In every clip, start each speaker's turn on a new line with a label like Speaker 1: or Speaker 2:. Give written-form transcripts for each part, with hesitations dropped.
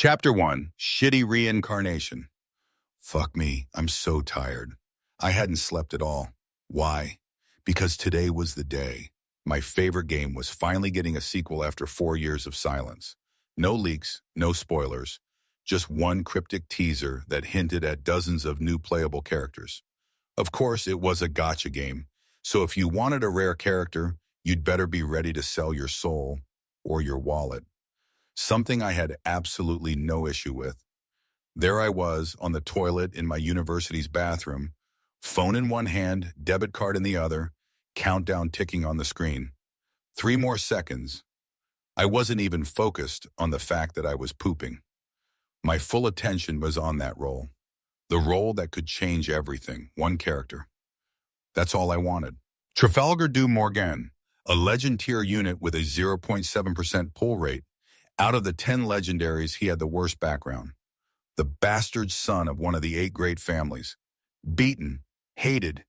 Speaker 1: Chapter 1, Shitty Reincarnation. Fuck me, I'm so tired. I hadn't slept at all. Why? Because today was the day. My favorite game was finally getting a sequel after 4 years of silence. No leaks, no spoilers, just one cryptic teaser that hinted at dozens of new playable characters. Of course, it was a gacha game, so if you wanted a rare character, you'd better be ready to sell your soul or your wallet. Something I had absolutely no issue with. There I was on the toilet in my university's bathroom, phone in one hand, debit card in the other, countdown ticking on the screen. 3 more seconds. I wasn't even focused on the fact that I was pooping. My full attention was on that role. The role that could change everything, one character. That's all I wanted. Trafalgar du Morgain, a legend tier unit with a 0.7% pull rate. Out of the 10 legendaries, he had the worst background. The bastard son of one of the 8 great families. Beaten, hated,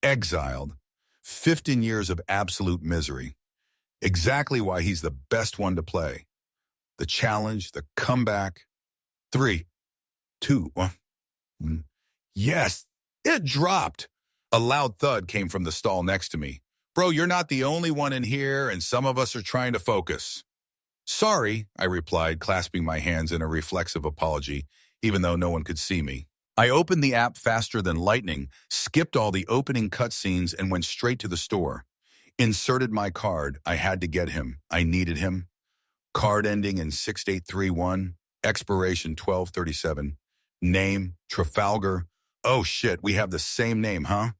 Speaker 1: exiled. 15 years of absolute misery. Exactly why he's the best one to play. The challenge, the comeback. 3, 2, 1. Yes, it dropped. A loud thud came from the stall next to me. Bro, you're not the only one in here, and some of us are trying to focus. Sorry, I replied, clasping my hands in a reflexive apology, even though no one could see me. I opened the app faster than lightning, skipped all the opening cutscenes, and went straight to the store. Inserted my card. I had to get him. I needed him. Card ending in 6831, expiration 1237. Name, Trafalgar. Oh shit, we have the same name, huh?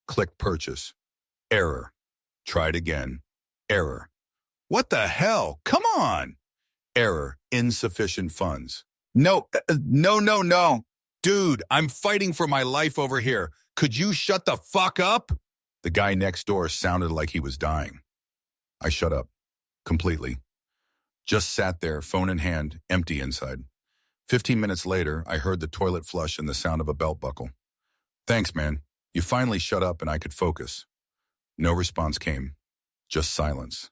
Speaker 1: Click purchase. Error. Tried again. Error. What the hell? Come on! Error. Insufficient funds. No. Dude, I'm fighting for my life over here. Could you shut the fuck up? The guy next door sounded like he was dying. I shut up. Completely. Just sat there, phone in hand, empty inside. 15 minutes later, I heard the toilet flush and the sound of a belt buckle. Thanks, man. You finally shut up and I could focus. No response came. Just silence.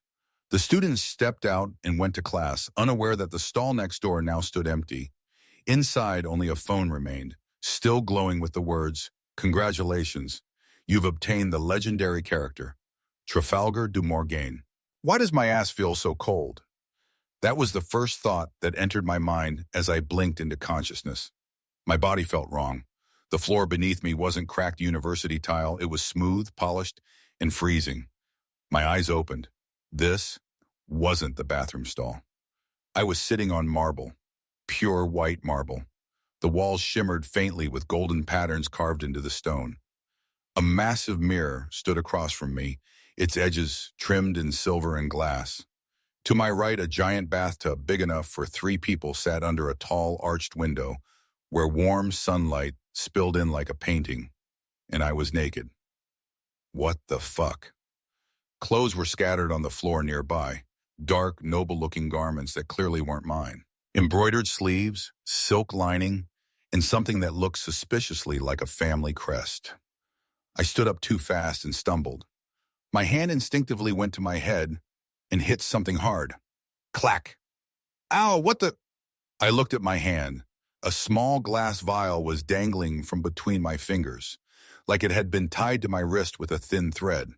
Speaker 1: The students stepped out and went to class, unaware that the stall next door now stood empty. Inside, only a phone remained, still glowing with the words, "Congratulations, you've obtained the legendary character, Trafalgar du Morgain." Why does my ass feel so cold? That was the first thought that entered my mind as I blinked into consciousness. My body felt wrong. The floor beneath me wasn't cracked university tile. It was smooth, polished, and freezing. My eyes opened. This wasn't the bathroom stall. I was sitting on marble, pure white marble. The walls shimmered faintly with golden patterns carved into the stone. A massive mirror stood across from me, its edges trimmed in silver and glass. To my right, a giant bathtub big enough for 3 people sat under a tall, arched window where warm sunlight spilled in like a painting, and I was naked. What the fuck? Clothes were scattered on the floor nearby, dark, noble-looking garments that clearly weren't mine. Embroidered sleeves, silk lining, and something that looked suspiciously like a family crest. I stood up too fast and stumbled. My hand instinctively went to my head and hit something hard. Clack. Ow, what the? I looked at my hand. A small glass vial was dangling from between my fingers, like it had been tied to my wrist with a thin thread.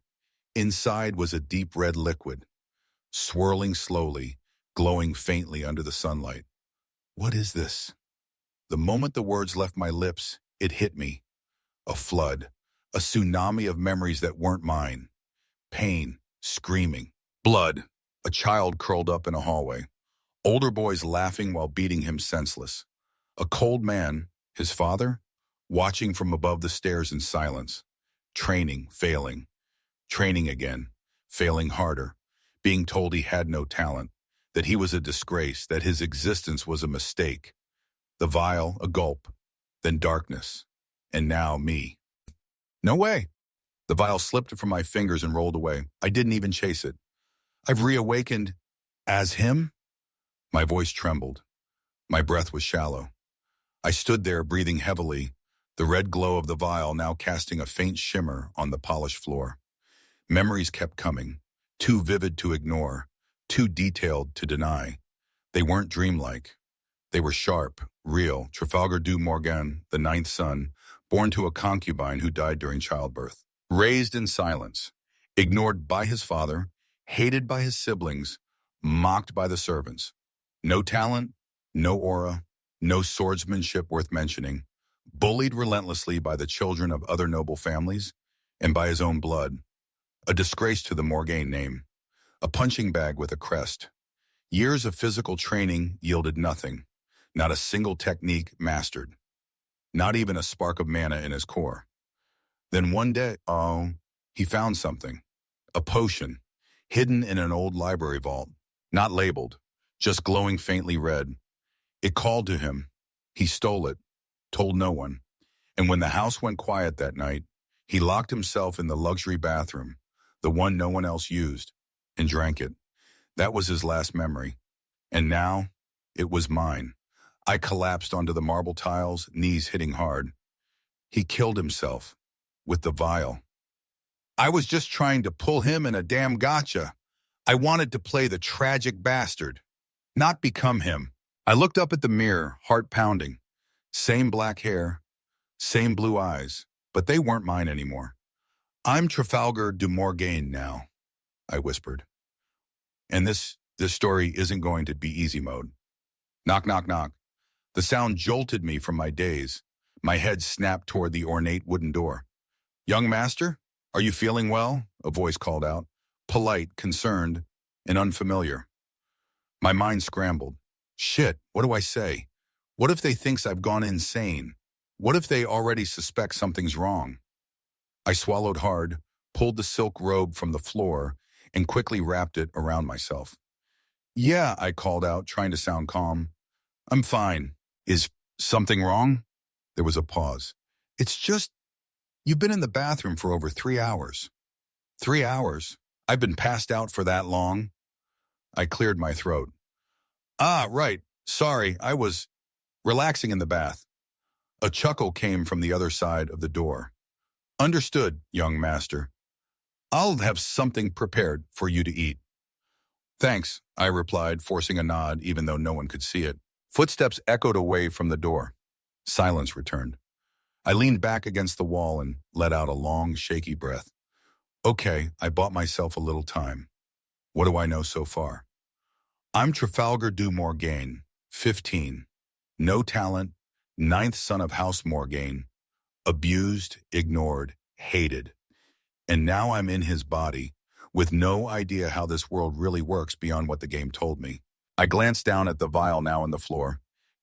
Speaker 1: Inside was a deep red liquid, swirling slowly, glowing faintly under the sunlight. What is this? The moment the words left my lips, it hit me. A flood, a tsunami of memories that weren't mine. Pain, screaming, blood, a child curled up in a hallway. Older boys laughing while beating him senseless. A cold man, his father, watching from above the stairs in silence. Training, failing. Training again, failing harder, being told he had no talent, that he was a disgrace, that his existence was a mistake. The vial, a gulp, then darkness, and now me. No way. The vial slipped from my fingers and rolled away. I didn't even chase it. I've reawakened as him? My voice trembled. My breath was shallow. I stood there breathing heavily, the red glow of the vial now casting a faint shimmer on the polished floor. Memories kept coming, too vivid to ignore, too detailed to deny. They weren't dreamlike. They were sharp, real. Trafalgar du Morgain, the ninth son, born to a concubine who died during childbirth. Raised in silence, ignored by his father, hated by his siblings, mocked by the servants. No talent, no aura, no swordsmanship worth mentioning. Bullied relentlessly by the children of other noble families and by his own blood. A disgrace to the Morgain name. A punching bag with a crest. Years of physical training yielded nothing. Not a single technique mastered. Not even a spark of mana in his core. Then one day, he found something. A potion, hidden in an old library vault. Not labeled, just glowing faintly red. It called to him. He stole it, told no one. And when the house went quiet that night, he locked himself in the luxury bathroom, the one no one else used, and drank it. That was his last memory. And now, it was mine. I collapsed onto the marble tiles, knees hitting hard. He killed himself with the vial. I was just trying to pull him in a damn gacha. I wanted to play the tragic bastard, not become him. I looked up at the mirror, heart pounding. Same black hair, same blue eyes, but they weren't mine anymore. I'm Trafalgar du Morgain now, I whispered. And this story isn't going to be easy mode. Knock, knock, knock. The sound jolted me from my daze. My head snapped toward the ornate wooden door. Young master, are you feeling well? A voice called out, polite, concerned, and unfamiliar. My mind scrambled. Shit, what do I say? What if they thinks I've gone insane? What if they already suspect something's wrong? I swallowed hard, pulled the silk robe from the floor, and quickly wrapped it around myself. Yeah, I called out, trying to sound calm. I'm fine. Is something wrong? There was a pause. It's just, you've been in the bathroom for over 3 hours. 3 hours? I've been passed out for that long? I cleared my throat. Ah, right. Sorry, I was relaxing in the bath. A chuckle came from the other side of the door. Understood, young master. I'll have something prepared for you to eat. Thanks, I replied, forcing a nod even though no one could see it. Footsteps echoed away from the door. Silence returned. I leaned back against the wall and let out a long, shaky breath. Okay, I bought myself a little time. What do I know so far? I'm Trafalgar du Morgain, 15. No talent, ninth son of House Morgain. Abused, ignored, hated. And now I'm in his body, with no idea how this world really works beyond what the game told me. I glanced down at the vial now on the floor.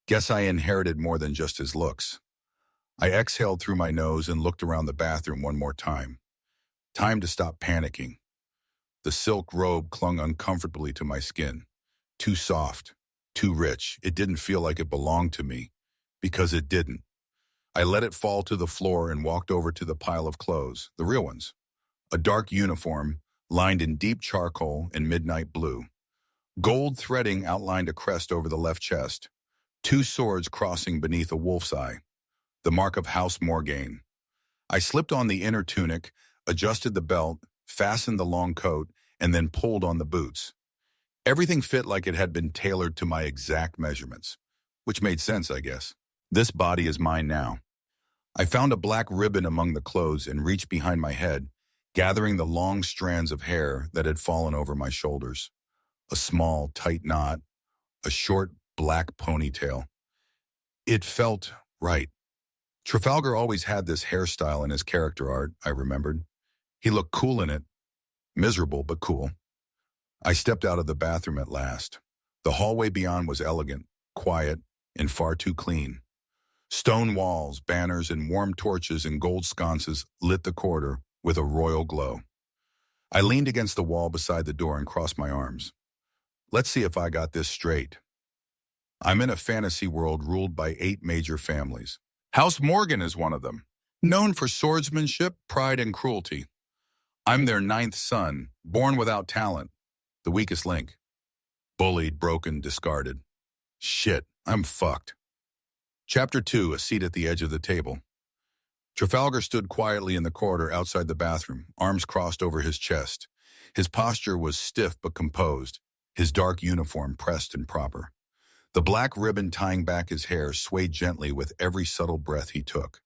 Speaker 1: Guess I inherited more than just his looks. I exhaled through my nose and looked around the bathroom one more time. Time to stop panicking. The silk robe clung uncomfortably to my skin. Too soft, too rich. It didn't feel like it belonged to me, because it didn't. I let it fall to the floor and walked over to the pile of clothes, the real ones. A dark uniform, lined in deep charcoal and midnight blue. Gold threading outlined a crest over the left chest. 2 swords crossing beneath a wolf's eye. The mark of House Morgain. I slipped on the inner tunic, adjusted the belt, fastened the long coat, and then pulled on the boots. Everything fit like it had been tailored to my exact measurements, which made sense, I guess. This body is mine now. I found a black ribbon among the clothes and reached behind my head, gathering the long strands of hair that had fallen over my shoulders. A small, tight knot, a short, black ponytail. It felt right. Trafalgar always had this hairstyle in his character art, I remembered. He looked cool in it. Miserable, but cool. I stepped out of the bathroom at last. The hallway beyond was elegant, quiet, and far too clean. Stone walls, banners, and warm torches and gold sconces lit the corridor with a royal glow. I leaned against the wall beside the door and crossed my arms. Let's see if I got this straight. I'm in a fantasy world ruled by 8 major families. House Morgain is one of them, known for swordsmanship, pride, and cruelty. I'm their 9th son, born without talent, the weakest link. Bullied, broken, discarded. Shit, I'm fucked. Chapter 2, a seat at the edge of the table. Trafalgar stood quietly in the corridor outside the bathroom, arms crossed over his chest. His posture was stiff but composed, his dark uniform pressed and proper. The black ribbon tying back his hair swayed gently with every subtle breath he took.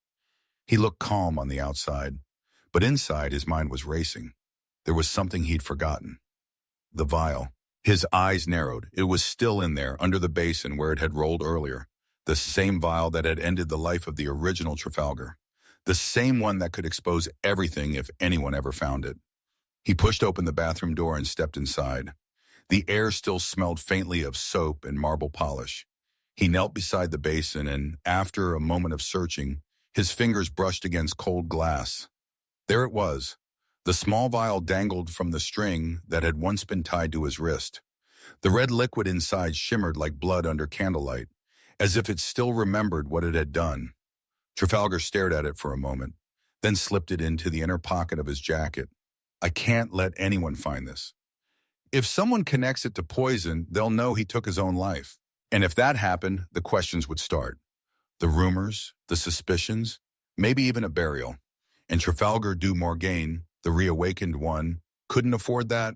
Speaker 1: He looked calm on the outside, but inside his mind was racing. There was something he'd forgotten. The vial. His eyes narrowed. It was still in there, under the basin where it had rolled earlier. The same vial that had ended the life of the original Trafalgar. The same one that could expose everything if anyone ever found it. He pushed open the bathroom door and stepped inside. The air still smelled faintly of soap and marble polish. He knelt beside the basin and, after a moment of searching, his fingers brushed against cold glass. There it was. The small vial dangled from the string that had once been tied to his wrist. The red liquid inside shimmered like blood under candlelight, as if it still remembered what it had done. Trafalgar stared at it for a moment, then slipped it into the inner pocket of his jacket. I can't let anyone find this. If someone connects it to poison, they'll know he took his own life. And if that happened, the questions would start. The rumors, the suspicions, maybe even a burial. And Trafalgar du Morgain, the reawakened one, couldn't afford that.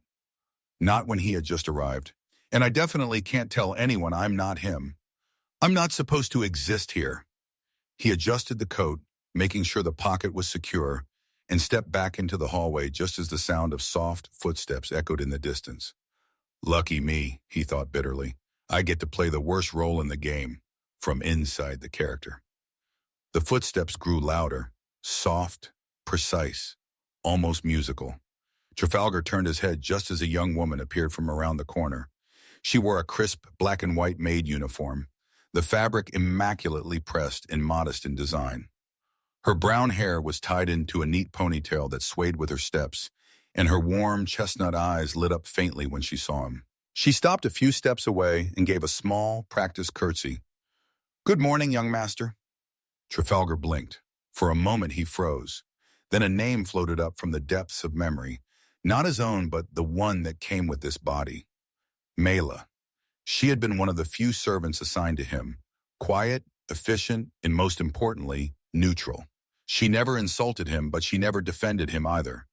Speaker 1: Not when he had just arrived. And I definitely can't tell anyone I'm not him. I'm not supposed to exist here. He adjusted the coat, making sure the pocket was secure, and stepped back into the hallway just as the sound of soft footsteps echoed in the distance. Lucky me, he thought bitterly. I get to play the worst role in the game, from inside the character. The footsteps grew louder, soft, precise, almost musical. Trafalgar turned his head just as a young woman appeared from around the corner. She wore a crisp black and white maid uniform, the fabric immaculately pressed and modest in design. Her brown hair was tied into a neat ponytail that swayed with her steps, and her warm chestnut eyes lit up faintly when she saw him. She stopped a few steps away and gave a small, practiced curtsy. "Good morning, young master." Trafalgar blinked. For a moment he froze. Then a name floated up from the depths of memory, not his own, but the one that came with this body. Mela. She had been one of the few servants assigned to him, quiet, efficient, and most importantly, neutral. She never insulted him, but she never defended him either.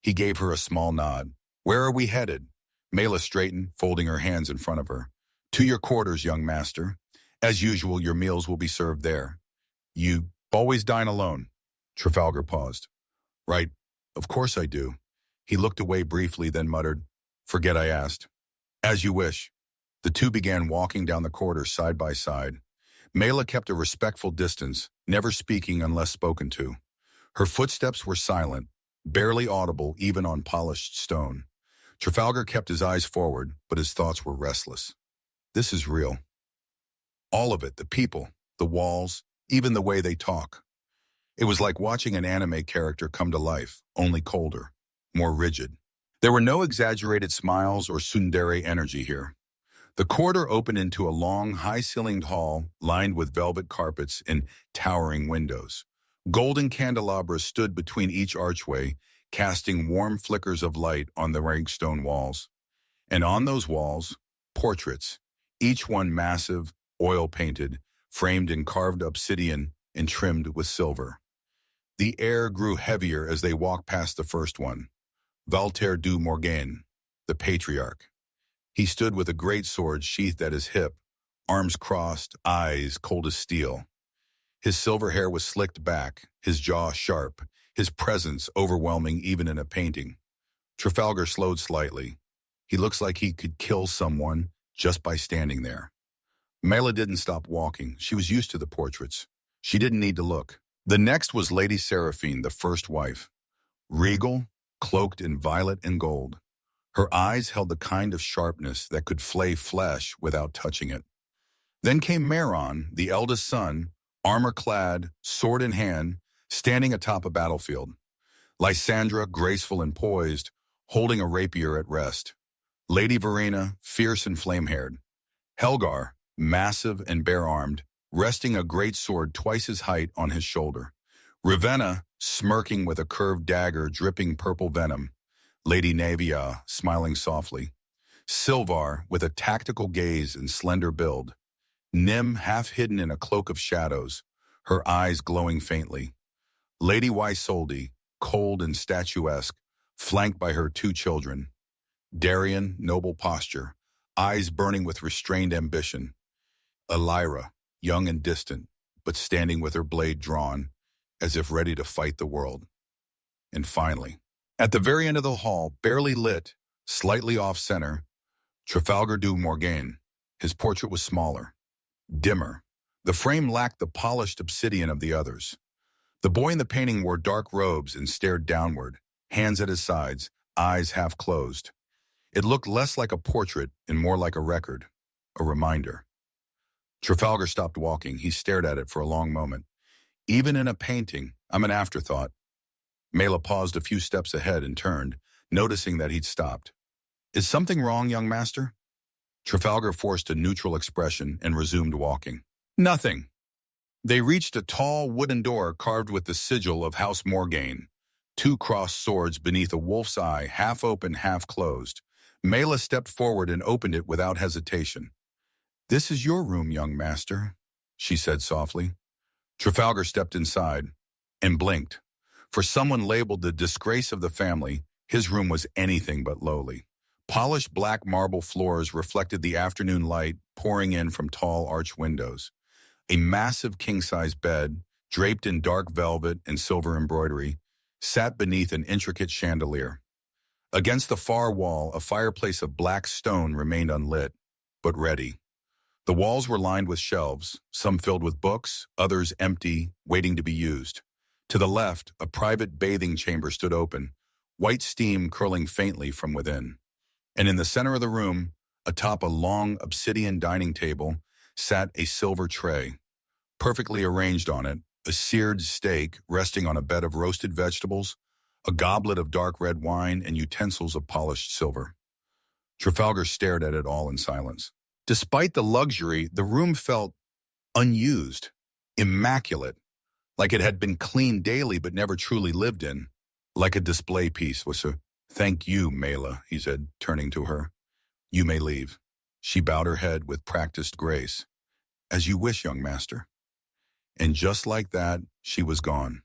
Speaker 1: He gave her a small nod. "Where are we headed?" Mela straightened, folding her hands in front of her. "To your quarters, young master. As usual, your meals will be served there." "You always dine alone?" Trafalgar paused. "Right. Of course I do." He looked away briefly, then muttered, "Forget I asked." "As you wish." The two began walking down the corridor side by side. Mela kept a respectful distance, never speaking unless spoken to. Her footsteps were silent, barely audible even on polished stone. Trafalgar kept his eyes forward, but his thoughts were restless. This is real. All of it, the people, the walls, even the way they talk. It was like watching an anime character come to life, only colder, more rigid. There were no exaggerated smiles or tsundere energy here. The corridor opened into a long, high-ceilinged hall lined with velvet carpets and towering windows. Golden candelabras stood between each archway, casting warm flickers of light on the ranked stone walls. And on those walls, portraits, each one massive, oil-painted, framed in carved obsidian and trimmed with silver. The air grew heavier as they walked past the first one, Walter du Morgain, the patriarch. He stood with a great sword sheathed at his hip, arms crossed, eyes cold as steel. His silver hair was slicked back, his jaw sharp, his presence overwhelming even in a painting. Trafalgar slowed slightly. He looks like he could kill someone just by standing there. Mela didn't stop walking. She was used to the portraits. She didn't need to look. The next was Lady Seraphine, the first wife. Regal, cloaked in violet and gold. Her eyes held the kind of sharpness that could flay flesh without touching it. Then came Meron, the eldest son, armor-clad, sword in hand, standing atop a battlefield. Lysandra, graceful and poised, holding a rapier at rest. Lady Verena, fierce and flame-haired. Helgar, massive and bare-armed, resting a great sword twice his height on his shoulder. Ravenna, smirking with a curved dagger dripping purple venom. Lady Navia, smiling softly. Silvar, with a tactical gaze and slender build. Nim, half hidden in a cloak of shadows, her eyes glowing faintly. Lady Ysolde, cold and statuesque, flanked by her two children. Darien, noble posture, eyes burning with restrained ambition. Elira, young and distant, but standing with her blade drawn, as if ready to fight the world. And finally, at the very end of the hall, barely lit, slightly off-center, Trafalgar du Morgain. His portrait was smaller, dimmer. The frame lacked the polished obsidian of the others. The boy in the painting wore dark robes and stared downward, hands at his sides, eyes half closed. It looked less like a portrait and more like a record, a reminder. Trafalgar stopped walking. He stared at it for a long moment. Even in a painting, I'm an afterthought. Mela paused a few steps ahead and turned, noticing that he'd stopped. Is something wrong, young master? Trafalgar forced a neutral expression and resumed walking. Nothing. They reached a tall wooden door carved with the sigil of House Morgain, two crossed swords beneath a wolf's eye, half open, half closed. Mela stepped forward and opened it without hesitation. This is your room, young master, she said softly. Trafalgar stepped inside and blinked. For someone labeled the disgrace of the family, his room was anything but lowly. Polished black marble floors reflected the afternoon light pouring in from tall arch windows. A massive king-size bed, draped in dark velvet and silver embroidery, sat beneath an intricate chandelier. Against the far wall, a fireplace of black stone remained unlit, but ready. The walls were lined with shelves, some filled with books, others empty, waiting to be used. To the left, a private bathing chamber stood open, white steam curling faintly from within. And in the center of the room, atop a long obsidian dining table, sat a silver tray. Perfectly arranged on it, a seared steak resting on a bed of roasted vegetables, a goblet of dark red wine, and utensils of polished silver. Trafalgar stared at it all in silence. Despite the luxury, the room felt unused, immaculate, like it had been cleaned daily but never truly lived in, like a display piece. Thank you, Mela, he said, turning to her. You may leave. She bowed her head with practiced grace. As you wish, young master. And just like that, she was gone.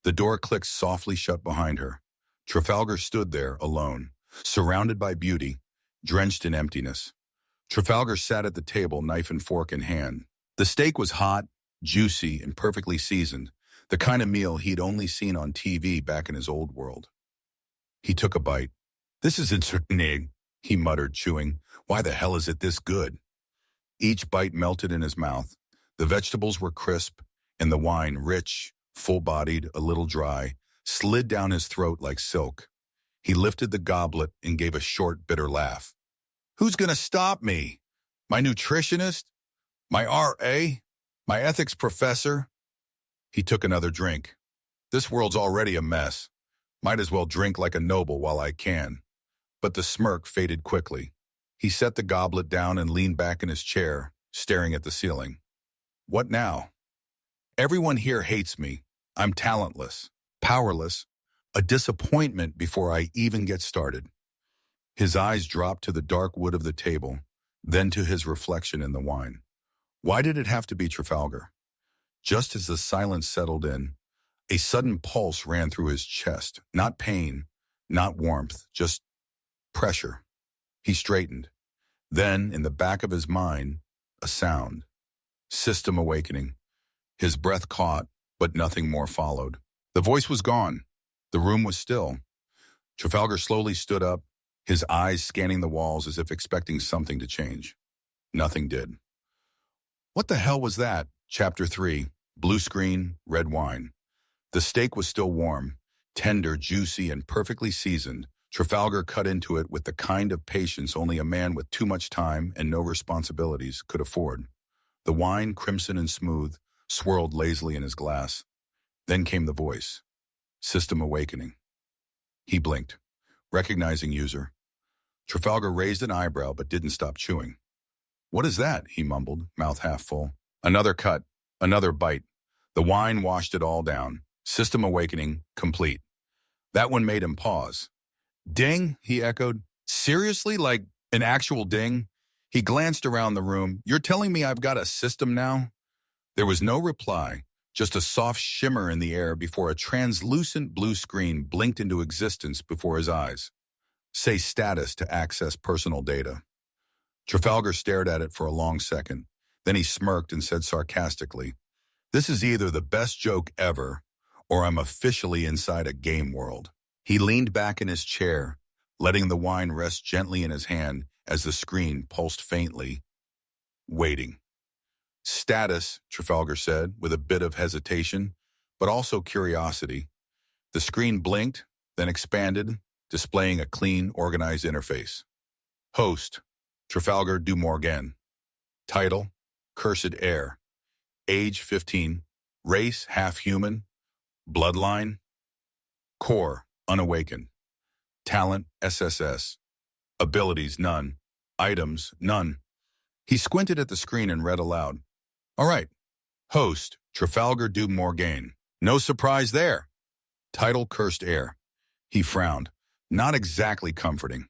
Speaker 1: The door clicked softly shut behind her. Trafalgar stood there alone, surrounded by beauty, drenched in emptiness. Trafalgar sat at the table, knife and fork in hand. The steak was hot, juicy, and perfectly seasoned, the kind of meal he'd only seen on TV back in his old world. He took a bite. This isn't certain, he muttered, chewing. Why the hell is it this good? Each bite melted in his mouth. The vegetables were crisp, and the wine, rich, full-bodied, a little dry, slid down his throat like silk. He lifted the goblet and gave a short, bitter laugh. Who's going to stop me? My nutritionist? My RA? My ethics professor? He took another drink. This world's already a mess. Might as well drink like a noble while I can. But the smirk faded quickly. He set the goblet down and leaned back in his chair, staring at the ceiling. What now? Everyone here hates me. I'm talentless, powerless, a disappointment before I even get started. His eyes dropped to the dark wood of the table, then to his reflection in the wine. Why did it have to be Trafalgar? Just as the silence settled in, a sudden pulse ran through his chest. Not pain, not warmth, just pressure. He straightened. Then, in the back of his mind, a sound. System awakening. His breath caught, but nothing more followed. The voice was gone. The room was still. Trafalgar slowly stood up, his eyes scanning the walls as if expecting something to change. Nothing did. What the hell was that? Chapter 3. Blue screen, red wine. The steak was still warm, tender, juicy, and perfectly seasoned. Trafalgar cut into it with the kind of patience only a man with too much time and no responsibilities could afford. The wine, crimson and smooth, swirled lazily in his glass. Then came the voice. System awakening. He blinked, recognizing user. Trafalgar raised an eyebrow but didn't stop chewing. What is that? He mumbled, mouth half full. Another cut, another bite. The wine washed it all down. System awakening complete. That one made him pause. Ding, he echoed. Seriously, like an actual ding? He glanced around the room. You're telling me I've got a system now? There was no reply, just a soft shimmer in the air before a translucent blue screen blinked into existence before his eyes. Say status to access personal data. Trafalgar stared at it for a long second, Then he smirked and said sarcastically, "This is either the best joke ever, or I'm officially inside a game world." He leaned back in his chair, letting the wine rest gently in his hand as the screen pulsed faintly, waiting. "Status," Trafalgar said, with a bit of hesitation, but also curiosity. The screen blinked, then expanded, displaying a clean, organized interface. Host, Trafalgar du Morgain. Title, Cursed Heir. Age, 15. Race, half-human. Bloodline, core, unawakened. Talent, SSS. Abilities, none. Items, none. He squinted at the screen and read aloud. "All right. Host, Trafalgar du Morgain. No surprise there. Title, Cursed Heir." He frowned. Not exactly comforting.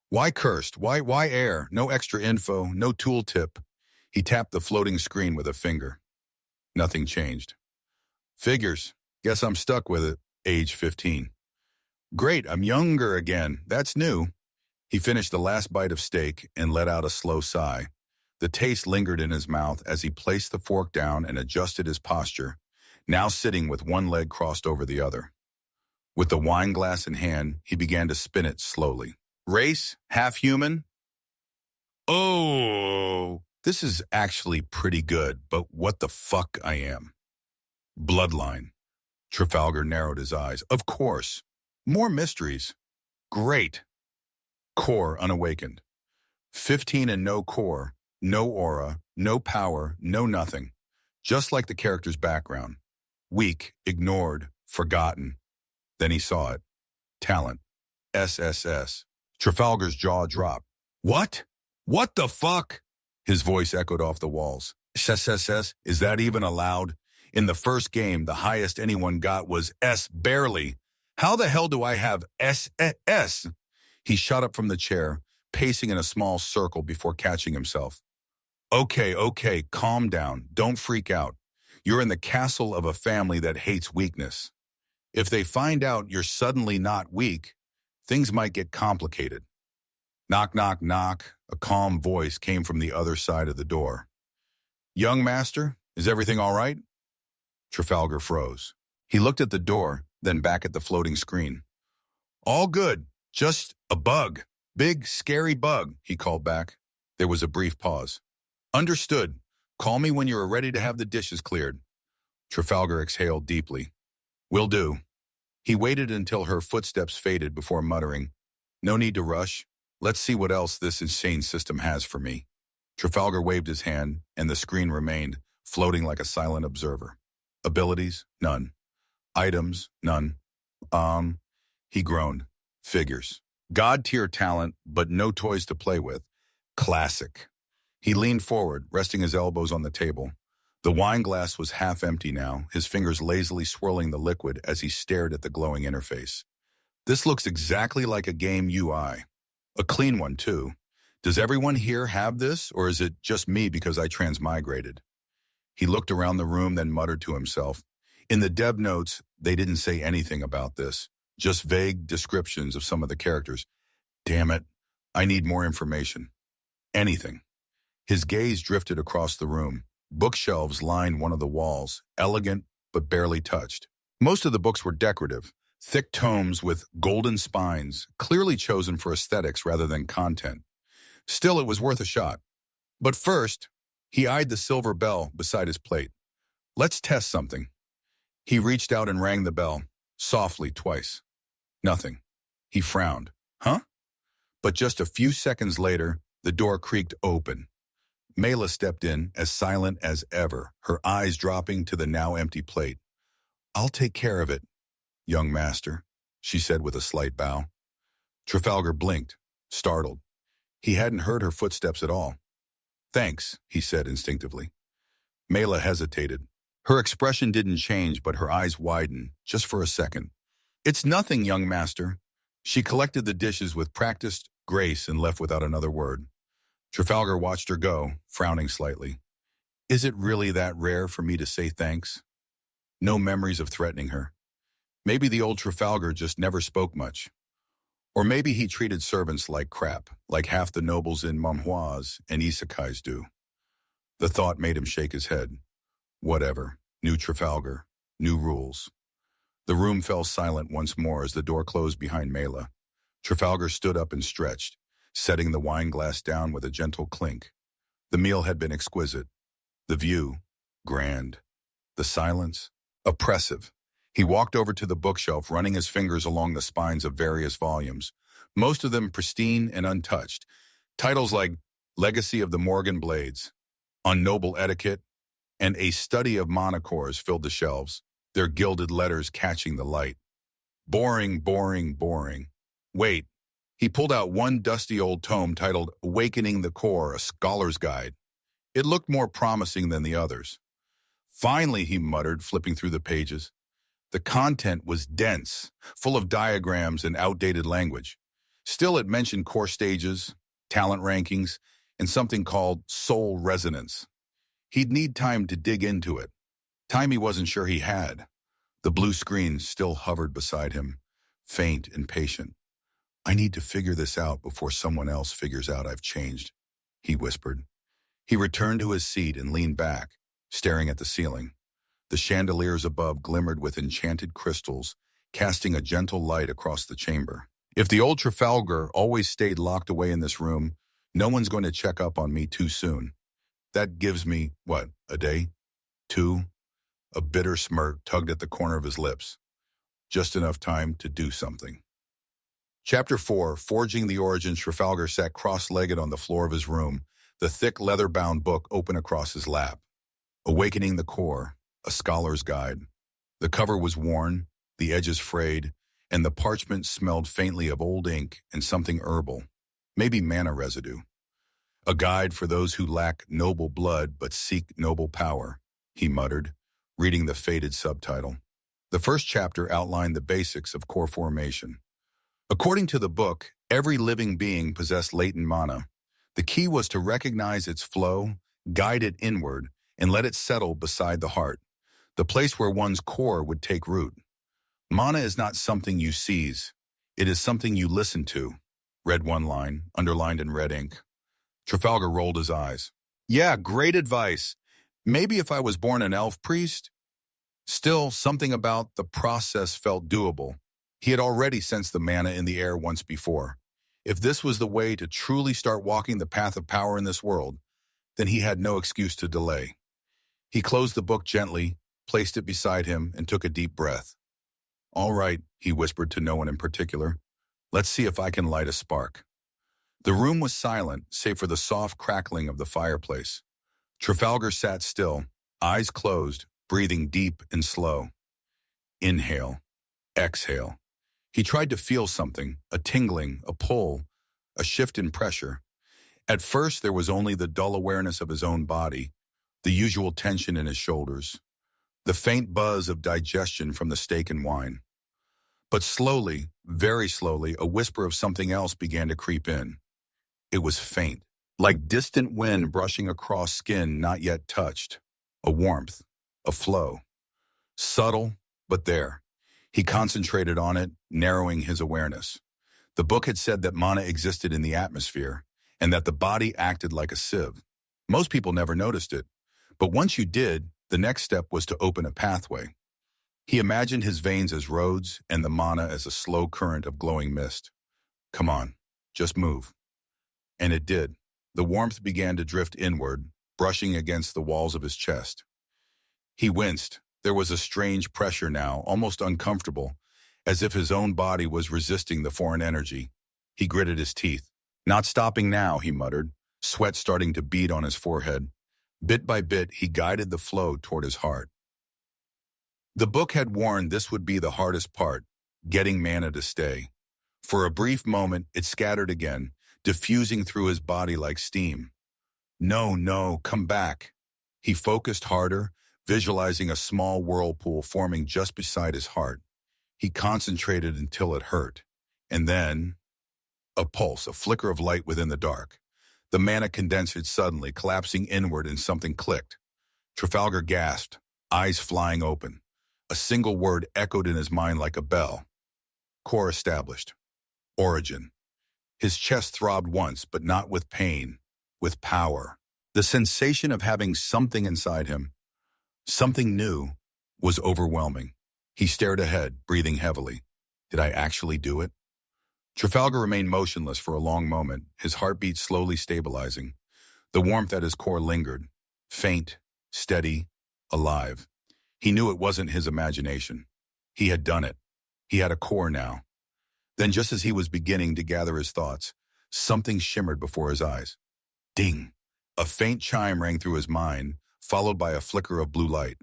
Speaker 1: Why cursed? Why heir? No extra info, no tooltip. He tapped the floating screen with a finger. Nothing changed. "Figures. Guess I'm stuck with it. Age 15. Great, I'm younger again. That's new." He finished the last bite of steak and let out a slow sigh. The taste lingered in his mouth as he placed the fork down and adjusted his posture, now sitting with one leg crossed over the other. With the wine glass in hand, he began to spin it slowly. Race, half-human? Oh, this is actually pretty good, but what the fuck I am. Bloodline. Trafalgar narrowed his eyes. Of course. More mysteries. Great. Core unawakened. 15 and no core, no aura, no power, no nothing. Just like the character's background. Weak, ignored, forgotten. Then he saw it. Talent. SSS. Trafalgar's jaw dropped. What? What the fuck? His voice echoed off the walls. SSS? Is that even allowed? In the first game, the highest anyone got was S barely. How the hell do I have SSS? He shot up from the chair, pacing in a small circle before catching himself. Okay, calm down. Don't freak out. You're in the castle of a family that hates weakness. If they find out you're suddenly not weak, things might get complicated. Knock, knock, knock. A calm voice came from the other side of the door. Young master, is everything all right? Trafalgar froze. He looked at the door, then back at the floating screen. All good. Just a bug. Big, scary bug, he called back. There was a brief pause. Understood. Call me when you are ready to have the dishes cleared. Trafalgar exhaled deeply. Will do. He waited until her footsteps faded before muttering, No need to rush. Let's see what else this insane system has for me. Trafalgar waved his hand, and the screen remained, floating like a silent observer. Abilities? None. Items? None. He groaned. Figures. God-tier talent, but no toys to play with. Classic. He leaned forward, resting his elbows on the table. The wine glass was half empty now, his fingers lazily swirling the liquid as he stared at the glowing interface. This looks exactly like a game UI. A clean one, too. Does everyone here have this, or is it just me because I transmigrated? He looked around the room, then muttered to himself. In the dev notes, they didn't say anything about this, just vague descriptions of some of the characters. Damn it, I need more information. Anything. His gaze drifted across the room. Bookshelves lined one of the walls, elegant but barely touched. Most of the books were decorative, thick tomes with golden spines, clearly chosen for aesthetics rather than content. Still, it was worth a shot. But first, he eyed the silver bell beside his plate. Let's test something. He reached out and rang the bell, softly twice. Nothing. He frowned. Huh? But just a few seconds later, the door creaked open. Mela stepped in, as silent as ever, her eyes dropping to the now empty plate. I'll take care of it, young master, she said with a slight bow. Trafalgar blinked, startled. He hadn't heard her footsteps at all. Thanks, he said instinctively. Mela hesitated. Her expression didn't change, but her eyes widened, just for a second. It's nothing, young master. She collected the dishes with practiced grace and left without another word. Trafalgar watched her go, frowning slightly. Is it really that rare for me to say thanks? No memories of threatening her. Maybe the old Trafalgar just never spoke much. Or maybe he treated servants like crap, like half the nobles in manhwas and isekais do. The thought made him shake his head. Whatever. New Trafalgar. New rules. The room fell silent once more as the door closed behind Mela. Trafalgar stood up and stretched, setting the wine glass down with a gentle clink. The meal had been exquisite. The view, grand. The silence, oppressive. He walked over to the bookshelf, running his fingers along the spines of various volumes, most of them pristine and untouched. Titles like Legacy of the Morgain Blades, On Noble Etiquette, and A Study of Monochores filled the shelves, their gilded letters catching the light. Boring, boring, boring. Wait. He pulled out one dusty old tome titled Awakening the Core, a Scholar's Guide. It looked more promising than the others. Finally, he muttered, flipping through the pages. The content was dense, full of diagrams and outdated language. Still, it mentioned core stages, talent rankings, and something called soul resonance. He'd need time to dig into it. Time he wasn't sure he had. The blue screen still hovered beside him, faint and patient. I need to figure this out before someone else figures out I've changed, he whispered. He returned to his seat and leaned back, staring at the ceiling. The chandeliers above glimmered with enchanted crystals, casting a gentle light across the chamber. If the old Trafalgar always stayed locked away in this room, no one's going to check up on me too soon. That gives me, what, a day? 2? A bitter smirk tugged at the corner of his lips. Just enough time to do something. Chapter 4, Forging the Origins. Trafalgar sat cross-legged on the floor of his room, the thick leather-bound book open across his lap. Awakening the Core, a Scholar's Guide. The cover was worn, the edges frayed, and the parchment smelled faintly of old ink and something herbal, maybe mana residue. A guide for those who lack noble blood but seek noble power, he muttered, reading the faded subtitle. The first chapter outlined the basics of core formation. According to the book, every living being possessed latent mana. The key was to recognize its flow, guide it inward, and let it settle beside the heart, the place where one's core would take root. Mana is not something you seize. It is something you listen to. Read one line, underlined in red ink. Trafalgar rolled his eyes. Yeah, great advice. Maybe if I was born an elf priest? Still, something about the process felt doable. He had already sensed the mana in the air once before. If this was the way to truly start walking the path of power in this world, then he had no excuse to delay. He closed the book gently, placed it beside him, and took a deep breath. All right, he whispered to no one in particular. Let's see if I can light a spark. The room was silent, save for the soft crackling of the fireplace. Trafalgar sat still, eyes closed, breathing deep and slow. Inhale, exhale. He tried to feel something, a tingling, a pull, a shift in pressure. At first, there was only the dull awareness of his own body, the usual tension in his shoulders, the faint buzz of digestion from the steak and wine. But slowly, very slowly, a whisper of something else began to creep in. It was faint, like distant wind brushing across skin not yet touched. A warmth, a flow. Subtle, but there. He concentrated on it, narrowing his awareness. The book had said that mana existed in the atmosphere, and that the body acted like a sieve. Most people never noticed it, but once you did, the next step was to open a pathway. He imagined his veins as roads and the mana as a slow current of glowing mist. Come on, just move. And it did. The warmth began to drift inward, brushing against the walls of his chest. He winced. There was a strange pressure now, almost uncomfortable, as if his own body was resisting the foreign energy. He gritted his teeth. Not stopping now, he muttered, sweat starting to bead on his forehead. Bit by bit, he guided the flow toward his heart. The book had warned this would be the hardest part, getting mana to stay. For a brief moment, it scattered again, diffusing through his body like steam. No, come back. He focused harder, visualizing a small whirlpool forming just beside his heart. He concentrated until it hurt. And then, a pulse, a flicker of light within the dark. The mana condensed suddenly, collapsing inward, and something clicked. Trafalgar gasped, eyes flying open. A single word echoed in his mind like a bell. Core established. Origin. His chest throbbed once, but not with pain, with power. The sensation of having something inside him, something new, was overwhelming. He stared ahead, breathing heavily. Did I actually do it? Trafalgar remained motionless for a long moment, his heartbeat slowly stabilizing. The warmth at his core lingered, faint, steady, alive. He knew it wasn't his imagination. He had done it. He had a core now. Then, just as he was beginning to gather his thoughts, something shimmered before his eyes. Ding! A faint chime rang through his mind, followed by a flicker of blue light.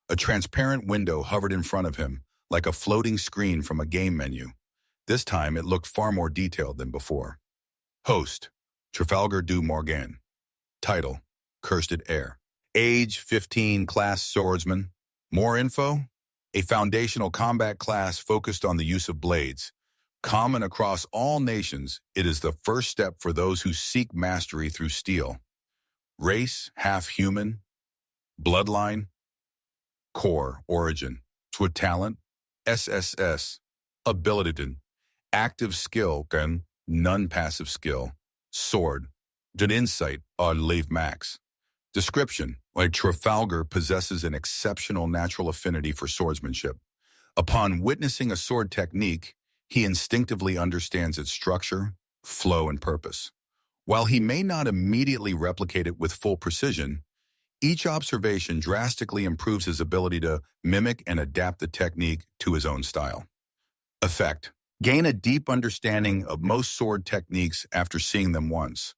Speaker 1: A transparent window hovered in front of him, like a floating screen from a game menu. This time, it looked far more detailed than before. Host, Trafalgar du Morgain. Title, Cursed Heir. Age, 15, class swordsman. More info? A foundational combat class focused on the use of blades. Common across all nations, it is the first step for those who seek mastery through steel. Race, half human. Bloodline. Core, origin. With talent, SSS. Ability, active skill, and non-passive skill. Sword. Did insight, leave max. Description, like Trafalgar possesses an exceptional natural affinity for swordsmanship. Upon witnessing a sword technique, he instinctively understands its structure, flow, and purpose. While he may not immediately replicate it with full precision, each observation drastically improves his ability to mimic and adapt the technique to his own style. Effect. Gain a deep understanding of most sword techniques after seeing them once,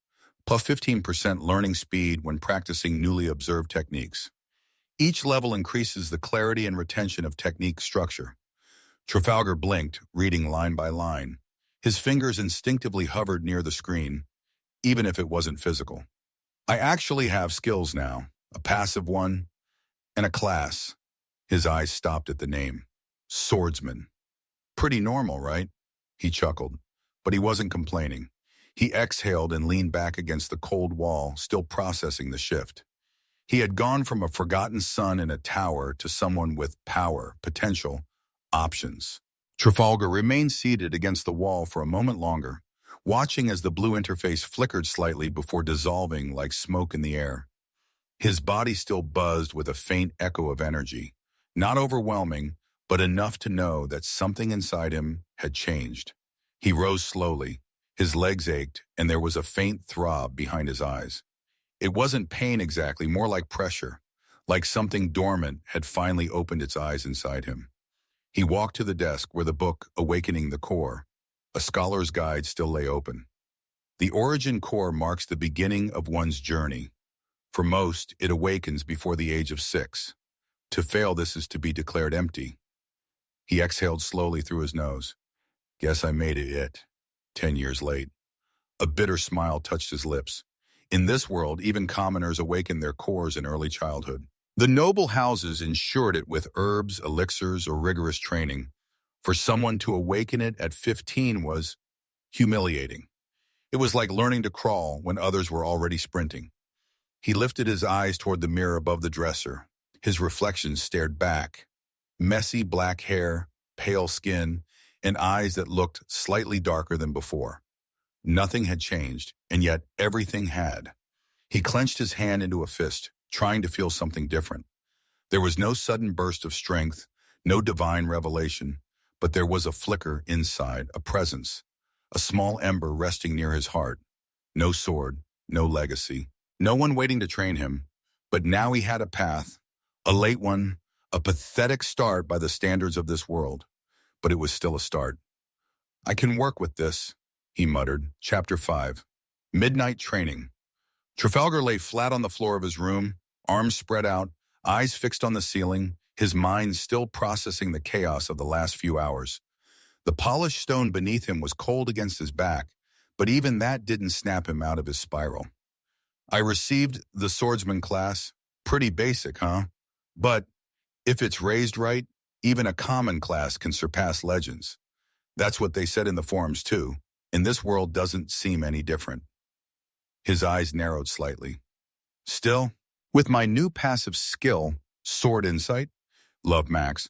Speaker 1: plus 15% learning speed when practicing newly observed techniques. Each level increases the clarity and retention of technique structure. Trafalgar blinked, reading line by line. His fingers instinctively hovered near the screen, even if it wasn't physical. I actually have skills now, a passive one, and a class. His eyes stopped at the name. Swordsman. Pretty normal, right? He chuckled, but he wasn't complaining. He exhaled and leaned back against the cold wall, still processing the shift. He had gone from a forgotten son in a tower to someone with power, potential, options. Trafalgar remained seated against the wall for a moment longer, watching as the blue interface flickered slightly before dissolving like smoke in the air. His body still buzzed with a faint echo of energy, not overwhelming, but enough to know that something inside him had changed. He rose slowly. His legs ached, and there was a faint throb behind his eyes. It wasn't pain exactly, more like pressure, like something dormant had finally opened its eyes inside him. He walked to the desk where the book, Awakening the Core, a scholar's guide, still lay open. The origin core marks the beginning of one's journey. For most, it awakens before the age of 6. To fail, this is to be declared empty. He exhaled slowly through his nose. Guess I made it 10 years late. A bitter smile touched his lips. In this world, even commoners awaken their cores in early childhood. The noble houses ensured it with herbs, elixirs, or rigorous training. For someone to awaken it at 15 was humiliating. It was like learning to crawl when others were already sprinting. He lifted his eyes toward the mirror above the dresser. His reflection stared back. Messy black hair, pale skin, and eyes that looked slightly darker than before. Nothing had changed, and yet everything had. He clenched his hand into a fist, trying to feel something different. There was no sudden burst of strength, no divine revelation, but there was a flicker inside, a presence, a small ember resting near his heart. No sword, no legacy, no one waiting to train him, but now he had a path, a late one, a pathetic start by the standards of this world, but it was still a start. I can work with this, he muttered. Chapter 5. Midnight Training. Trafalgar lay flat on the floor of his room, arms spread out, eyes fixed on the ceiling, his mind still processing the chaos of the last few hours. The polished stone beneath him was cold against his back, but even that didn't snap him out of his spiral. I received the swordsman class. Pretty basic, huh? But if it's raised right, even a common class can surpass legends. That's what they said in the forums too, and this world doesn't seem any different. His eyes narrowed slightly. Still, with my new passive skill, sword insight, love max,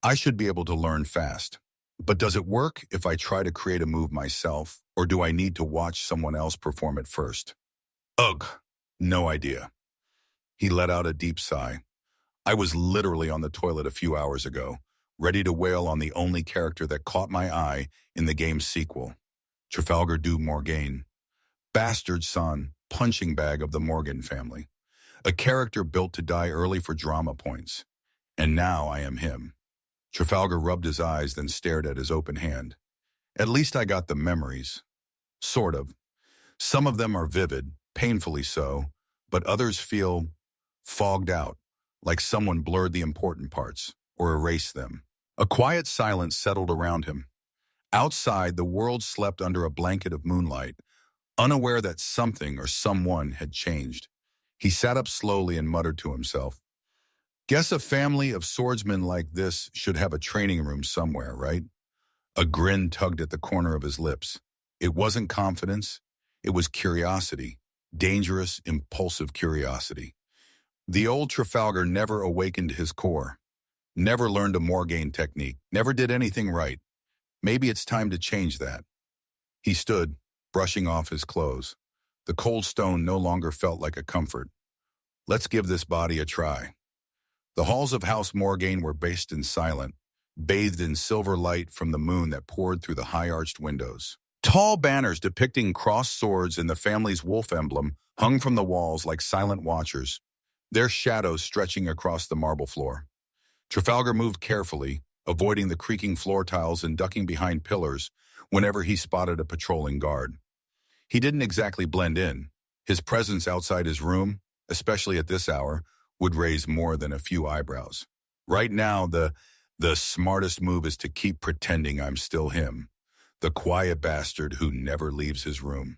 Speaker 1: I should be able to learn fast. But does it work if I try to create a move myself, or do I need to watch someone else perform it first? Ugh! No idea. He let out a deep sigh. I was literally on the toilet a few hours ago, ready to wail on the only character that caught my eye in the game's sequel, Trafalgar du Morgain. Bastard son, punching bag of the Morgan family. A character built to die early for drama points. And now I am him. Trafalgar rubbed his eyes, then stared at his open hand. At least I got the memories. Sort of. Some of them are vivid, painfully so, but others feel fogged out, like someone blurred the important parts or erased them. A quiet silence settled around him. Outside, the world slept under a blanket of moonlight, unaware that something or someone had changed. He sat up slowly and muttered to himself, "Guess a family of swordsmen like this should have a training room somewhere, right?" A grin tugged at the corner of his lips. It wasn't confidence, it was curiosity, dangerous, impulsive curiosity. The old Trafalgar never awakened his core, never learned a Morgain technique, never did anything right. Maybe it's time to change that. He stood, brushing off his clothes. The cold stone no longer felt like a comfort. Let's give this body a try. The halls of House Morgain were based and silent, bathed in silver light from the moon that poured through the high-arched windows. Tall banners depicting crossed swords and the family's wolf emblem hung from the walls like silent watchers, their shadows stretching across the marble floor. Trafalgar moved carefully, avoiding the creaking floor tiles and ducking behind pillars whenever he spotted a patrolling guard. He didn't exactly blend in. His presence outside his room, especially at this hour, would raise more than a few eyebrows. Right now, the smartest move is to keep pretending I'm still him, the quiet bastard who never leaves his room.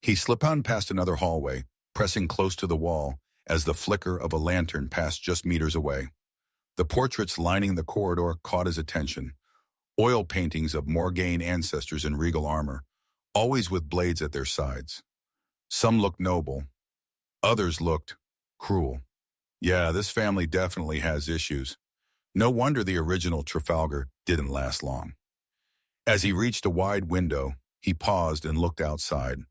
Speaker 1: He slipped on past another hallway, pressing close to the wall as the flicker of a lantern passed just meters away. The portraits lining the corridor caught his attention. Oil paintings of Morgain ancestors in regal armor, always with blades at their sides. Some looked noble. Others looked cruel. Yeah, this family definitely has issues. No wonder the original Trafalgar didn't last long. As he reached a wide window, he paused and looked outside.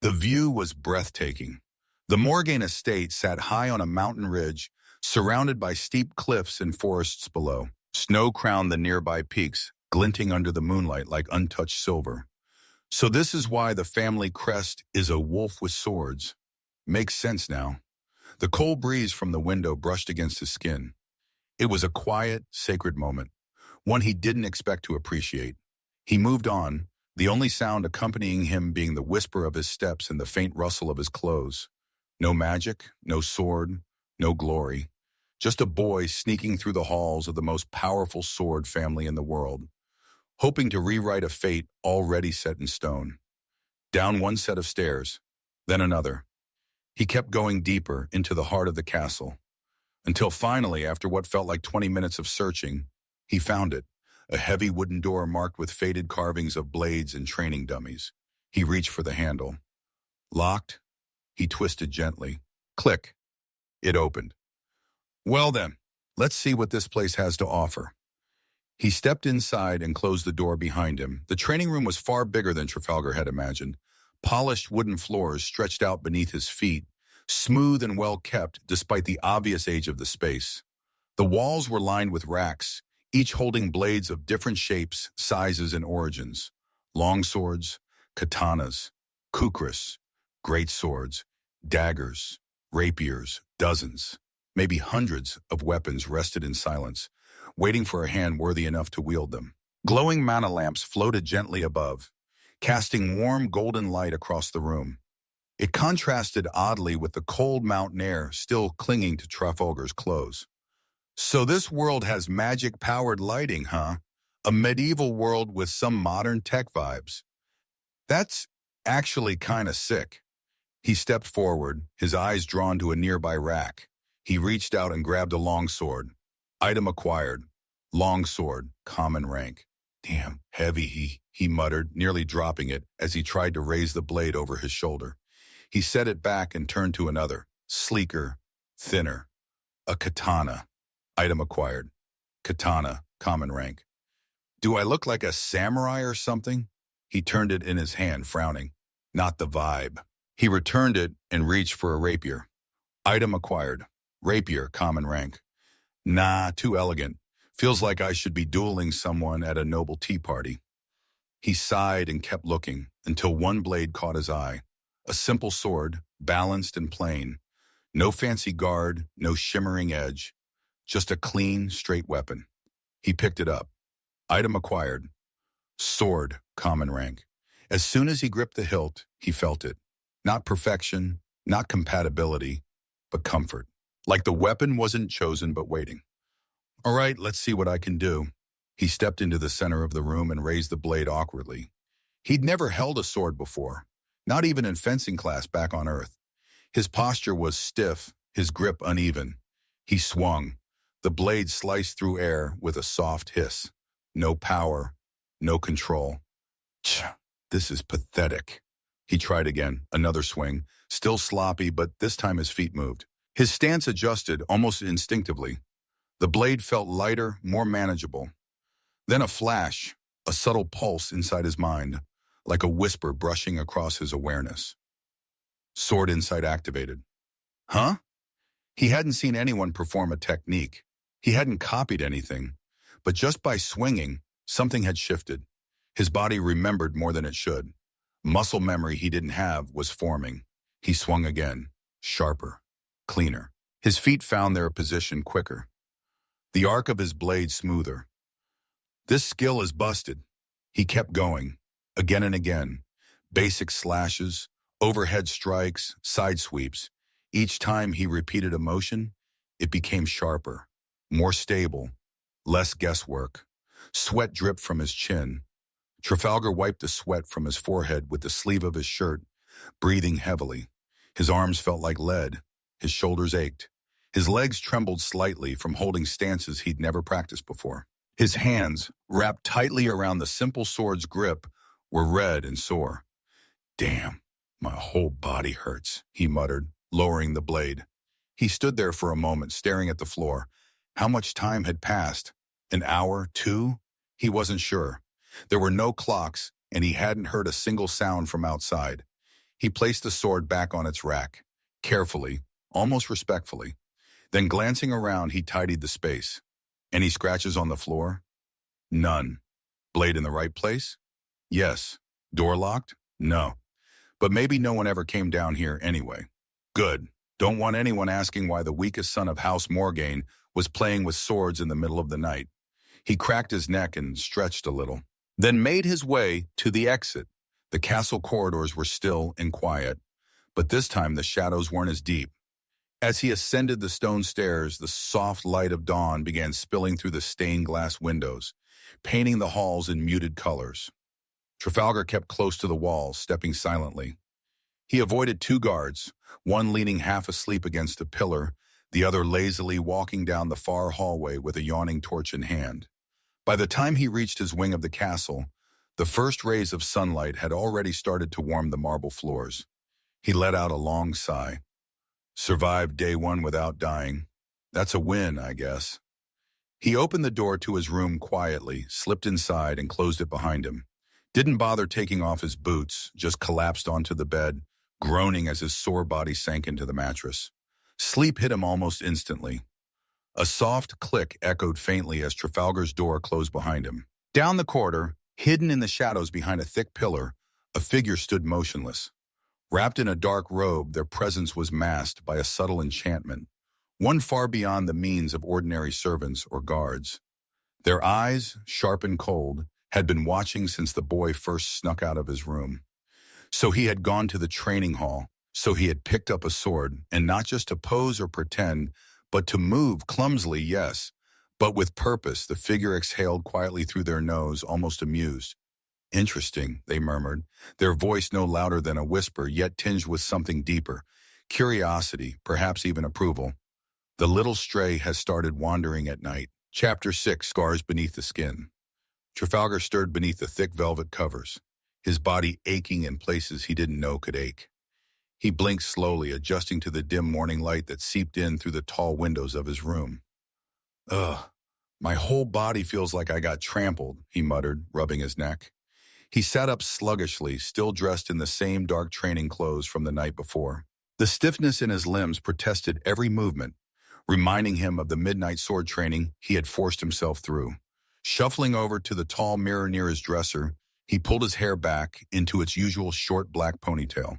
Speaker 1: The view was breathtaking. The Morgain estate sat high on a mountain ridge, surrounded by steep cliffs and forests below. Snow crowned the nearby peaks, glinting under the moonlight like untouched silver. So this is why the family crest is a wolf with swords. Makes sense now. The cold breeze from the window brushed against his skin. It was a quiet, sacred moment, one he didn't expect to appreciate. He moved on, the only sound accompanying him being the whisper of his steps and the faint rustle of his clothes. No magic, no sword, no glory. Just a boy sneaking through the halls of the most powerful sword family in the world, hoping to rewrite a fate already set in stone. Down one set of stairs, then another. He kept going deeper into the heart of the castle, until finally, after what felt like 20 minutes of searching, he found it, a heavy wooden door marked with faded carvings of blades and training dummies. He reached for the handle. Locked, he twisted gently. Click. It opened. Well then, let's see what this place has to offer. He stepped inside and closed the door behind him. The training room was far bigger than Trafalgar had imagined. Polished wooden floors stretched out beneath his feet, smooth and well-kept despite the obvious age of the space. The walls were lined with racks, each holding blades of different shapes, sizes, and origins. Long swords, katanas, kukris, great swords, daggers, rapiers, dozens, maybe hundreds of weapons rested in silence, waiting for a hand worthy enough to wield them. Glowing mana lamps floated gently above, casting warm golden light across the room. It contrasted oddly with the cold mountain air still clinging to Trafalgar's clothes. So this world has magic-powered lighting, huh? A medieval world with some modern tech vibes. That's actually kinda sick. He stepped forward, his eyes drawn to a nearby rack. He reached out and grabbed a longsword. Item acquired. Longsword, common rank. Damn, heavy, he muttered, nearly dropping it as he tried to raise the blade over his shoulder. He set it back and turned to another, sleeker, thinner. A katana. Item acquired. Katana, common rank. Do I look like a samurai or something? He turned it in his hand, frowning. Not the vibe. He returned it and reached for a rapier. Item acquired. Rapier, common rank. Nah, too elegant. Feels like I should be dueling someone at a noble tea party. He sighed and kept looking until one blade caught his eye. A simple sword, balanced and plain. No fancy guard, no shimmering edge. Just a clean, straight weapon. He picked it up. Item acquired. Sword, common rank. As soon as he gripped the hilt, he felt it. Not perfection, not compatibility, but comfort. Like the weapon wasn't chosen but waiting. All right, let's see what I can do. He stepped into the center of the room and raised the blade awkwardly. He'd never held a sword before, not even in fencing class back on Earth. His posture was stiff, his grip uneven. He swung. The blade sliced through air with a soft hiss. No power, no control. Tch, this is pathetic. He tried again, another swing, still sloppy, but this time his feet moved. His stance adjusted almost instinctively. The blade felt lighter, more manageable. Then a flash, a subtle pulse inside his mind, like a whisper brushing across his awareness. Sword insight activated. Huh? He hadn't seen anyone perform a technique. He hadn't copied anything. But just by swinging, something had shifted. His body remembered more than it should. Muscle memory he didn't have was forming. He swung again, sharper, cleaner. His feet found their position quicker. The arc of his blade smoother. This skill is busted. He kept going, again and again. Basic slashes, overhead strikes, side sweeps. Each time he repeated a motion, it became sharper, more stable, less guesswork. Sweat dripped from his chin. Trafalgar wiped the sweat from his forehead with the sleeve of his shirt, breathing heavily. His arms felt like lead. His shoulders ached. His legs trembled slightly from holding stances he'd never practiced before. His hands, wrapped tightly around the simple sword's grip, were red and sore. Damn, my whole body hurts, he muttered, lowering the blade. He stood there for a moment, staring at the floor. How much time had passed? An hour, 2? He wasn't sure. There were no clocks, and he hadn't heard a single sound from outside. He placed the sword back on its rack, carefully, almost respectfully. Then glancing around, he tidied the space. Any scratches on the floor? None. Blade in the right place? Yes. Door locked? No. But maybe no one ever came down here anyway. Good. Don't want anyone asking why the weakest son of House Morgain was playing with swords in the middle of the night. He cracked his neck and stretched a little, then made his way to the exit. The castle corridors were still and quiet, but this time the shadows weren't as deep. As he ascended the stone stairs, the soft light of dawn began spilling through the stained glass windows, painting the halls in muted colors. Trafalgar kept close to the wall, stepping silently. He avoided 2 guards, one leaning half asleep against a pillar, the other lazily walking down the far hallway with a yawning torch in hand. By the time he reached his wing of the castle, the first rays of sunlight had already started to warm the marble floors. He let out a long sigh. Survived day 1 without dying. That's a win, I guess. He opened the door to his room quietly, slipped inside, and closed it behind him. Didn't bother taking off his boots, just collapsed onto the bed, groaning as his sore body sank into the mattress. Sleep hit him almost instantly. A soft click echoed faintly as Trafalgar's door closed behind him. Down the corridor, hidden in the shadows behind a thick pillar, a figure stood motionless. Wrapped in a dark robe, their presence was masked by a subtle enchantment, one far beyond the means of ordinary servants or guards. Their eyes, sharp and cold, had been watching since the boy first snuck out of his room. So he had gone to the training hall, so he had picked up a sword, and not just to pose or pretend, but to move clumsily, yes, but with purpose. The figure exhaled quietly through their nose, almost amused. Interesting, they murmured, their voice no louder than a whisper, yet tinged with something deeper. Curiosity, perhaps even approval. The little stray has started wandering at night. Chapter 6, Scars Beneath the Skin. Trafalgar stirred beneath the thick velvet covers, his body aching in places he didn't know could ache. He blinked slowly, adjusting to the dim morning light that seeped in through the tall windows of his room. Ugh, my whole body feels like I got trampled, he muttered, rubbing his neck. He sat up sluggishly, still dressed in the same dark training clothes from the night before. The stiffness in his limbs protested every movement, reminding him of the midnight sword training he had forced himself through. Shuffling over to the tall mirror near his dresser, he pulled his hair back into its usual short black ponytail.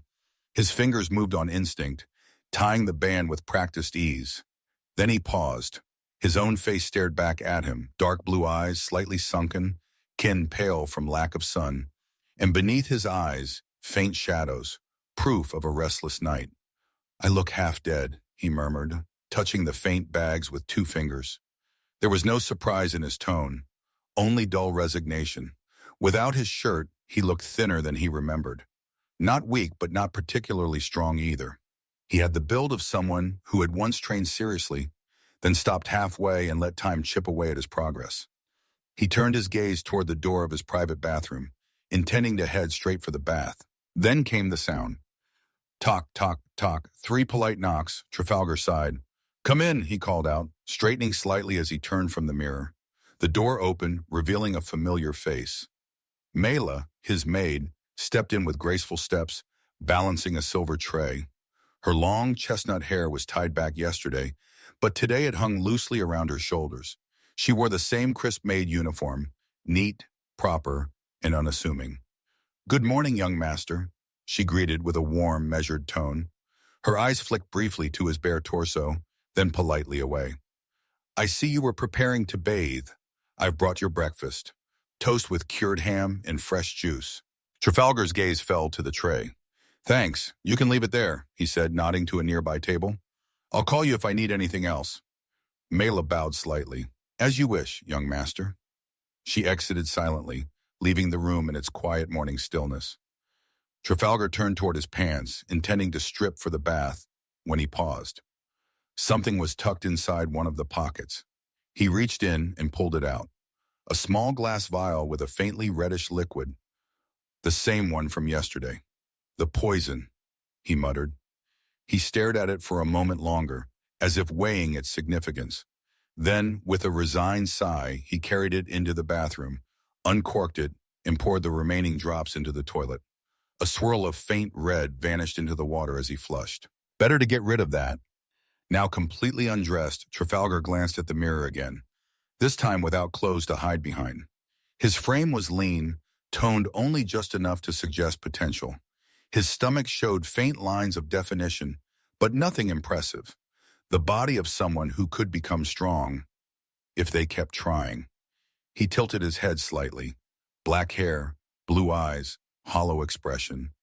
Speaker 1: His fingers moved on instinct, tying the band with practiced ease. Then he paused. His own face stared back at him, dark blue eyes slightly sunken, kin pale from lack of sun, and beneath his eyes, faint shadows, proof of a restless night. "I look half dead," he murmured, touching the faint bags with 2 fingers. There was no surprise in his tone, only dull resignation. Without his shirt, he looked thinner than he remembered. Not weak, but not particularly strong either. He had the build of someone who had once trained seriously, then stopped halfway and let time chip away at his progress. He turned his gaze toward the door of his private bathroom, intending to head straight for the bath. Then came the sound. Tock, tock, tock, 3 polite knocks. Trafalgar sighed. "Come in," he called out, straightening slightly as he turned from the mirror. The door opened, revealing a familiar face. Mela, his maid, stepped in with graceful steps, balancing a silver tray. Her long chestnut hair was tied back yesterday, but today it hung loosely around her shoulders. She wore the same crisp maid uniform, neat, proper, and unassuming. "Good morning, young master," she greeted with a warm, measured tone. Her eyes flicked briefly to his bare torso, then politely away. "I see you were preparing to bathe. I've brought your breakfast. Toast with cured ham and fresh juice." Trafalgar's gaze fell to the tray. "Thanks, you can leave it there," he said, nodding to a nearby table. "I'll call you if I need anything else." Mela bowed slightly. "As you wish, young master." She exited silently, leaving the room in its quiet morning stillness. Trafalgar turned toward his pants, intending to strip for the bath, when he paused. Something was tucked inside one of the pockets. He reached in and pulled it out. A small glass vial with a faintly reddish liquid. The same one from yesterday. "The poison," he muttered. He stared at it for a moment longer, as if weighing its significance. Then, with a resigned sigh, he carried it into the bathroom, uncorked it, and poured the remaining drops into the toilet. A swirl of faint red vanished into the water as he flushed. Better to get rid of that. Now completely undressed, Trafalgar glanced at the mirror again, this time without clothes to hide behind. His frame was lean, toned only just enough to suggest potential. His stomach showed faint lines of definition, but nothing impressive. The body of someone who could become strong, if they kept trying. He tilted his head slightly. Black hair, blue eyes, hollow expression.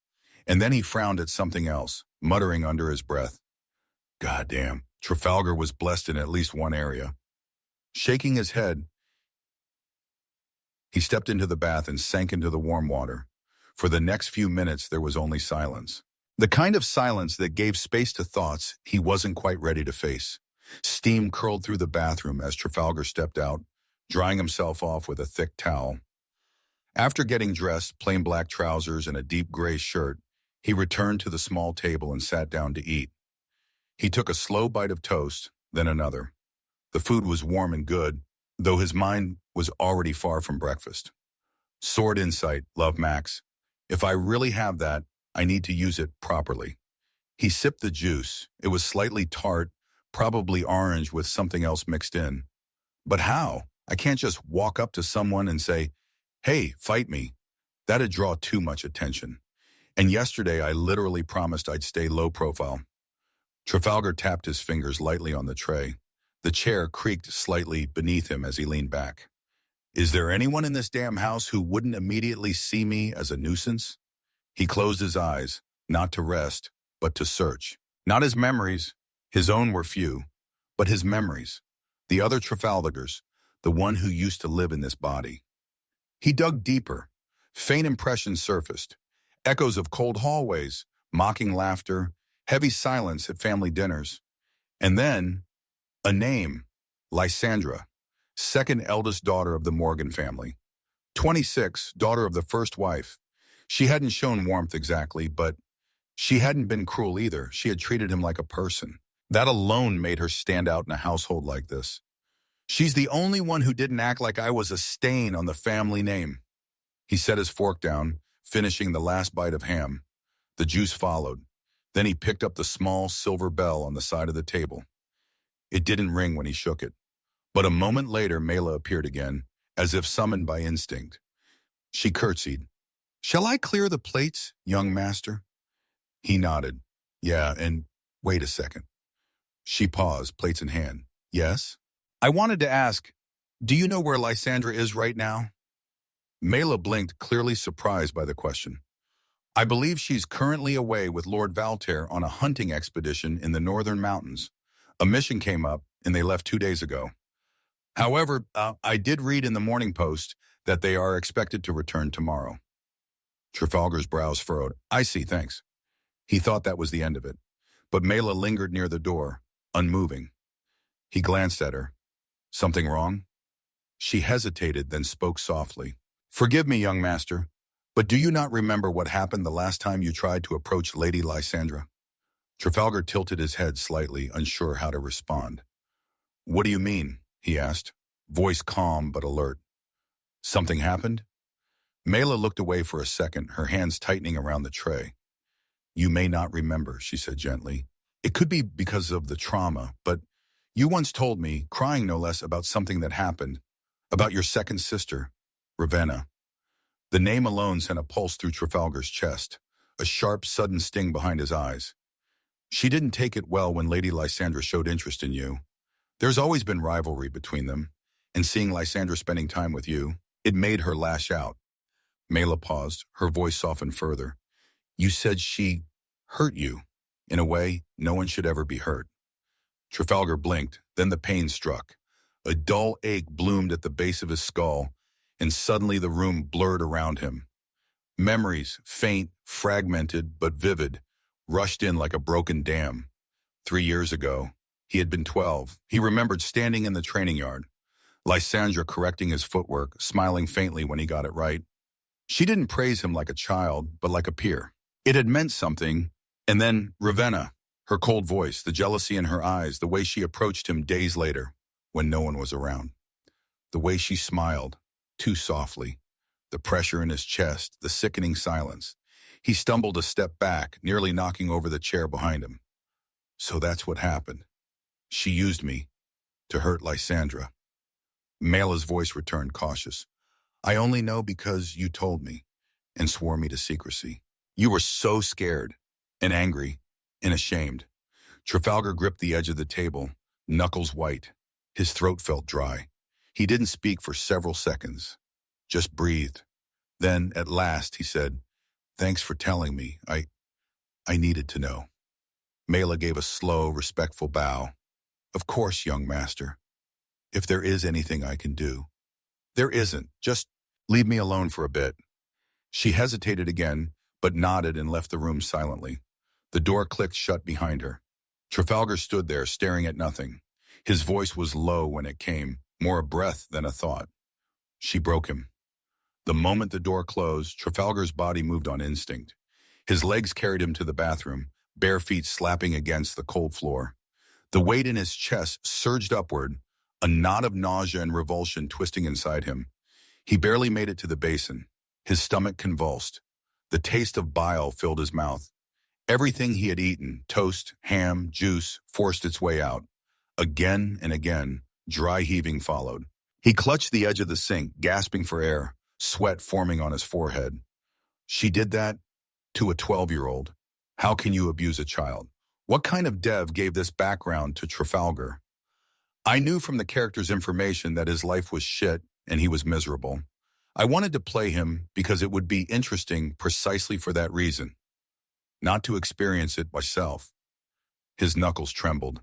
Speaker 1: And then he frowned at something else, muttering under his breath. Goddamn, Trafalgar was blessed in at least one area. Shaking his head, he stepped into the bath and sank into the warm water. For the next few minutes, there was only silence. The kind of silence that gave space to thoughts he wasn't quite ready to face. Steam curled through the bathroom as Trafalgar stepped out, drying himself off with a thick towel. After getting dressed, plain black trousers and a deep gray shirt, he returned to the small table and sat down to eat. He took a slow bite of toast, then another. The food was warm and good, though his mind was already far from breakfast. Sword insight, love Max. If I really have that, I need to use it properly. He sipped the juice. It was slightly tart, probably orange with something else mixed in. But how? I can't just walk up to someone and say, "Hey, fight me." That'd draw too much attention. And yesterday I literally promised I'd stay low profile. Trafalgar tapped his fingers lightly on the tray. The chair creaked slightly beneath him as he leaned back. Is there anyone in this damn house who wouldn't immediately see me as a nuisance? He closed his eyes, not to rest, but to search. Not his memories. His own were few. But his memories. The other Trafalgars, the one who used to live in this body. He dug deeper. Faint impressions surfaced. Echoes of cold hallways, mocking laughter, heavy silence at family dinners. And then, a name, Lysandra, second eldest daughter of the Morgain family. 26, daughter of the first wife. She hadn't shown warmth exactly, but she hadn't been cruel either. She had treated him like a person. That alone made her stand out in a household like this. She's the only one who didn't act like I was a stain on the family name. He set his fork down, finishing the last bite of ham. The juice followed. Then he picked up the small silver bell on the side of the table. It didn't ring when he shook it. But a moment later, Mela appeared again, as if summoned by instinct. She curtsied. "Shall I clear the plates, young master?" He nodded. "Yeah, and wait a second." She paused, plates in hand. "Yes?" "I wanted to ask, do you know where Lysandra is right now?" Mela blinked, clearly surprised by the question. "I believe she's currently away with Lord Valtaire on a hunting expedition in the northern mountains. A mission came up, and they left 2 days ago. However, I did read in the Morning Post that they are expected to return tomorrow." Trafalgar's brows furrowed. "I see, thanks." He thought that was the end of it. But Mela lingered near the door, unmoving. He glanced at her. "Something wrong?" She hesitated, then spoke softly. "Forgive me, young master, but do you not remember what happened the last time you tried to approach Lady Lysandra?" Trafalgar tilted his head slightly, unsure how to respond. "What do you mean?" he asked, voice calm but alert. "Something happened?" Mela looked away for a second, her hands tightening around the tray. "You may not remember," she said gently. "It could be because of the trauma, but you once told me, crying no less, about something that happened, about your second sister, Ravenna." The name alone sent a pulse through Trafalgar's chest, a sharp, sudden sting behind his eyes. "She didn't take it well when Lady Lysandra showed interest in you. There's always been rivalry between them, and seeing Lysandra spending time with you, it made her lash out." Mela paused, her voice softened further. "You said she hurt you. In a way, no one should ever be hurt." Trafalgar blinked, then the pain struck. A dull ache bloomed at the base of his skull, and suddenly the room blurred around him. Memories, faint, fragmented, but vivid, rushed in like a broken dam. 3 years ago, he had been 12. He remembered standing in the training yard, Lysandra correcting his footwork, smiling faintly when he got it right. She didn't praise him like a child, but like a peer. It had meant something. And then Ravenna, her cold voice, the jealousy in her eyes, the way she approached him days later when no one was around. The way she smiled, too softly, the pressure in his chest, the sickening silence. He stumbled a step back, nearly knocking over the chair behind him. So that's what happened. She used me to hurt Lysandra. Mela's voice returned, cautious. "I only know because you told me and swore me to secrecy. You were so scared and angry and ashamed." Trafalgar gripped the edge of the table, knuckles white. His throat felt dry. He didn't speak for several seconds, just breathed. Then, at last, he said, "Thanks for telling me. I needed to know." Mela gave a slow, respectful bow. "Of course, young master. If there is anything I can do." "There isn't. Just leave me alone for a bit." She hesitated again, but nodded and left the room silently. The door clicked shut behind her. Trafalgar stood there, staring at nothing. His voice was low when it came, more a breath than a thought. She broke him. The moment the door closed, Trafalgar's body moved on instinct. His legs carried him to the bathroom, bare feet slapping against the cold floor. The weight in his chest surged upward, a knot of nausea and revulsion twisting inside him. He barely made it to the basin. His stomach convulsed. The taste of bile filled his mouth. Everything he had eaten, toast, ham, juice, forced its way out. Again and again, dry heaving followed. He clutched the edge of the sink, gasping for air, sweat forming on his forehead. She did that to a 12-year-old. How can you abuse a child? What kind of dev gave this background to Trafalgar? I knew from the character's information that his life was shit and he was miserable. I wanted to play him because it would be interesting precisely for that reason, not to experience it myself. His knuckles trembled.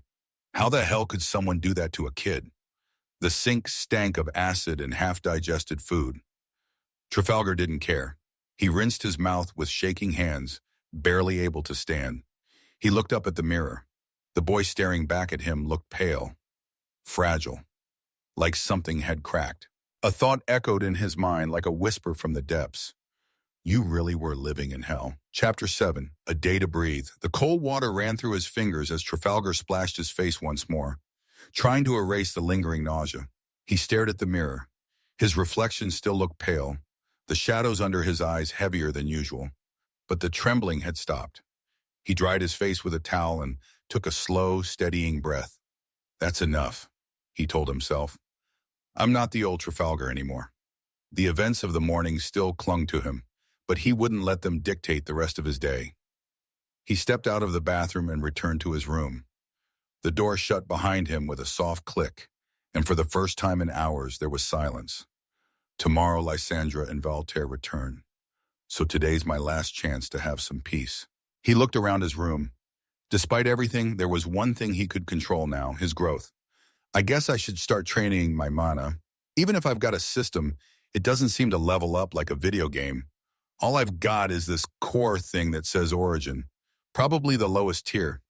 Speaker 1: How the hell could someone do that to a kid? The sink stank of acid and half-digested food. Trafalgar didn't care. He rinsed his mouth with shaking hands, barely able to stand. He looked up at the mirror. The boy staring back at him looked pale, fragile, like something had cracked. A thought echoed in his mind like a whisper from the depths. You really were living in hell. Chapter 7, A Day to Breathe. The cold water ran through his fingers as Trafalgar splashed his face once more, trying to erase the lingering nausea. He stared at the mirror. His reflection still looked pale, the shadows under his eyes heavier than usual, but the trembling had stopped. He dried his face with a towel and took a slow, steadying breath. That's enough, he told himself. I'm not the old Trafalgar anymore. The events of the morning still clung to him, but he wouldn't let them dictate the rest of his day. He stepped out of the bathroom and returned to his room. The door shut behind him with a soft click, and for the first time in hours there was silence. Tomorrow Lysandra and Voltaire return, so today's my last chance to have some peace. He looked around his room. Despite everything, there was one thing he could control now, his growth. I guess I should start training my mana. Even if I've got a system, it doesn't seem to level up like a video game. All I've got is this core thing that says origin. Probably the lowest tier.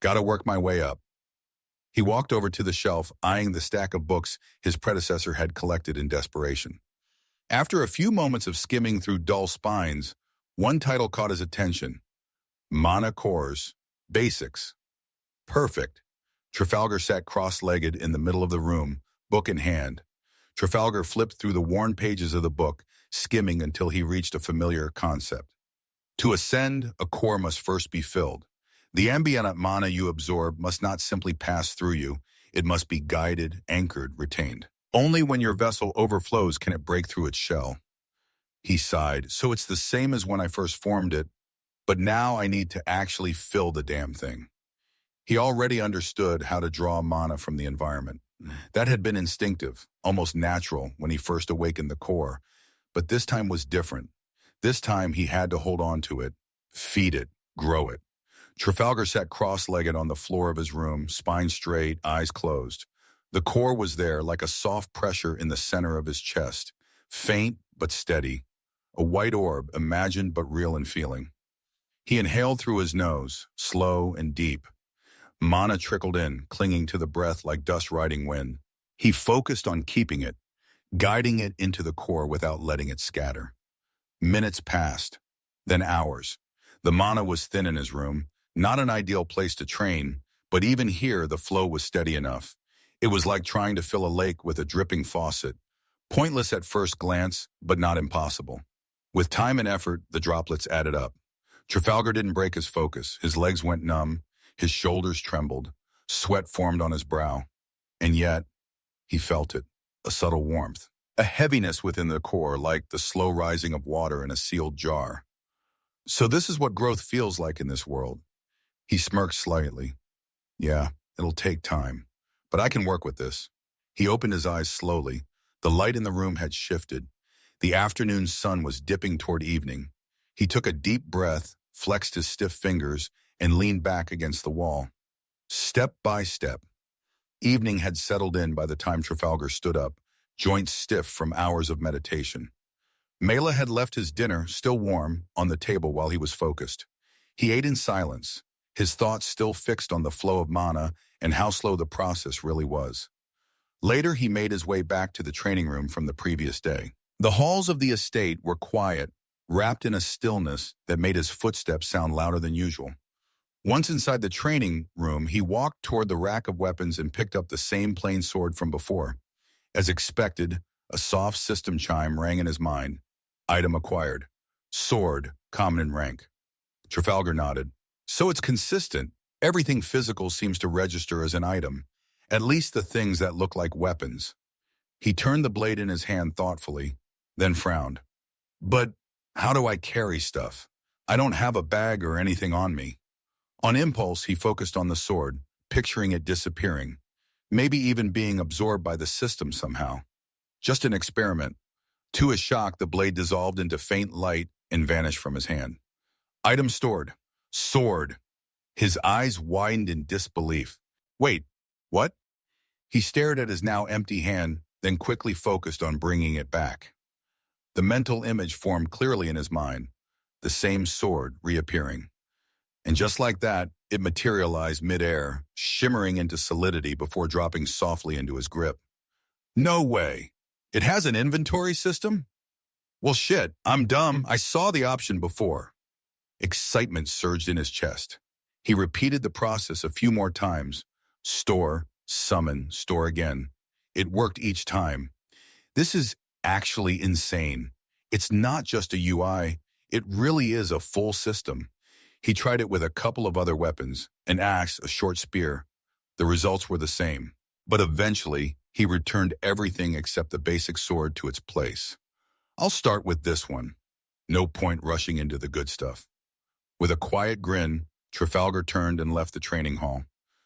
Speaker 1: Gotta work my way up. He walked over to the shelf, eyeing the stack of books his predecessor had collected in desperation. After a few moments of skimming through dull spines, one title caught his attention. Mana Cores. Basics. Perfect. Trafalgar sat cross-legged in the middle of the room, book in hand. Trafalgar flipped through the worn pages of the book, skimming until he reached a familiar concept. To ascend, a core must first be filled. The ambient mana you absorb must not simply pass through you, it must be guided, anchored, retained. Only when your vessel overflows can it break through its shell. He sighed, so it's the same as when I first formed it, but now I need to actually fill the damn thing. He already understood how to draw mana from the environment. That had been instinctive, almost natural when he first awakened the core, but this time was different. This time he had to hold on to it, feed it, grow it. Trafalgar sat cross-legged on the floor of his room, spine straight, eyes closed. The core was there like a soft pressure in the center of his chest, faint but steady, a white orb, imagined but real in feeling. He inhaled through his nose, slow and deep. Mana trickled in, clinging to the breath like dust riding wind. He focused on keeping it, guiding it into the core without letting it scatter. Minutes passed, then hours. The mana was thin in his room, not an ideal place to train, but even here the flow was steady enough. It was like trying to fill a lake with a dripping faucet. Pointless at first glance, but not impossible. With time and effort, the droplets added up. Trafalgar didn't break his focus. His legs went numb, his shoulders trembled, sweat formed on his brow. And yet, he felt it, a subtle warmth, a heaviness within the core like the slow rising of water in a sealed jar. So this is what growth feels like in this world. He smirked slightly. Yeah, it'll take time, but I can work with this. He opened his eyes slowly. The light in the room had shifted. The afternoon sun was dipping toward evening. He took a deep breath, flexed his stiff fingers, and leaned back against the wall. Step by step. Evening had settled in by the time Trafalgar stood up, joints stiff from hours of meditation. Mela had left his dinner, still warm, on the table while he was focused. He ate in silence, his thoughts still fixed on the flow of mana and how slow the process really was. Later, he made his way back to the training room from the previous day. The halls of the estate were quiet, wrapped in a stillness that made his footsteps sound louder than usual. Once inside the training room, he walked toward the rack of weapons and picked up the same plain sword from before. As expected, a soft system chime rang in his mind. Item acquired. Sword, common in rank. Trafalgar nodded. So it's consistent. Everything physical seems to register as an item, at least the things that look like weapons. He turned the blade in his hand thoughtfully, then frowned. But how do I carry stuff? I don't have a bag or anything on me. On impulse, he focused on the sword, picturing it disappearing, maybe even being absorbed by the system somehow. Just an experiment. To his shock, the blade dissolved into faint light and vanished from his hand. Item stored. Sword. His eyes widened in disbelief. Wait, what? He stared at his now empty hand, then quickly focused on bringing it back. The mental image formed clearly in his mind, the same sword reappearing. And just like that, it materialized midair, shimmering into solidity before dropping softly into his grip. No way. It has an inventory system? Well, shit, I'm dumb. I saw the option before. Excitement surged in his chest. He repeated the process a few more times. Store, summon, store again. It worked each time. This is actually insane. It's not just a UI, it really is a full system. He tried it with a couple of other weapons, an axe, a short spear. The results were the same. But eventually, he returned everything except the basic sword to its place. I'll start with this one. No point rushing into the good stuff. With a quiet grin, Trafalgar turned and left the training hall.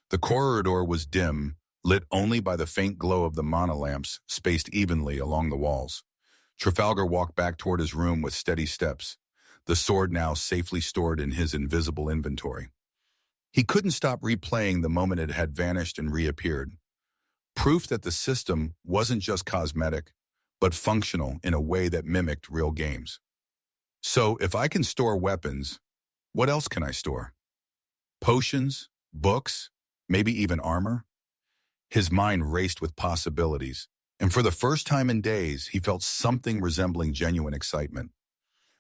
Speaker 1: The corridor was dim, lit only by the faint glow of the monolamps spaced evenly along the walls. Trafalgar walked back toward his room with steady steps, the sword now safely stored in his invisible inventory. He couldn't stop replaying the moment it had vanished and reappeared. Proof that the system wasn't just cosmetic, but functional in a way that mimicked real games. So if I can store weapons, what else can I store? Potions, books, maybe even armor? His mind raced with possibilities, and for the first time in days, he felt something resembling genuine excitement.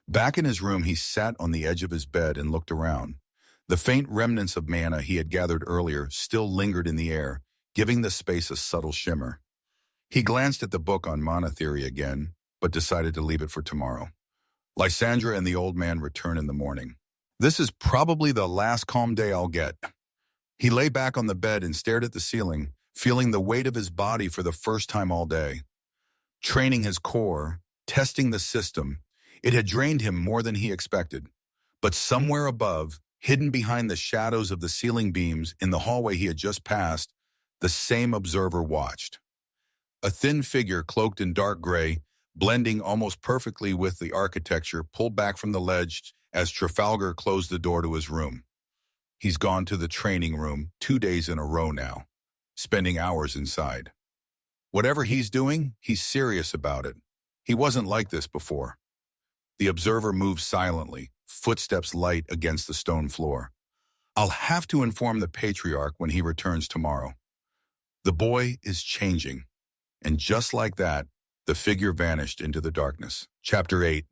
Speaker 1: Back in his room, he sat on the edge of his bed and looked around. The faint remnants of mana he had gathered earlier still lingered in the air, giving the space a subtle shimmer. He glanced at the book on mana theory again, but decided to leave it for tomorrow. Lysandra and the old man return in the morning. This is probably the last calm day I'll get. He lay back on the bed and stared at the ceiling, feeling the weight of his body for the first time all day. Training his core, testing the system, it had drained him more than he expected. But somewhere above, hidden behind the shadows of the ceiling beams in the hallway he had just passed, the same observer watched. A thin figure cloaked in dark gray, blending almost perfectly with the architecture, pulled back from the ledge as Trafalgar closed the door to his room. He's gone to the training room 2 days in a row now, spending hours inside. Whatever he's doing, he's serious about it. He wasn't like this before. The observer moved silently, footsteps light against the stone floor. I'll have to inform the patriarch when he returns tomorrow. The boy is changing. And just like that, the figure vanished into the darkness. Chapter 8.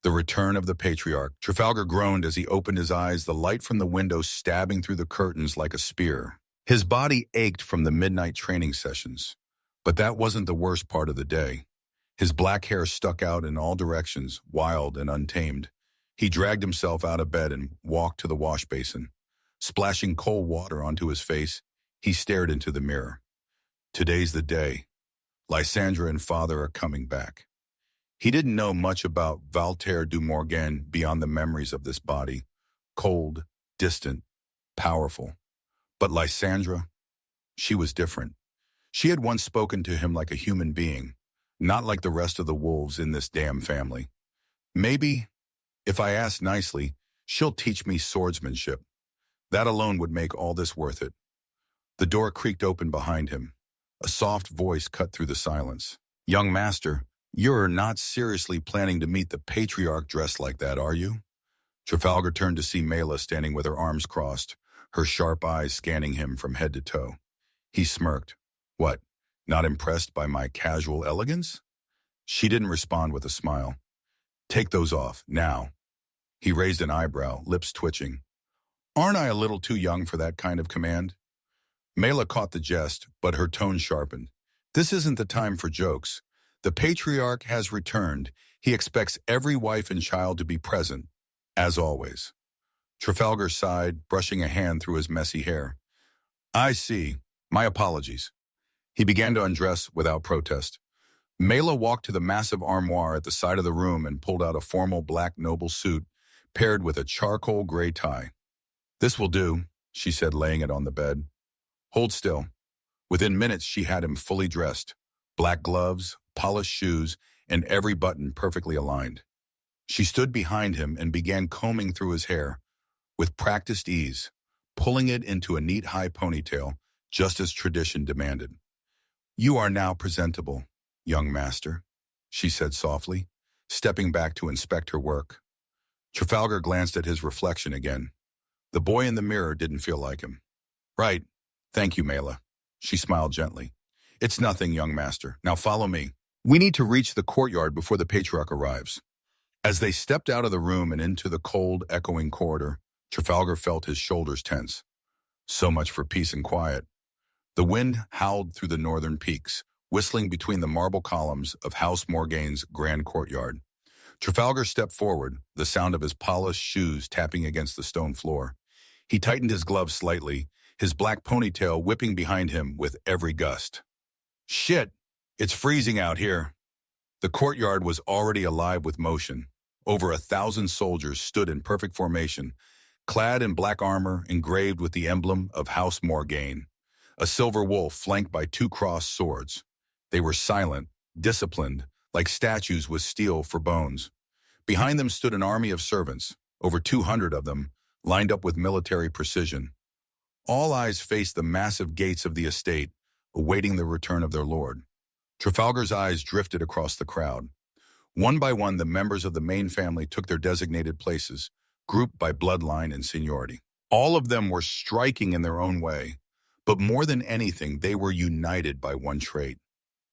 Speaker 1: The Return of the Patriarch. Trafalgar groaned as he opened his eyes, the light from the window stabbing through the curtains like a spear. His body ached from the midnight training sessions. But that wasn't the worst part of the day. His black hair stuck out in all directions, wild and untamed. He dragged himself out of bed and walked to the wash basin. Splashing cold water onto his face, he stared into the mirror. Today's the day. Lysandra and father are coming back. He didn't know much about Trafalgar du Morgain beyond the memories of this body. Cold, distant, powerful. But Lysandra, she was different. She had once spoken to him like a human being, not like the rest of the wolves in this damn family. Maybe, if I ask nicely, she'll teach me swordsmanship. That alone would make all this worth it. The door creaked open behind him. A soft voice cut through the silence. Young master, you're not seriously planning to meet the patriarch dressed like that, are you? Trafalgar turned to see Mela standing with her arms crossed, her sharp eyes scanning him from head to toe. He smirked. What, not impressed by my casual elegance? She didn't respond with a smile. Take those off, now. He raised an eyebrow, lips twitching. Aren't I a little too young for that kind of command? Mela caught the jest, but her tone sharpened. This isn't the time for jokes. The patriarch has returned. He expects every wife and child to be present, as always. Trafalgar sighed, brushing a hand through his messy hair. I see. My apologies. He began to undress without protest. Mela walked to the massive armoire at the side of the room and pulled out a formal black noble suit paired with a charcoal gray tie. This will do, she said, laying it on the bed. Hold still. Within minutes, she had him fully dressed. Black gloves, polished shoes, and every button perfectly aligned. She stood behind him and began combing through his hair, with practiced ease, pulling it into a neat high ponytail, just as tradition demanded. You are now presentable, young master, she said softly, stepping back to inspect her work. Trafalgar glanced at his reflection again. The boy in the mirror didn't feel like him. Right. Thank you, Mela. She smiled gently. It's nothing, young master. Now follow me. We need to reach the courtyard before the patriarch arrives. As they stepped out of the room and into the cold, echoing corridor, Trafalgar felt his shoulders tense. So much for peace and quiet. The wind howled through the northern peaks, whistling between the marble columns of House Morgain's grand courtyard. Trafalgar stepped forward, the sound of his polished shoes tapping against the stone floor. He tightened his gloves slightly, his black ponytail whipping behind him with every gust. Shit, it's freezing out here. The courtyard was already alive with motion. Over 1,000 soldiers stood in perfect formation, clad in black armor engraved with the emblem of House Morgain, a silver wolf flanked by 2 crossed swords. They were silent, disciplined, like statues with steel for bones. Behind them stood an army of servants, over 200 of them, lined up with military precision. All eyes faced the massive gates of the estate, awaiting the return of their lord. Trafalgar's eyes drifted across the crowd. One by one, the members of the main family took their designated places, grouped by bloodline and seniority. All of them were striking in their own way, but more than anything, they were united by one trait.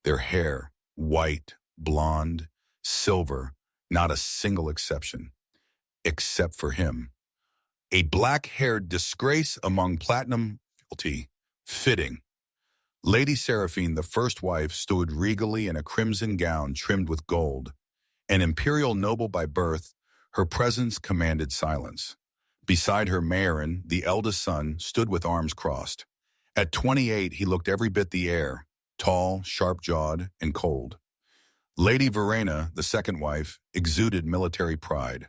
Speaker 1: Their hair, white, blonde, silver, not a single exception. Except for him. A black-haired disgrace among platinum royalty. Fitting. Lady Seraphine, the first wife, stood regally in a crimson gown trimmed with gold. An imperial noble by birth, her presence commanded silence. Beside her, Marin, the eldest son, stood with arms crossed. At 28, he looked every bit the heir, tall, sharp-jawed, and cold. Lady Verena, the second wife, exuded military pride.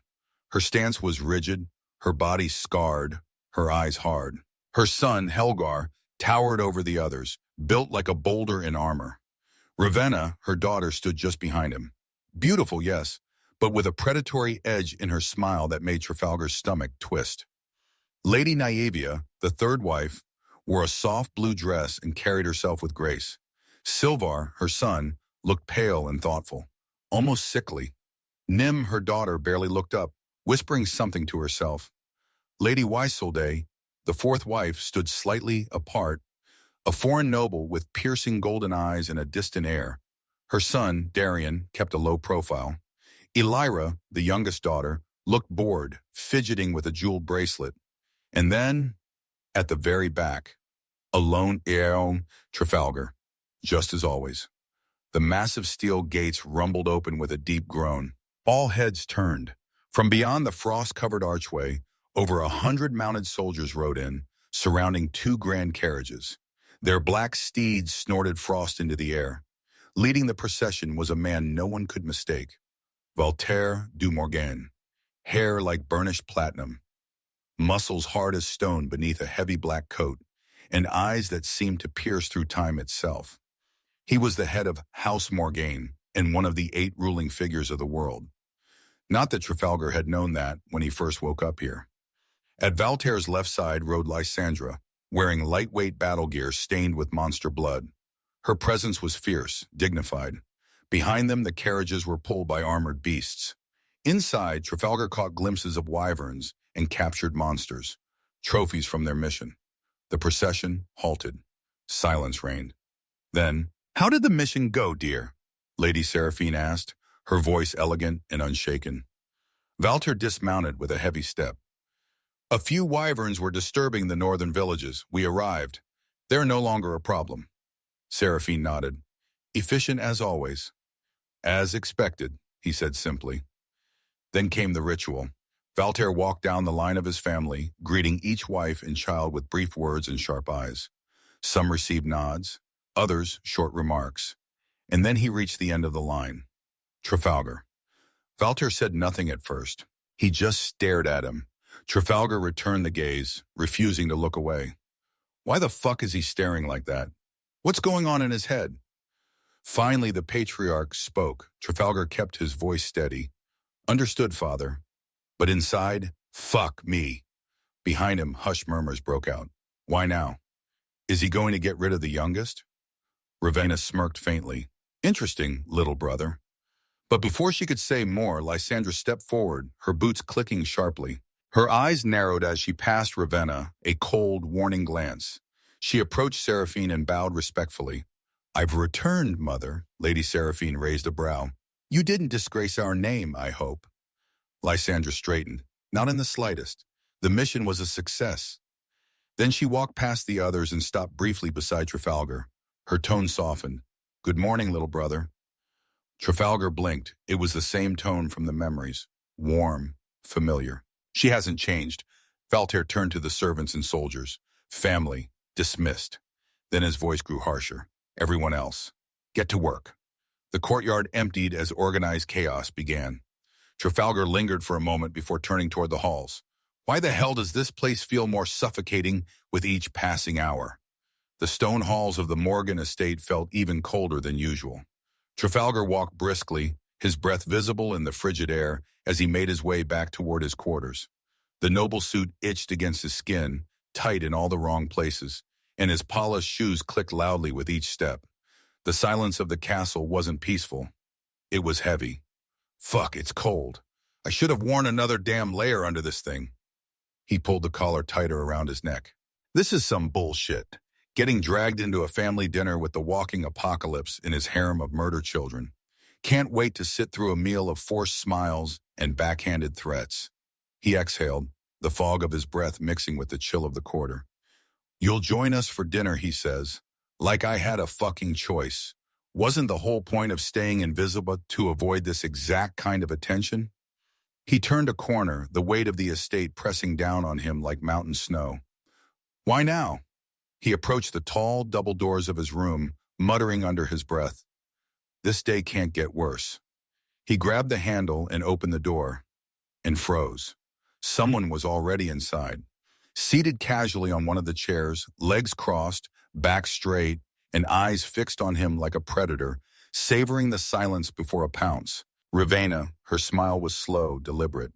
Speaker 1: Her stance was rigid, her body scarred, her eyes hard. Her son, Helgar, towered over the others, built like a boulder in armor. Ravenna, her daughter, stood just behind him. Beautiful, yes, but with a predatory edge in her smile that made Trafalgar's stomach twist. Lady Naevia, the third wife, wore a soft blue dress and carried herself with grace. Silvar, her son, looked pale and thoughtful, almost sickly. Nim, her daughter, barely looked up, whispering something to herself. Lady Waisolde, the fourth wife, stood slightly apart, a foreign noble with piercing golden eyes and a distant air. Her son, Darian, kept a low profile. Elira, the youngest daughter, looked bored, fidgeting with a jeweled bracelet. And then, at the very back, alone, Trafalgar, just as always. The massive steel gates rumbled open with a deep groan. All heads turned. From beyond the frost-covered archway, over 100 mounted soldiers rode in, surrounding 2 grand carriages. Their black steeds snorted frost into the air. Leading the procession was a man no one could mistake. Valter du Morgain, hair like burnished platinum, muscles hard as stone beneath a heavy black coat, and eyes that seemed to pierce through time itself. He was the head of House Morgain and one of the 8 ruling figures of the world. Not that Trafalgar had known that when he first woke up here. At Valter's left side rode Lysandra, wearing lightweight battle gear stained with monster blood. Her presence was fierce, dignified. Behind them, the carriages were pulled by armored beasts. Inside, Trafalgar caught glimpses of wyverns and captured monsters, trophies from their mission. The procession halted. Silence reigned. Then, "How did the mission go, dear?" Lady Seraphine asked, her voice elegant and unshaken. Valter dismounted with a heavy step. "A few wyverns were disturbing the northern villages. We arrived. They're no longer a problem." Seraphine nodded. "Efficient as always." "As expected," he said simply. Then came the ritual. Valter walked down the line of his family, greeting each wife and child with brief words and sharp eyes. Some received nods, others short remarks. And then he reached the end of the line. Trafalgar. Valter said nothing at first. He just stared at him. Trafalgar returned the gaze, refusing to look away. Why the fuck is he staring like that? What's going on in his head? Finally, the patriarch spoke. Trafalgar kept his voice steady. "Understood, father." But inside, "Fuck me." Behind him, hushed murmurs broke out. "Why now? Is he going to get rid of the youngest?" Ravenna smirked faintly. "Interesting, little brother." But before she could say more, Lysandra stepped forward, her boots clicking sharply. Her eyes narrowed as she passed Ravenna, a cold, warning glance. She approached Seraphine and bowed respectfully. "I've returned, mother." Lady Seraphine raised a brow. "You didn't disgrace our name, I hope." Lysandra straightened. "Not in the slightest. The mission was a success." Then she walked past the others and stopped briefly beside Trafalgar. Her tone softened. "Good morning, little brother." Trafalgar blinked. It was the same tone from the memories. Warm, familiar. She hasn't changed. Valter turned to the servants and soldiers. Family, dismissed. Then his voice grew harsher. Everyone else, get to work. The courtyard emptied as organized chaos began. Trafalgar lingered for a moment before turning toward the halls. Why the hell does this place feel more suffocating with each passing hour? The stone halls of the Morgain estate felt even colder than usual. Trafalgar walked briskly, his breath visible in the frigid air as he made his way back toward his quarters. The noble suit itched against his skin, tight in all the wrong places, and his polished shoes clicked loudly with each step. The silence of the castle wasn't peaceful. It was heavy. Fuck, it's cold. I should have worn another damn layer under this thing. He pulled the collar tighter around his neck. This is some bullshit. Getting dragged into a family dinner with the walking apocalypse in his harem of murder children. Can't wait to sit through a meal of forced smiles and backhanded threats. He exhaled, the fog of his breath mixing with the chill of the quarter. You'll join us for dinner, he says. Like I had a fucking choice. Wasn't the whole point of staying invisible to avoid this exact kind of attention? He turned a corner, the weight of the estate pressing down on him like mountain snow. Why now? He approached the tall double doors of his room, muttering under his breath. This day can't get worse. He grabbed the handle and opened the door, and froze. Someone was already inside. Seated casually on one of the chairs, legs crossed, back straight, and eyes fixed on him like a predator, savoring the silence before a pounce. Ravenna, her smile was slow, deliberate.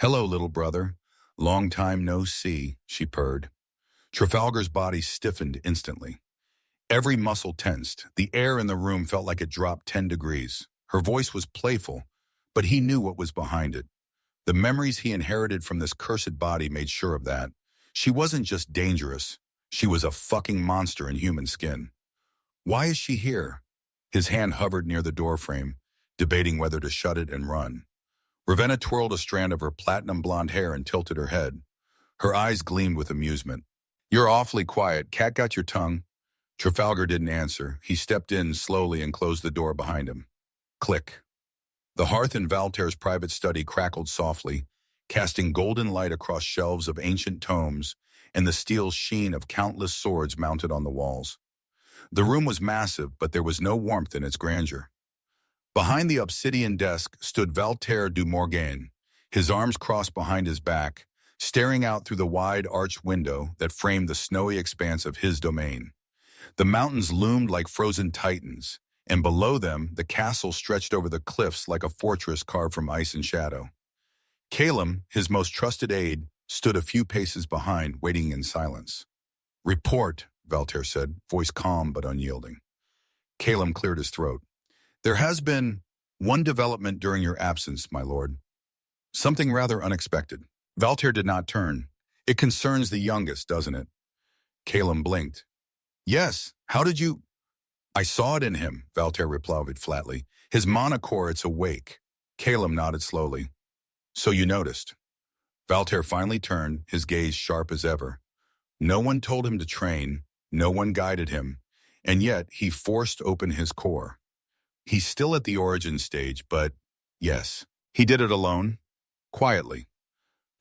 Speaker 1: Hello, little brother. Long time no see, she purred. Trafalgar's body stiffened instantly. Every muscle tensed. The air in the room felt like it dropped 10 degrees. Her voice was playful, but he knew what was behind it. The memories he inherited from this cursed body made sure of that. She wasn't just dangerous. She was a fucking monster in human skin. Why is she here? His hand hovered near the doorframe, debating whether to shut it and run. Ravenna twirled a strand of her platinum blonde hair and tilted her head. Her eyes gleamed with amusement. You're awfully quiet. Cat got your tongue? Trafalgar didn't answer. He stepped in slowly and closed the door behind him. Click. The hearth in Valter's private study crackled softly, casting golden light across shelves of ancient tomes and the steel sheen of countless swords mounted on the walls. The room was massive, but there was no warmth in its grandeur. Behind the obsidian desk stood Trafalgar du Morgain, his arms crossed behind his back, staring out through the wide arched window that framed the snowy expanse of his domain. The mountains loomed like frozen titans, and below them the castle stretched over the cliffs like a fortress carved from ice and shadow. Calum, his most trusted aide, stood a few paces behind, waiting in silence. Report, Valter said, voice calm but unyielding. Calum cleared his throat. There has been one development during your absence, my lord. Something rather unexpected. Valter did not turn. It concerns the youngest, doesn't it? Calum blinked. Yes, how did you... I saw it in him, Valter replied flatly. His monocore, it's awake. Calum nodded slowly. So you noticed. Valter finally turned, his gaze sharp as ever. No one told him to train, no one guided him, and yet he forced open his core. He's still at the origin stage, but yes, he did it alone, quietly.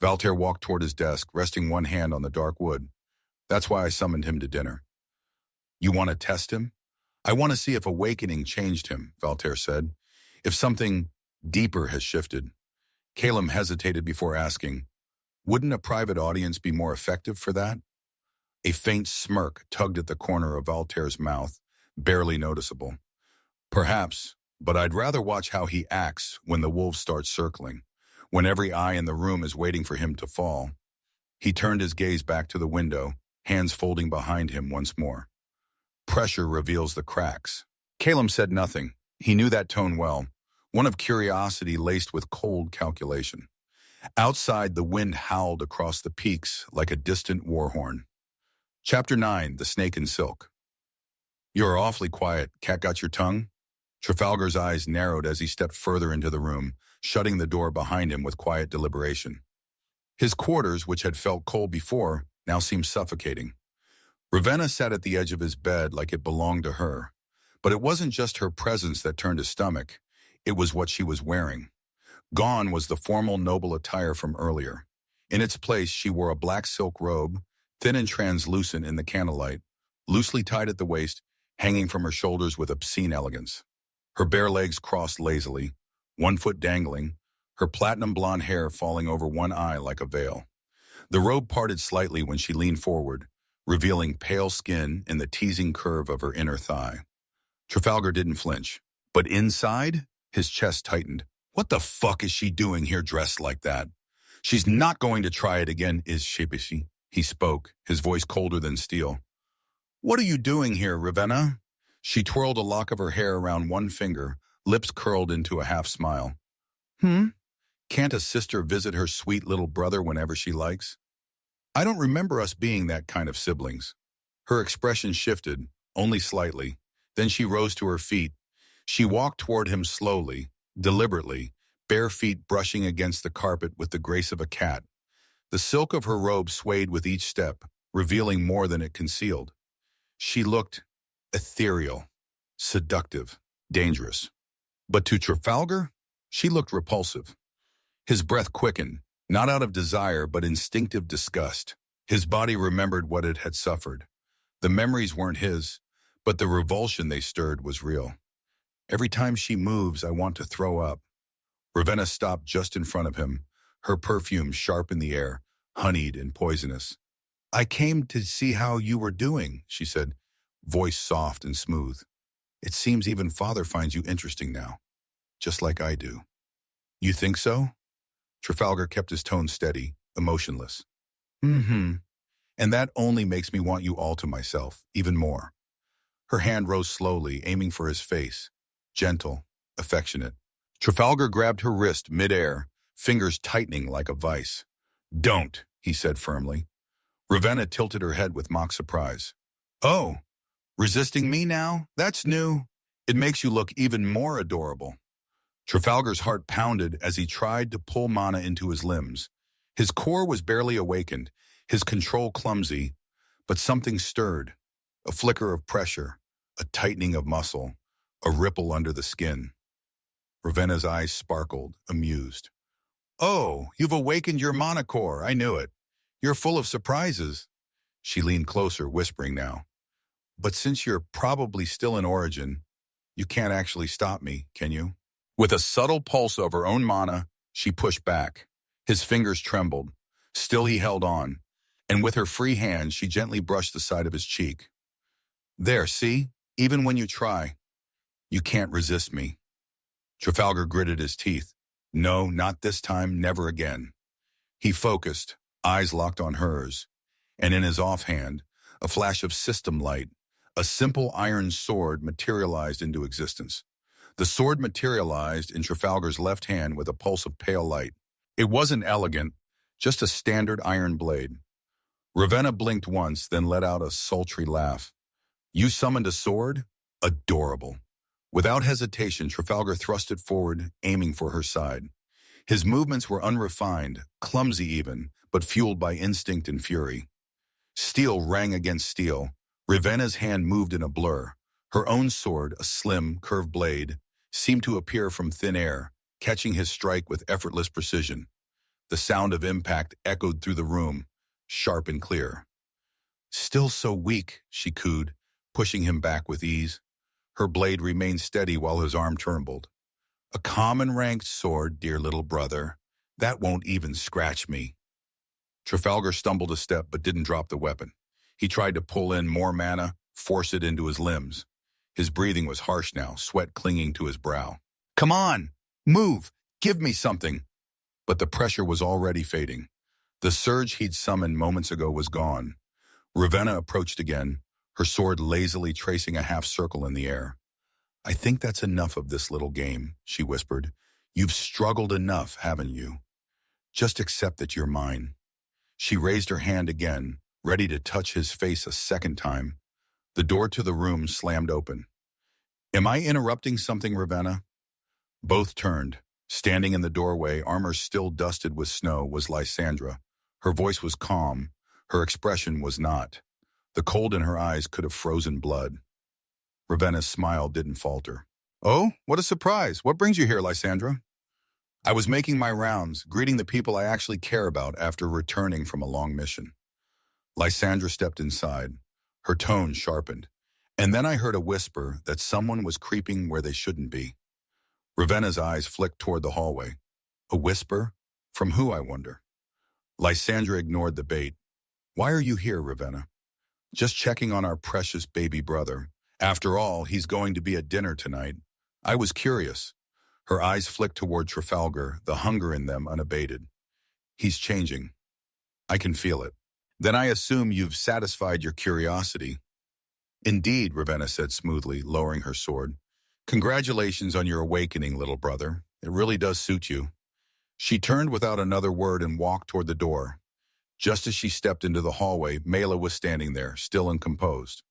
Speaker 1: Valter walked toward his desk, resting one hand on the dark wood. That's why I summoned him to dinner. You want to test him? I want to see if awakening changed him, Valter said. If something deeper has shifted. Calum hesitated before asking, wouldn't a private audience be more effective for that? A faint smirk tugged at the corner of Valter's mouth, barely noticeable. Perhaps, but I'd rather watch how he acts when the wolves start circling, when every eye in the room is waiting for him to fall. He turned his gaze back to the window, hands folding behind him once more. Pressure reveals the cracks. Calum said nothing. He knew that tone well, one of curiosity laced with cold calculation. Outside, the wind howled across the peaks like a distant war horn. Chapter 9, The Snake in Silk. You're awfully quiet. Cat got your tongue? Trafalgar's eyes narrowed as he stepped further into the room, shutting the door behind him with quiet deliberation. His quarters, which had felt cold before, now seemed suffocating. Ravenna sat at the edge of his bed like it belonged to her. But it wasn't just her presence that turned his stomach. It was what she was wearing. Gone was the formal noble attire from earlier. In its place, she wore a black silk robe, thin and translucent in the candlelight, loosely tied at the waist, hanging from her shoulders with obscene elegance. Her bare legs crossed lazily, one foot dangling, her platinum blonde hair falling over one eye like a veil. The robe parted slightly when she leaned forward, revealing pale skin and the teasing curve of her inner thigh. Trafalgar didn't flinch, but inside, his chest tightened. What the fuck is she doing here dressed like that? She's not going to try it again, is she? He spoke, his voice colder than steel. What are you doing here, Ravenna? She twirled a lock of her hair around one finger, lips curled into a half smile. Can't a sister visit her sweet little brother whenever she likes? I don't remember us being that kind of siblings. Her expression shifted, only slightly. Then she rose to her feet. She walked toward him slowly, deliberately, bare feet brushing against the carpet with the grace of a cat. The silk of her robe swayed with each step, revealing more than it concealed. She looked ethereal, seductive, dangerous. But to Trafalgar, she looked repulsive. His breath quickened, not out of desire but instinctive disgust. His body remembered what it had suffered. The memories weren't his, but the revulsion they stirred was real. Every time she moves, I want to throw up. Ravenna stopped just in front of him, her perfume sharp in the air, honeyed and poisonous. I came to see how you were doing, she said, voice soft and smooth. It seems even Father finds you interesting now, just like I do. You think so? Trafalgar kept his tone steady, emotionless. And that only makes me want you all to myself, even more. Her hand rose slowly, aiming for his face. Gentle, affectionate. Trafalgar grabbed her wrist mid-air, fingers tightening like a vice. Don't, he said firmly. Ravenna tilted her head with mock surprise. Oh, resisting me now? That's new. It makes you look even more adorable. Trafalgar's heart pounded as he tried to pull mana into his limbs. His core was barely awakened, his control clumsy, but something stirred. A flicker of pressure, a tightening of muscle, a ripple under the skin. Ravenna's eyes sparkled, amused. Oh, you've awakened your mana core, I knew it. You're full of surprises. She leaned closer, whispering now. But since you're probably still in origin, you can't actually stop me, can you? With a subtle pulse of her own mana, she pushed back. His fingers trembled. Still he held on, and with her free hand, she gently brushed the side of his cheek. There, see? Even when you try, you can't resist me. Trafalgar gritted his teeth. No, not this time, never again. He focused, eyes locked on hers, and in his offhand, a flash of system light, a simple iron sword materialized into existence. The sword materialized in Trafalgar's left hand with a pulse of pale light. It wasn't elegant, just a standard iron blade. Ravenna blinked once, then let out a sultry laugh. You summoned a sword? Adorable. Without hesitation, Trafalgar thrust it forward, aiming for her side. His movements were unrefined, clumsy even, but fueled by instinct and fury. Steel rang against steel. Ravenna's hand moved in a blur. Her own sword, a slim, curved blade, seemed to appear from thin air, catching his strike with effortless precision. The sound of impact echoed through the room, sharp and clear. Still so weak, she cooed, pushing him back with ease. Her blade remained steady while his arm trembled. A common ranked sword, dear little brother. That won't even scratch me. Trafalgar stumbled a step but didn't drop the weapon. He tried to pull in more mana, force it into his limbs. His breathing was harsh now, sweat clinging to his brow. Come on, move, give me something. But the pressure was already fading. The surge he'd summoned moments ago was gone. Ravenna approached again, her sword lazily tracing a half circle in the air. I think that's enough of this little game, she whispered. You've struggled enough, haven't you? Just accept that you're mine. She raised her hand again, ready to touch his face a second time. The door to the room slammed open. Am I interrupting something, Ravenna? Both turned. Standing in the doorway, armor still dusted with snow, was Lysandra. Her voice was calm. Her expression was not. The cold in her eyes could have frozen blood. Ravenna's smile didn't falter. Oh, what a surprise. What brings you here, Lysandra? I was making my rounds, greeting the people I actually care about after returning from a long mission. Lysandra stepped inside. Her tone sharpened. And then I heard a whisper that someone was creeping where they shouldn't be. Ravenna's eyes flicked toward the hallway. A whisper? From who, I wonder? Lysandra ignored the bait. Why are you here, Ravenna? Just checking on our precious baby brother. After all, he's going to be at dinner tonight. I was curious. Her eyes flicked toward Trafalgar, the hunger in them unabated. He's changing. I can feel it. Then I assume you've satisfied your curiosity. Indeed, Ravenna said smoothly, lowering her sword. Congratulations on your awakening, little brother. It really does suit you. She turned without another word and walked toward the door. Just as she stepped into the hallway, Mela was standing there, still and composed.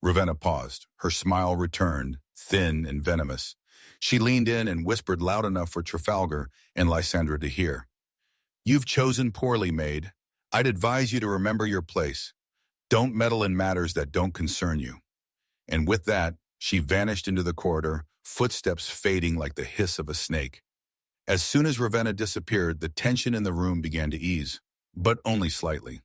Speaker 1: Ravenna paused. Her smile returned, thin and venomous. She leaned in and whispered loud enough for Trafalgar and Lysandra to hear. You've chosen poorly, maid. I'd advise you to remember your place. Don't meddle in matters that don't concern you. And with that, she vanished into the corridor, footsteps fading like the hiss of a snake. As soon as Ravenna disappeared, the tension in the room began to ease, but only slightly.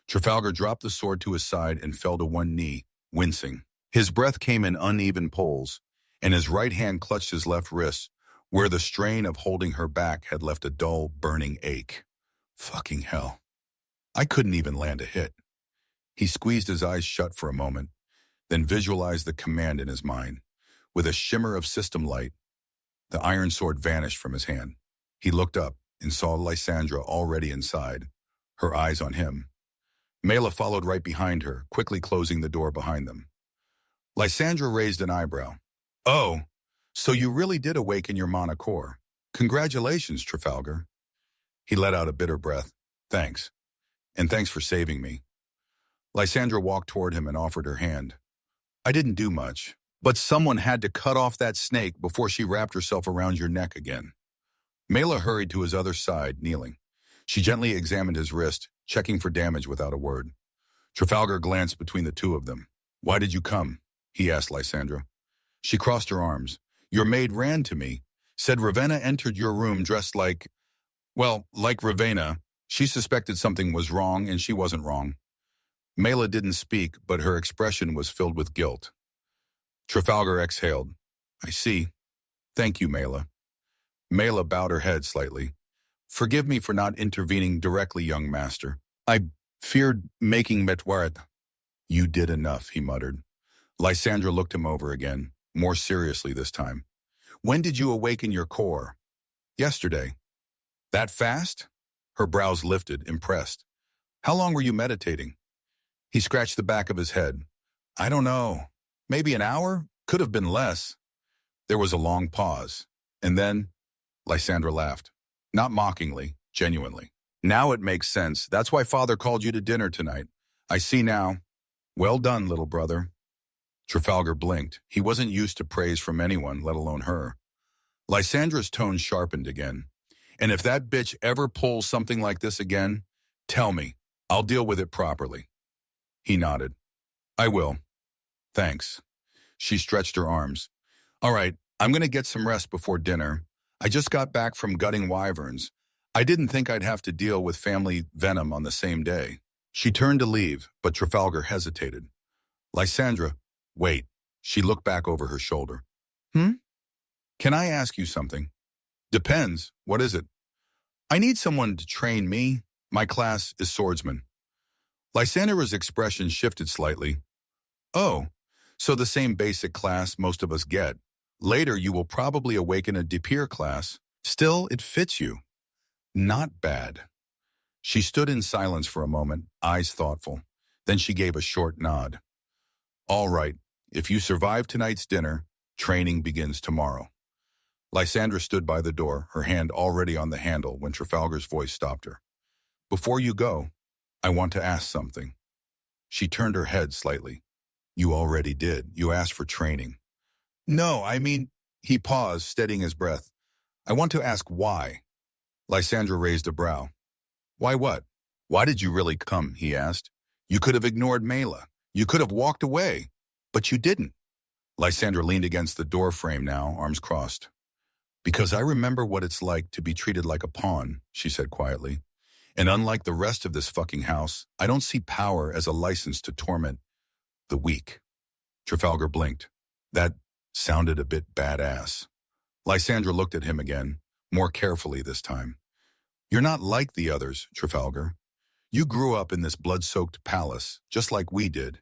Speaker 1: Trafalgar dropped the sword to his side and fell to one knee, wincing. His breath came in uneven pulls, and his right hand clutched his left wrist, where the strain of holding her back had left a dull, burning ache. Fucking hell. I couldn't even land a hit. He squeezed his eyes shut for a moment, then visualized the command in his mind. With a shimmer of system light, the iron sword vanished from his hand. He looked up and saw Lysandra already inside, her eyes on him. Mela followed right behind her, quickly closing the door behind them. Lysandra raised an eyebrow. Oh, so you really did awaken your mana core. Congratulations, Trafalgar. He let out a bitter breath. Thanks. And thanks for saving me. Lysandra walked toward him and offered her hand. I didn't do much, but someone had to cut off that snake before she wrapped herself around your neck again. Mela hurried to his other side, kneeling. She gently examined his wrist, checking for damage without a word. Trafalgar glanced between the two of them. Why did you come? He asked Lysandra. She crossed her arms. Your maid ran to me, said Ravenna entered your room dressed like Ravenna. She suspected something was wrong, and she wasn't wrong. Mela didn't speak, but her expression was filled with guilt. Trafalgar exhaled. I see. Thank you, Mela. Mela bowed her head slightly. Forgive me for not intervening directly, young master. I feared making metwaret. You did enough, he muttered. Lysandra looked him over again, more seriously this time. When did you awaken your core? Yesterday. That fast? Her brows lifted, impressed. How long were you meditating? He scratched the back of his head. I don't know. Maybe an hour? Could have been less. There was a long pause. And then, Lysandra laughed. Not mockingly, genuinely. Now it makes sense. That's why Father called you to dinner tonight. I see now. Well done, little brother. Trafalgar blinked. He wasn't used to praise from anyone, let alone her. Lysandra's tone sharpened again. And if that bitch ever pulls something like this again, tell me. I'll deal with it properly. He nodded. I will. Thanks. She stretched her arms. All right, I'm going to get some rest before dinner. I just got back from gutting wyverns. I didn't think I'd have to deal with family venom on the same day. She turned to leave, but Trafalgar hesitated. Lysandra, wait. She looked back over her shoulder. Can I ask you something? Depends. What is it? I need someone to train me. My class is swordsman. Lysandra's expression shifted slightly. Oh, so the same basic class most of us get. Later, you will probably awaken a Depir class. Still, it fits you. Not bad. She stood in silence for a moment, eyes thoughtful. Then she gave a short nod. All right, if you survive tonight's dinner, training begins tomorrow. Lysandra stood by the door, her hand already on the handle when Trafalgar's voice stopped her. Before you go, I want to ask something. She turned her head slightly. You already did. You asked for training. No, I mean, he paused, steadying his breath. I want to ask why. Lysandra raised a brow. Why what? Why did you really come, he asked. You could have ignored Mela. You could have walked away. But you didn't. Lysandra leaned against the door frame now, arms crossed. Because I remember what it's like to be treated like a pawn, she said quietly. And unlike the rest of this fucking house, I don't see power as a license to torment the weak. Trafalgar blinked. That sounded a bit badass. Lysandra looked at him again, more carefully this time. You're not like the others, Trafalgar. You grew up in this blood-soaked palace, just like we did.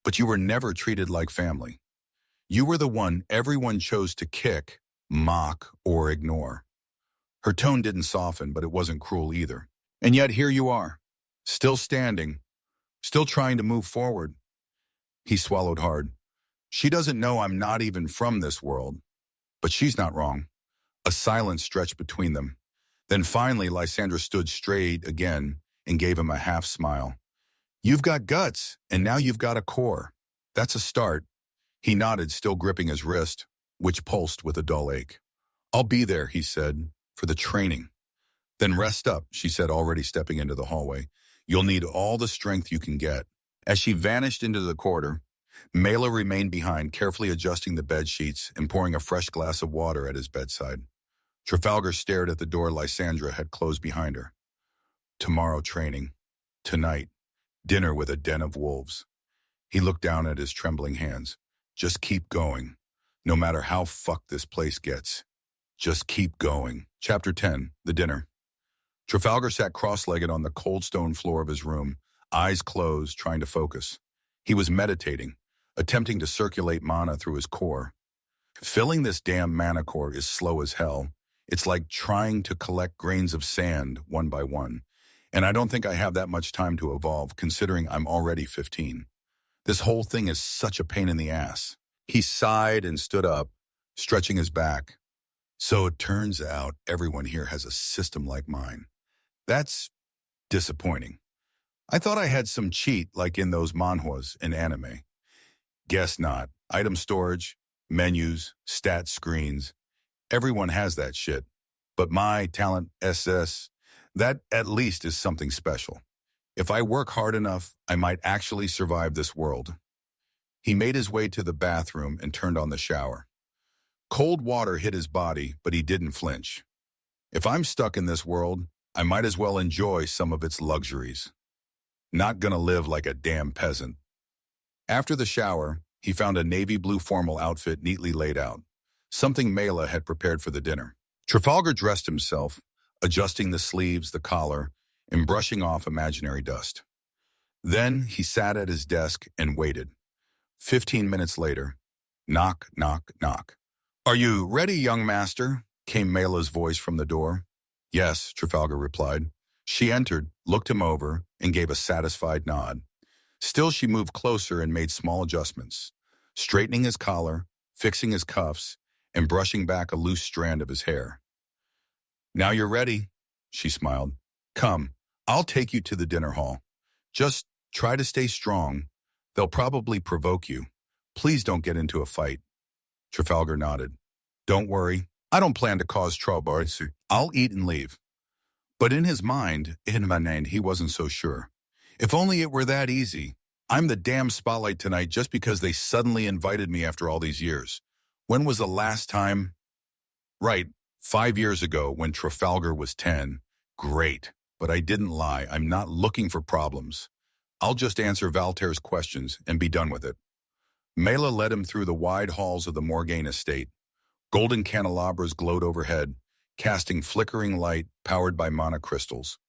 Speaker 1: But you were never treated like family. You were the one everyone chose to kick, mock, or ignore. Her tone didn't soften, but it wasn't cruel either. And yet here you are, still standing, still trying to move forward. He swallowed hard. She doesn't know I'm not even from this world. But she's not wrong. A silence stretched between them. Then finally, Lysandra stood straight again and gave him a half smile. You've got guts, and now you've got a core. That's a start. He nodded, still gripping his wrist, which pulsed with a dull ache. I'll be there, he said, for the training. Then rest up, she said, already stepping into the hallway. You'll need all the strength you can get. As she vanished into the corridor, Mela remained behind, carefully adjusting the bed sheets and pouring a fresh glass of water at his bedside. Trafalgar stared at the door Lysandra had closed behind her. Tomorrow training. Tonight, dinner with a den of wolves. He looked down at his trembling hands. Just keep going. No matter how fucked this place gets. Just keep going. Chapter 10, The Dinner. Trafalgar sat cross-legged on the cold stone floor of his room, eyes closed, trying to focus. He was meditating, attempting to circulate mana through his core. Filling this damn mana core is slow as hell. It's like trying to collect grains of sand one by one. And I don't think I have that much time to evolve, considering I'm already 15. This whole thing is such a pain in the ass. He sighed and stood up, stretching his back. So it turns out everyone here has a system like mine. That's disappointing. I thought I had some cheat like in those manhwas in anime. Guess not. Item storage, menus, stat screens. Everyone has that shit. But my talent SS, that at least is something special. If I work hard enough, I might actually survive this world. He made his way to the bathroom and turned on the shower. Cold water hit his body, but he didn't flinch. If I'm stuck in this world, I might as well enjoy some of its luxuries. Not gonna live like a damn peasant. After the shower, he found a navy blue formal outfit neatly laid out, something Mela had prepared for the dinner. Trafalgar dressed himself, adjusting the sleeves, the collar, and brushing off imaginary dust. Then he sat at his desk and waited. 15 minutes later, knock, knock, knock. Are you ready, young master? Came Mela's voice from the door. Yes, Trafalgar replied. She entered, looked him over, and gave a satisfied nod. Still, she moved closer and made small adjustments, straightening his collar, fixing his cuffs, and brushing back a loose strand of his hair. Now you're ready, she smiled. Come, I'll take you to the dinner hall. Just try to stay strong. They'll probably provoke you. Please don't get into a fight. Trafalgar nodded. Don't worry, I don't plan to cause trouble. I'll eat and leave. But in his mind, he wasn't so sure. If only it were that easy. I'm the damn spotlight tonight just because they suddenly invited me after all these years. When was the last time? Right, 5 years ago when Trafalgar was 10. Great, but I didn't lie. I'm not looking for problems. I'll just answer Valterre's questions and be done with it. Mela led him through the wide halls of the Morgain estate. Golden candelabras glowed overhead, casting flickering light powered by mana crystals.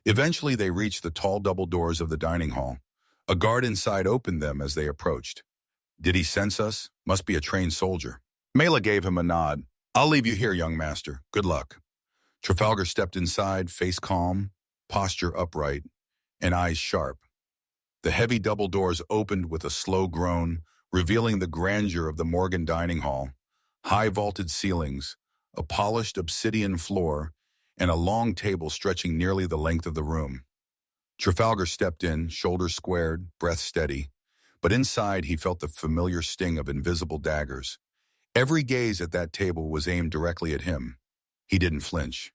Speaker 1: Eventually they reached the tall double doors of the dining hall. A guard inside opened them as they approached. Did he sense us? Must be a trained soldier. Mela gave him a nod. I'll leave you here, young master. Good luck. Trafalgar stepped inside, face calm, posture upright, and eyes sharp. The heavy double doors opened with a slow groan, revealing the grandeur of the Morgain dining hall, high vaulted ceilings, a polished obsidian floor, and a long table stretching nearly the length of the room. Trafalgar stepped in, shoulders squared, breath steady, but inside he felt the familiar sting of invisible daggers. Every gaze at that table was aimed directly at him. He didn't flinch.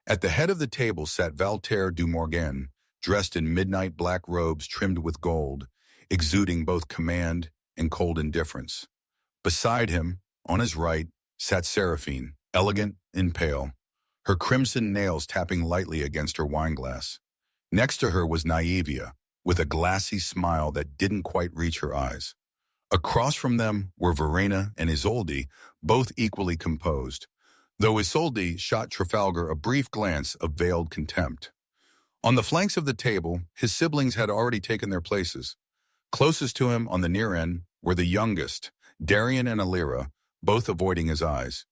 Speaker 1: At the head of the table sat Trafalgar du Morgain, dressed in midnight black robes trimmed with gold, exuding both command and cold indifference. Beside him, on his right, sat Seraphine, elegant and pale, her crimson nails tapping lightly against her wineglass. Next to her was Naivia, with a glassy smile that didn't quite reach her eyes. Across from them were Verena and Isolde, both equally composed, though Isolde shot Trafalgar a brief glance of veiled contempt. On the flanks of the table, his siblings had already taken their places. Closest to him on the near end were the youngest, Darian and Alira, both avoiding his eyes.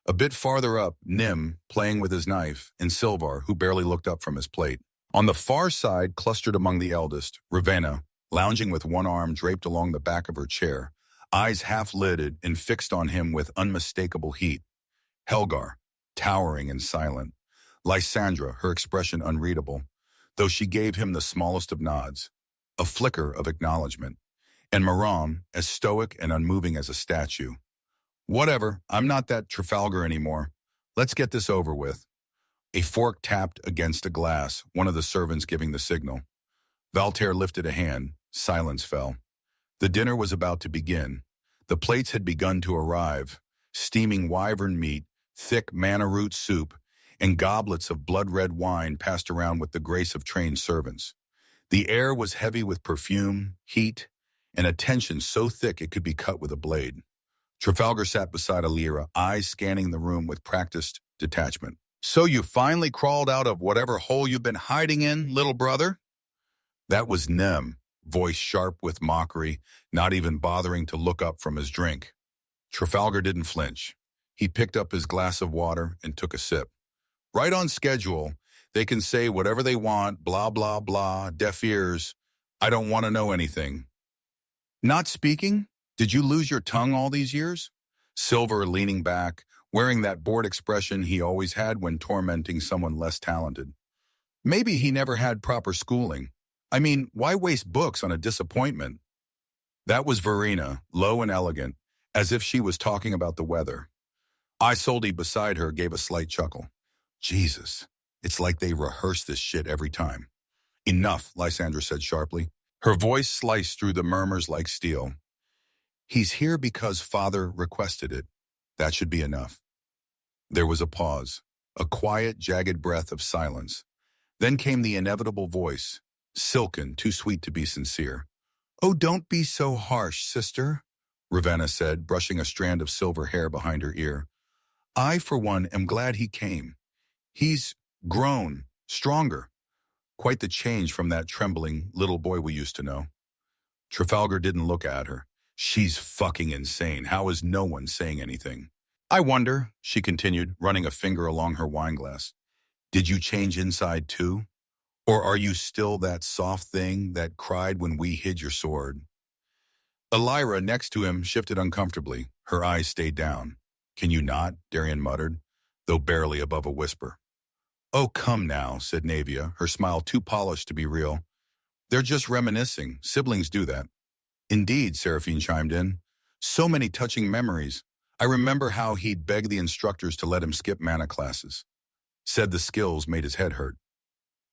Speaker 1: A bit farther up, Nim, playing with his knife, and Silvar, who barely looked up from his plate. On the far side, clustered among the eldest, Ravenna, lounging with one arm draped along the back of her chair, eyes half-lidded and fixed on him with unmistakable heat. Helgar, towering and silent. Lysandra, her expression unreadable, though she gave him the smallest of nods, a flicker of acknowledgement. And Maram, as stoic and unmoving as a statue. Whatever, I'm not that Trafalgar anymore. Let's get this over with. A fork tapped against a glass, one of the servants giving the signal. Valtaire lifted a hand. Silence fell. The dinner was about to begin. The plates had begun to arrive. Steaming wyvern meat, thick manna root soup, and goblets of blood-red wine passed around with the grace of trained servants. The air was heavy with perfume, heat, and a tension so thick it could be cut with a blade. Trafalgar sat beside Alira, eyes scanning the room with practiced detachment. "So you finally crawled out of whatever hole you've been hiding in, little brother?" That was Nem, voice sharp with mockery, not even bothering to look up from his drink. Trafalgar didn't flinch. He picked up his glass of water and took a sip. "Right on schedule. They can say whatever they want, blah, blah, blah, deaf ears. I don't want to know anything." "Not speaking? Did you lose your tongue all these years?" Silver leaning back, wearing that bored expression he always had when tormenting someone less talented. Maybe he never had proper schooling. I mean, why waste books on a disappointment? That was Verena, low and elegant, as if she was talking about the weather. Isolde beside her gave a slight chuckle. Jesus, it's like they rehearse this shit every time. "Enough," Lysandra said sharply. Her voice sliced through the murmurs like steel. "He's here because Father requested it. That should be enough." There was a pause, a quiet, jagged breath of silence. Then came the inevitable voice, silken, too sweet to be sincere. "Oh, don't be so harsh, sister," Ravenna said, brushing a strand of silver hair behind her ear. "I, for one, am glad he came. He's grown, stronger. Quite the change from that trembling little boy we used to know." Trafalgar didn't look at her. "She's fucking insane. How is no one saying anything?" "I wonder," she continued, running a finger along her wineglass. "Did you change inside too? Or are you still that soft thing that cried when we hid your sword?" Alira, next to him, shifted uncomfortably. Her eyes stayed down. "Can you not?" Darian muttered, though barely above a whisper. "Oh, come now," said Navia, her smile too polished to be real. "They're just reminiscing. Siblings do that." "Indeed," Seraphine chimed in. "So many touching memories. I remember how he'd beg the instructors to let him skip mana classes. Said the skills made his head hurt."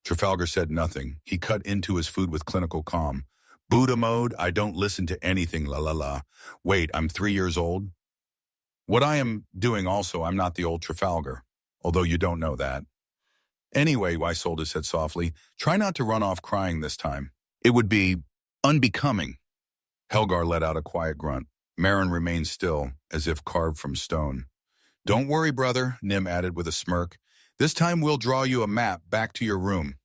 Speaker 1: Trafalgar said nothing. He cut into his food with clinical calm. "Buddha mode, I don't listen to anything, la la la. Wait, I'm 3 years old? What I am doing also, I'm not the old Trafalgar, although you don't know that. Anyway," Isolde said softly, "try not to run off crying this time. It would be unbecoming." Helgar let out a quiet grunt. Marin remained still, as if carved from stone. "Don't worry, brother," Nim added with a smirk. "This time we'll draw you a map back to your room."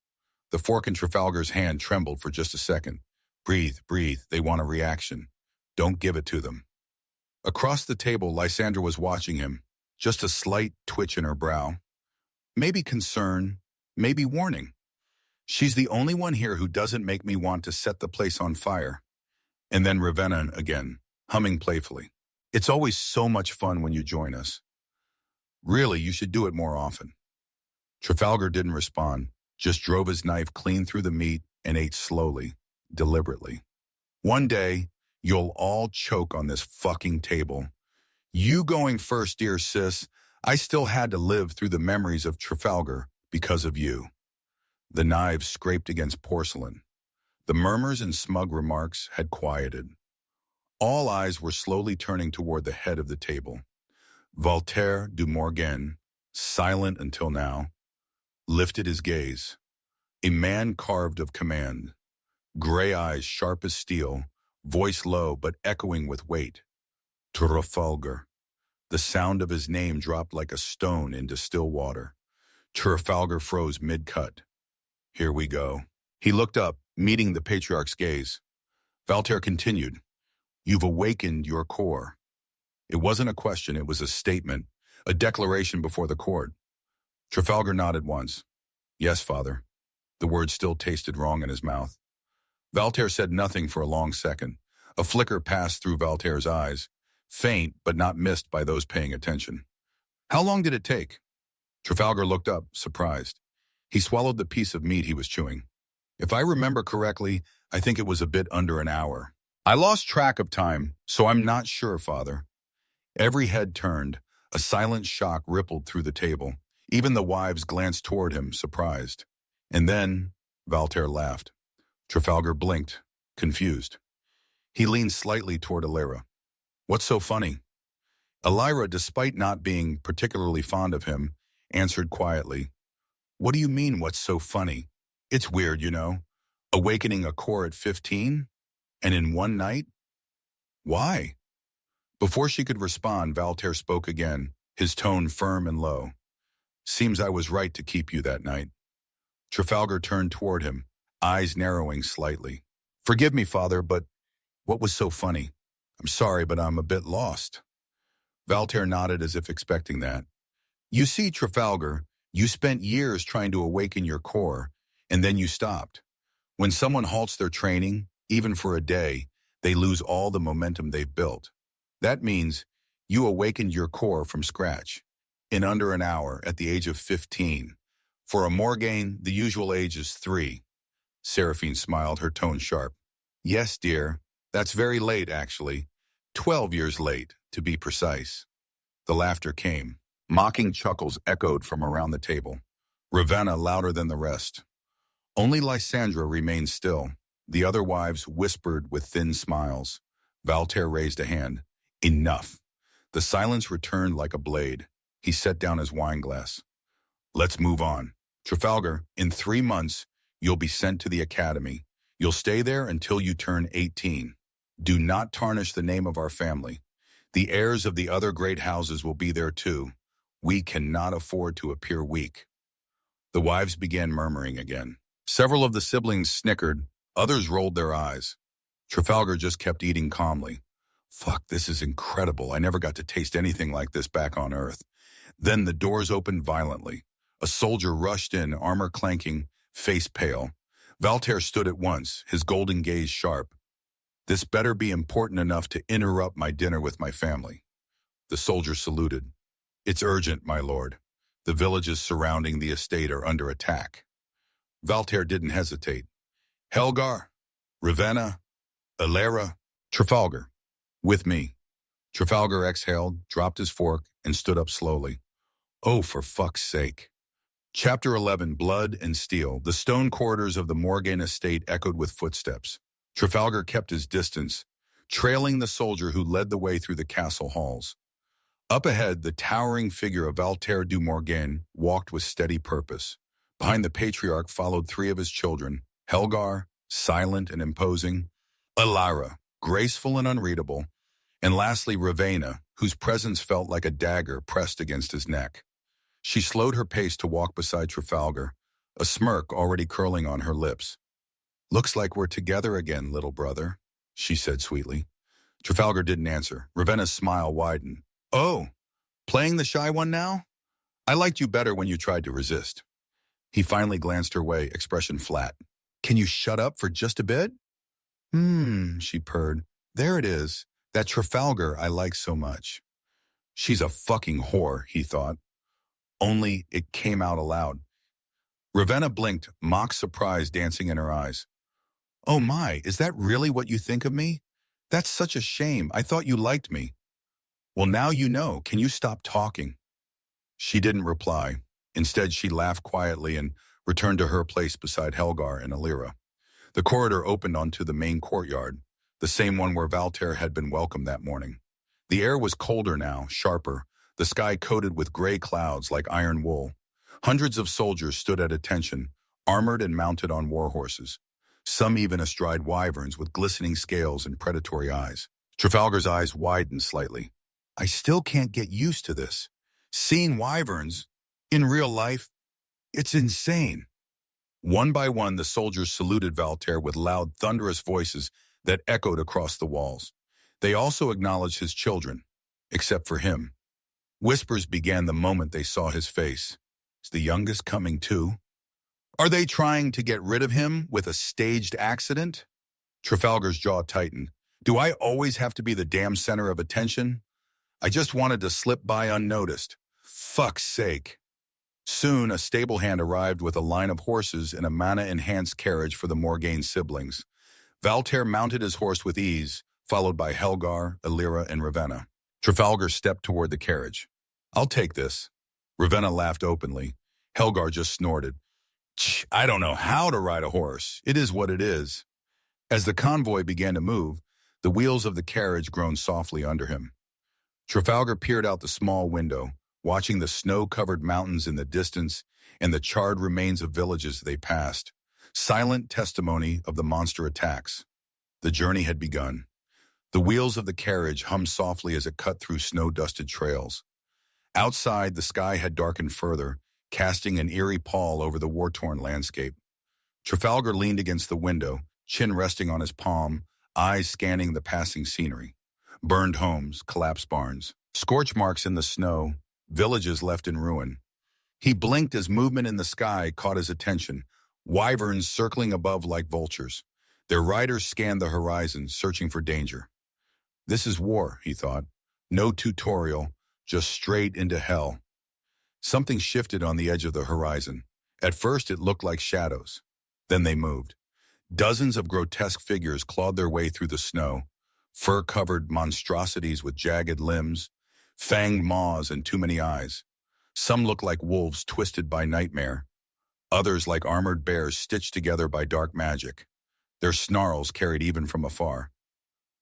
Speaker 1: The fork in Trafalgar's hand trembled for just a second. "Breathe, breathe. They want a reaction. Don't give it to them." Across the table, Lysandra was watching him, just a slight twitch in her brow. Maybe concern, maybe warning. "She's the only one here who doesn't make me want to set the place on fire." And then Ravenna again, humming playfully. "It's always so much fun when you join us. Really, you should do it more often." Trafalgar didn't respond, just drove his knife clean through the meat and ate slowly, deliberately. "One day, you'll all choke on this fucking table. You going first, dear sis. I still had to live through the memories of Trafalgar because of you." The knives scraped against porcelain. The murmurs and smug remarks had quieted. All eyes were slowly turning toward the head of the table. Voltaire du Morgain, silent until now, lifted his gaze. A man carved of command, gray eyes sharp as steel, voice low but echoing with weight. Trafalgar. The sound of his name dropped like a stone into still water. Trafalgar froze mid-cut. Here we go. He looked up, meeting the patriarch's gaze. Voltaire continued, "You've awakened your core." It wasn't a question, it was a statement, a declaration before the court. Trafalgar nodded once. "Yes, father." The words still tasted wrong in his mouth. Voltaire said nothing for a long second. A flicker passed through Voltaire's eyes, faint but not missed by those paying attention. "How long did it take?" Trafalgar looked up, surprised. He swallowed the piece of meat he was chewing. "If I remember correctly, I think it was a bit under an hour. I lost track of time, so I'm not sure, father." Every head turned. A silent shock rippled through the table. Even the wives glanced toward him, surprised. And then, Voltaire laughed. Trafalgar blinked, confused. He leaned slightly toward Elira. "What's so funny?" Elira, despite not being particularly fond of him, answered quietly, "What do you mean, what's so funny? It's weird, you know. Awakening a core at 15? And in one night? Why?" Before she could respond, Voltaire spoke again, his tone firm and low. "Seems I was right to keep you that night." Trafalgar turned toward him, eyes narrowing slightly. "Forgive me, father, but what was so funny? I'm sorry, but I'm a bit lost." Voltaire nodded as if expecting that. "You see, Trafalgar, you spent years trying to awaken your core, and then you stopped. When someone halts their training, even for a day, they lose all the momentum they've built. That means you awakened your core from scratch, in under an hour at the age of 15. For a Morgain, the usual age is 3. Seraphine smiled, her tone sharp. "Yes, dear, that's very late, actually. 12 years late, to be precise." The laughter came. Mocking chuckles echoed from around the table. Ravenna louder than the rest. Only Lysandra remained still. The other wives whispered with thin smiles. Voltaire raised a hand. "Enough." The silence returned like a blade. He set down his wineglass. "Let's move on. Trafalgar, in 3 months, you'll be sent to the academy. You'll stay there until you turn 18. Do not tarnish the name of our family. The heirs of the other great houses will be there too. We cannot afford to appear weak." The wives began murmuring again. Several of the siblings snickered, others rolled their eyes. Trafalgar just kept eating calmly. "Fuck, this is incredible. I never got to taste anything like this back on Earth." Then the doors opened violently. A soldier rushed in, armor clanking, face pale. Voltaire stood at once, his golden gaze sharp. "This better be important enough to interrupt my dinner with my family." The soldier saluted. "It's urgent, my lord. The villages surrounding the estate are under attack." Voltaire didn't hesitate. "Helgar, Ravenna, Elira, Trafalgar. With me." Trafalgar exhaled, dropped his fork, and stood up slowly. "Oh, for fuck's sake." Chapter 11, Blood and Steel. The stone corridors of the Morgain estate echoed with footsteps. Trafalgar kept his distance, trailing the soldier who led the way through the castle halls. Up ahead, the towering figure of Voltaire du Morgain walked with steady purpose. Behind the patriarch followed 3 of his children, Helgar, silent and imposing, Elira, graceful and unreadable, and lastly Ravenna, whose presence felt like a dagger pressed against his neck. She slowed her pace to walk beside Trafalgar, a smirk already curling on her lips. "Looks like we're together again, little brother," she said sweetly. Trafalgar didn't answer. Ravenna's smile widened. "Oh, playing the shy one now? I liked you better when you tried to resist." He finally glanced her way, expression flat. "Can you shut up for just a bit?" She purred. "There it is. That Trafalgar I like so much." She's a fucking whore, he thought. Only it came out aloud. Ravenna blinked, mock surprise dancing in her eyes. "Oh my, is that really what you think of me? That's such a shame. I thought you liked me." "Well, now you know. Can you stop talking?" She didn't reply. Instead, she laughed quietly and returned to her place beside Helgar and Elira. The corridor opened onto the main courtyard. the same one where Valter had been welcomed that morning. The air was colder now, sharper, the sky coated with gray clouds like iron wool. Hundreds of soldiers stood at attention, armored and mounted on war horses, some even astride wyverns with glistening scales and predatory eyes. Trafalgar's eyes widened slightly. I still can't get used to this. Seeing wyverns in real life, it's insane. One by one, the soldiers saluted Valter with loud, thunderous voices that echoed across the walls. They also acknowledged his children, except for him. Whispers began the moment they saw his face. Is the youngest coming too? Are they trying to get rid of him with a staged accident? Trafalgar's jaw tightened. Do I always have to be the damn center of attention? I just wanted to slip by unnoticed. Fuck's sake. Soon, a stable hand arrived with a line of horses and a mana-enhanced carriage for the Morgain siblings. Valter mounted his horse with ease, followed by Helgar, Illyra, and Ravenna. Trafalgar stepped toward the carriage. I'll take this. Ravenna laughed openly. Helgar just snorted. I don't know how to ride a horse. It is what it is. As the convoy began to move, the wheels of the carriage groaned softly under him. Trafalgar peered out the small window, watching the snow-covered mountains in the distance and the charred remains of villages they passed, silent testimony of the monster attacks. The journey had begun. The wheels of the carriage hummed softly as it cut through snow-dusted trails. Outside, the sky had darkened further, casting an eerie pall over the war-torn landscape. Trafalgar leaned against the window, chin resting on his palm, eyes scanning the passing scenery. Burned homes, collapsed barns, scorch marks in the snow, villages left in ruin. He blinked as movement in the sky caught his attention, wyverns circling above like vultures. Their riders scanned the horizon, searching for danger. This is war, he thought. No tutorial, just straight into hell. Something shifted on the edge of the horizon. At first, it looked like shadows. Then they moved. Dozens of grotesque figures clawed their way through the snow, fur-covered monstrosities with jagged limbs, fanged maws and too many eyes. Some looked like wolves twisted by nightmare, others like armored bears stitched together by dark magic. Their snarls carried even from afar.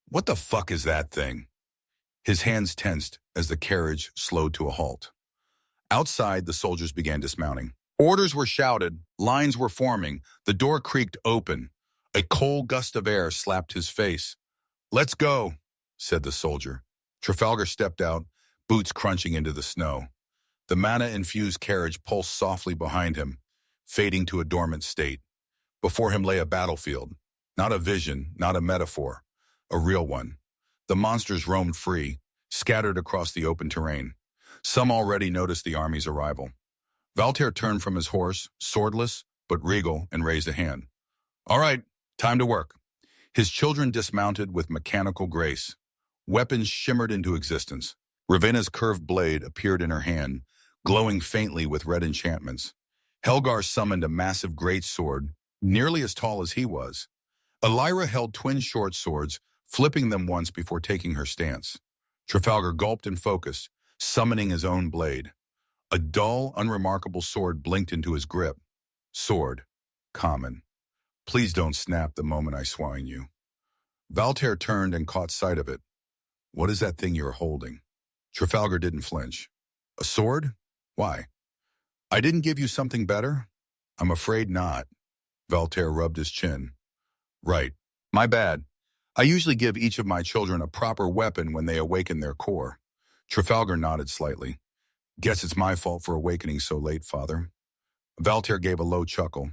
Speaker 1: What the fuck is that thing? His hands tensed as the carriage slowed to a halt. Outside, the soldiers began dismounting. Orders were shouted, lines were forming, the door creaked open. A cold gust of air slapped his face. Let's go, said the soldier. Trafalgar stepped out, boots crunching into the snow. The mana-infused carriage pulsed softly behind him, fading to a dormant state. Before him lay a battlefield, not a vision, not a metaphor, a real one. The monsters roamed free, scattered across the open terrain. Some already noticed the army's arrival. Valter turned from his horse, swordless but regal, and raised a hand. All right, time to work. His children dismounted with mechanical grace. Weapons shimmered into existence. Ravenna's curved blade appeared in her hand, glowing faintly with red enchantments. Helgar summoned a massive greatsword, nearly as tall as he was. Illyra held twin short swords, flipping them once before taking her stance. Trafalgar gulped and focused, summoning his own blade. A dull, unremarkable sword blinked into his grip. Sword. Common. Please don't snap the moment I swine you. Valter turned and caught sight of it. What is that thing you're holding? Trafalgar didn't flinch. A sword? Why? I didn't give you something better? I'm afraid not. Valter rubbed his chin. Right. My bad. I usually give each of my children a proper weapon when they awaken their core. Trafalgar nodded slightly. Guess it's my fault for awakening so late, Father. Valter gave a low chuckle.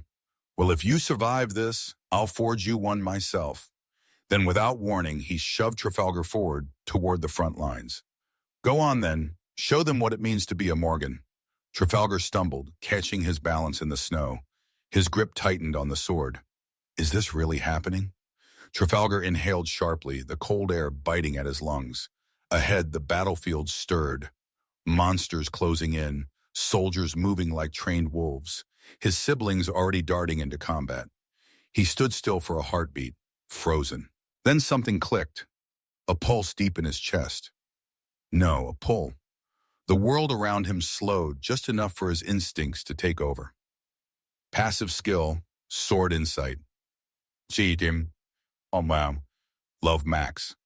Speaker 1: Well, if you survive this, I'll forge you one myself. Then without warning, he shoved Trafalgar forward toward the front lines. Go on then. Show them what it means to be a Morgan. Trafalgar stumbled, catching his balance in the snow. His grip tightened on the sword. Is this really happening? Trafalgar inhaled sharply, the cold air biting at his lungs. Ahead, the battlefield stirred. Monsters closing in, soldiers moving like trained wolves, his siblings already darting into combat. He stood still for a heartbeat, frozen. Then something clicked. A pulse deep in his chest. No, a pull. The world around him slowed just enough for his instincts to take over. Passive skill, sword insight. Cheat him. Oh, wow. Love Max.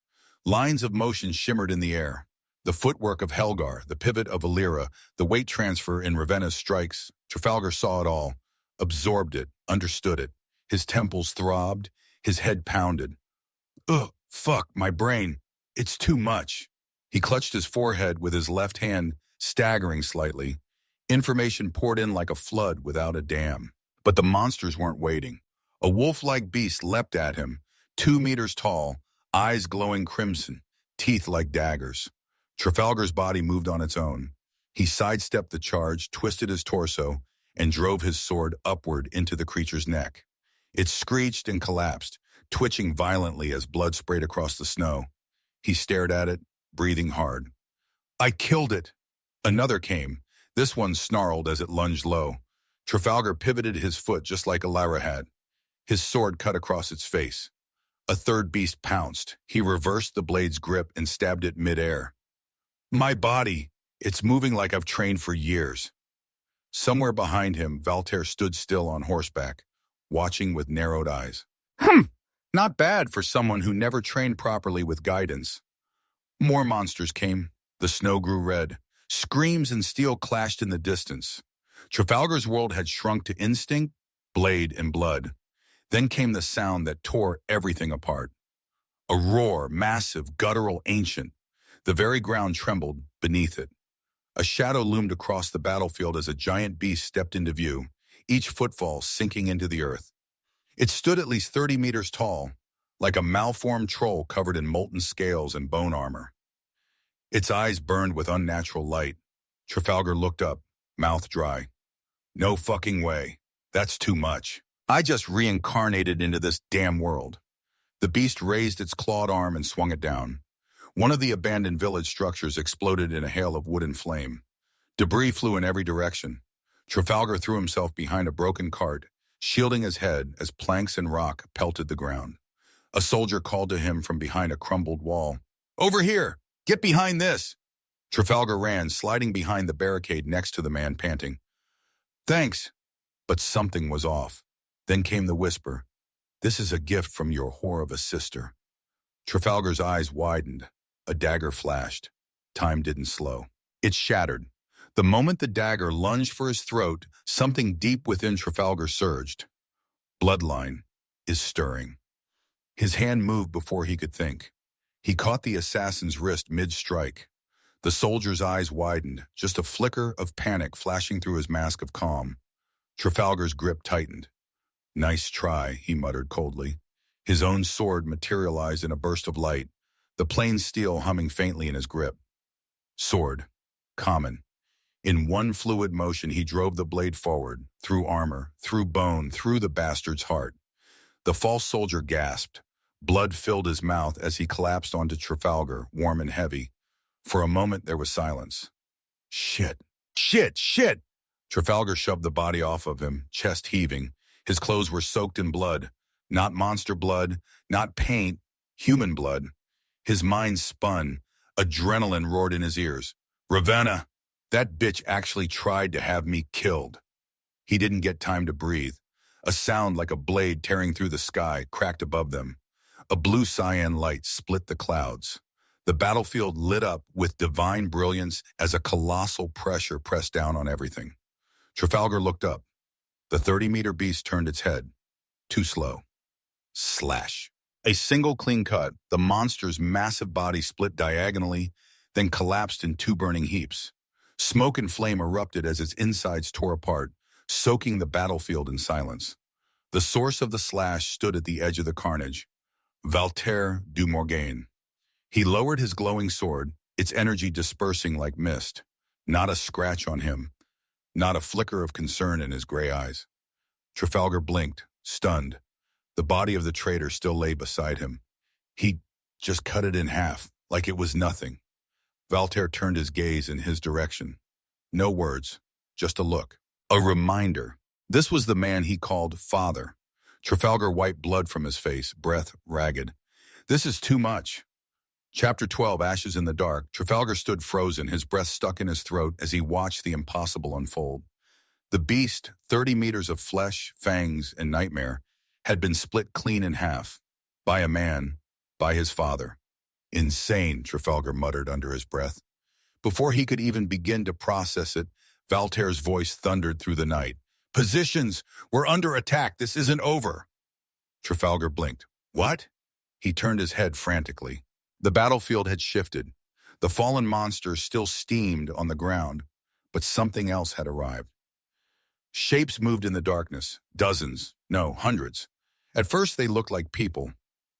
Speaker 1: Lines of motion shimmered in the air. The footwork of Helgar, the pivot of Illyra, the weight transfer in Ravenna's strikes. Trafalgar saw it all, absorbed it, understood it. His temples throbbed, his head pounded. Ugh, fuck, my brain. It's too much. He clutched his forehead with his left hand, staggering slightly. Information poured in like a flood without a dam. But the monsters weren't waiting. A wolf-like beast leapt at him, 2 meters tall, eyes glowing crimson, teeth like daggers. Trafalgar's body moved on its own. He sidestepped the charge, twisted his torso, and drove his sword upward into the creature's neck. It screeched and collapsed, twitching violently as blood sprayed across the snow. He stared at it, breathing hard. I killed it! Another came. This one snarled as it lunged low. Trafalgar pivoted his foot just like Illyra had. His sword cut across its face. A third beast pounced. He reversed the blade's grip and stabbed it midair. My body! It's moving like I've trained for years. Somewhere behind him, Valter stood still on horseback, watching with narrowed eyes. Not bad for someone who never trained properly with guidance. More monsters came. The snow grew red. Screams and steel clashed in the distance. Trafalgar's world had shrunk to instinct, blade, and blood. Then came the sound that tore everything apart. A roar, massive, guttural, ancient. The very ground trembled beneath it. A shadow loomed across the battlefield as a giant beast stepped into view, each footfall sinking into the earth. It stood at least 30 meters tall, like a malformed troll covered in molten scales and bone armor. Its eyes burned with unnatural light. Trafalgar looked up, mouth dry. No fucking way. That's too much. I just reincarnated into this damn world. The beast raised its clawed arm and swung it down. One of the abandoned village structures exploded in a hail of wood and flame. Debris flew in every direction. Trafalgar threw himself behind a broken cart, shielding his head as planks and rock pelted the ground. A soldier called to him from behind a crumbled wall. Over here! Get behind this! Trafalgar ran, sliding behind the barricade next to the man, panting. Thanks! But something was off. Then came the whisper. This is a gift from your whore of a sister. Trafalgar's eyes widened. A dagger flashed. Time didn't slow. It shattered. The moment the dagger lunged for his throat, something deep within Trafalgar surged. Bloodline is stirring. His hand moved before he could think. He caught the assassin's wrist mid-strike. The soldier's eyes widened, just a flicker of panic flashing through his mask of calm. Trafalgar's grip tightened. Nice try, he muttered coldly. His own sword materialized in a burst of light, the plain steel humming faintly in his grip. Sword. Common. In one fluid motion, he drove the blade forward, through armor, through bone, through the bastard's heart. The false soldier gasped. Blood filled his mouth as he collapsed onto Trafalgar, warm and heavy. For a moment, there was silence. Shit. Shit! Shit! Trafalgar shoved the body off of him, chest heaving. His clothes were soaked in blood. Not monster blood, not paint, human blood. His mind spun. Adrenaline roared in his ears. Ravenna! That bitch actually tried to have me killed. He didn't get time to breathe. A sound like a blade tearing through the sky cracked above them. A blue cyan light split the clouds. The battlefield lit up with divine brilliance as a colossal pressure pressed down on everything. Trafalgar looked up. The 30-meter beast turned its head. Too slow. Slash. A single clean cut, the monster's massive body split diagonally, then collapsed in 2 burning heaps. Smoke and flame erupted as its insides tore apart, soaking the battlefield in silence. The source of the slash stood at the edge of the carnage. Trafalgar du Morgain. He lowered his glowing sword, its energy dispersing like mist. Not a scratch on him. Not a flicker of concern in his gray eyes. Trafalgar blinked, stunned. The body of the traitor still lay beside him. He just cut it in half, like it was nothing. Valter turned his gaze in his direction. No words, just a look. A reminder. This was the man he called father. Trafalgar wiped blood from his face, breath ragged. This is too much. Chapter 12, Ashes in the Dark. Trafalgar stood frozen, his breath stuck in his throat as he watched the impossible unfold. The beast, 30 meters of flesh, fangs, and nightmare, had been split clean in half. By a man, by his father. Insane, Trafalgar muttered under his breath. Before he could even begin to process it, Valter's voice thundered through the night. Positions! We're under attack! This isn't over! Trafalgar blinked. What? He turned his head frantically. The battlefield had shifted. The fallen monsters still steamed on the ground, but something else had arrived. Shapes moved in the darkness, dozens, no, hundreds. At first they looked like people,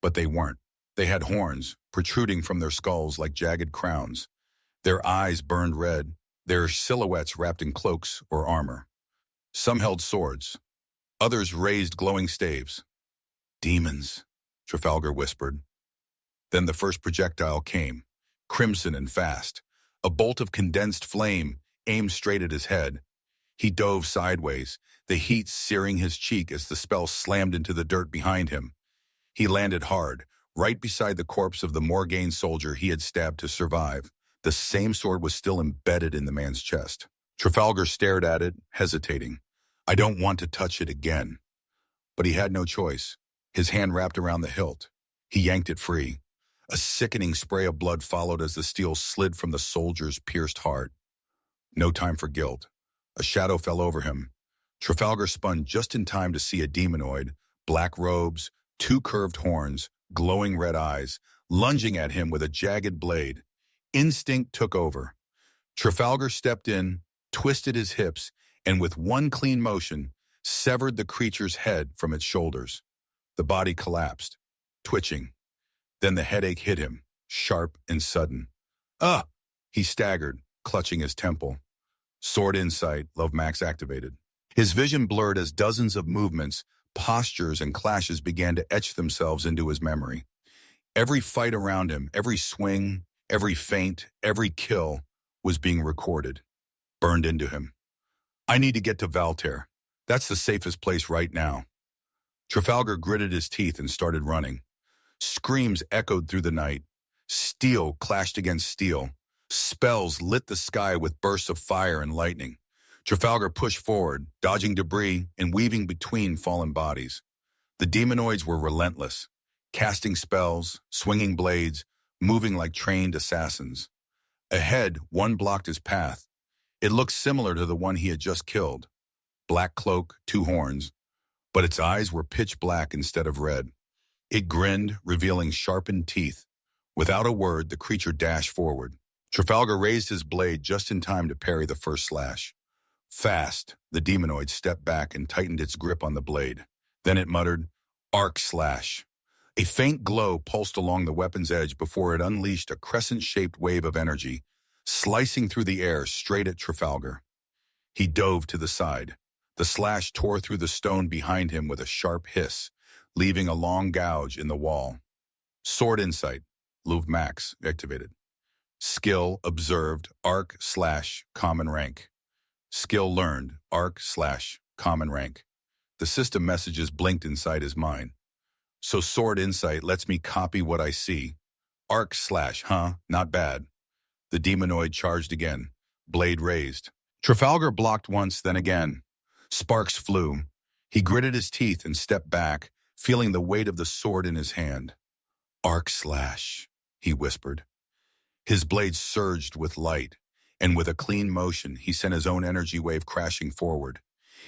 Speaker 1: but they weren't. They had horns, protruding from their skulls like jagged crowns. Their eyes burned red, their silhouettes wrapped in cloaks or armor. Some held swords. Others raised glowing staves. Demons, Trafalgar whispered. Then the first projectile came, crimson and fast. A bolt of condensed flame aimed straight at his head. He dove sideways, the heat searing his cheek as the spell slammed into the dirt behind him. He landed hard, right beside the corpse of the Morgain soldier he had stabbed to survive. The same sword was still embedded in the man's chest. Trafalgar stared at it, hesitating. I don't want to touch it again. But he had no choice. His hand wrapped around the hilt. He yanked it free. A sickening spray of blood followed as the steel slid from the soldier's pierced heart. No time for guilt. A shadow fell over him. Trafalgar spun just in time to see a demonoid, black robes, two curved horns, glowing red eyes, lunging at him with a jagged blade. Instinct took over. Trafalgar stepped in, twisted his hips, and with one clean motion, severed the creature's head from its shoulders. The body collapsed, twitching. Then the headache hit him, sharp and sudden. Ah! He staggered, clutching his temple. Sword insight, Love Max activated. His vision blurred as dozens of movements, postures, and clashes began to etch themselves into his memory. Every fight around him, every swing, every feint, every kill was being recorded, burned into him. I need to get to Valter. That's the safest place right now. Trafalgar gritted his teeth and started running. Screams echoed through the night. Steel clashed against steel. Spells lit the sky with bursts of fire and lightning. Trafalgar pushed forward, dodging debris and weaving between fallen bodies. The demonoids were relentless, casting spells, swinging blades, moving like trained assassins. Ahead, one blocked his path. It looked similar to the one he had just killed. Black cloak, two horns, but its eyes were pitch black instead of red. It grinned, revealing sharpened teeth. Without a word, the creature dashed forward. Trafalgar raised his blade just in time to parry the first slash. Fast, the demonoid stepped back and tightened its grip on the blade. Then it muttered, "Arc slash." A faint glow pulsed along the weapon's edge before it unleashed a crescent-shaped wave of energy, slicing through the air straight at Trafalgar. He dove to the side. The slash tore through the stone behind him with a sharp hiss, leaving a long gouge in the wall. Sword insight, Luv Max activated. Skill observed, arc slash common rank. Skill learned, arc slash common rank. The system messages blinked inside his mind. So sword insight lets me copy what I see. Arc slash, huh? Not bad. The demonoid charged again, blade raised. Trafalgar blocked once, then again. Sparks flew. He gritted his teeth and stepped back, feeling the weight of the sword in his hand. Arc slash, he whispered. His blade surged with light, and with a clean motion, he sent his own energy wave crashing forward.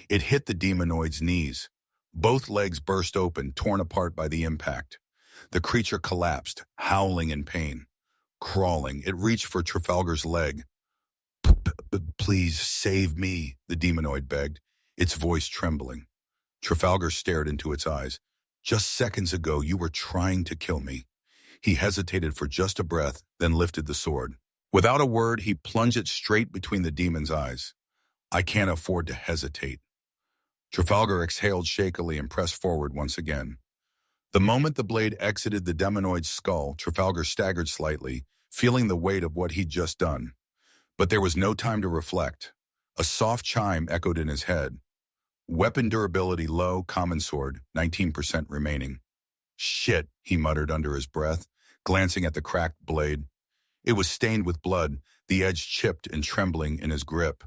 Speaker 1: It hit the demonoid's knees. Both legs burst open, torn apart by the impact. The creature collapsed, howling in pain. Crawling, it reached for Trafalgar's leg. Please save me, the demonoid begged, its voice trembling. Trafalgar stared into its eyes. Just seconds ago, you were trying to kill me. He hesitated for just a breath, then lifted the sword. Without a word, he plunged it straight between the demon's eyes. I can't afford to hesitate. Trafalgar exhaled shakily and pressed forward once again. The moment the blade exited the demonoid's skull, Trafalgar staggered slightly, feeling the weight of what he'd just done. But there was no time to reflect. A soft chime echoed in his head. Weapon durability low, common sword, 19% remaining. Shit, he muttered under his breath, glancing at the cracked blade. It was stained with blood, the edge chipped and trembling in his grip.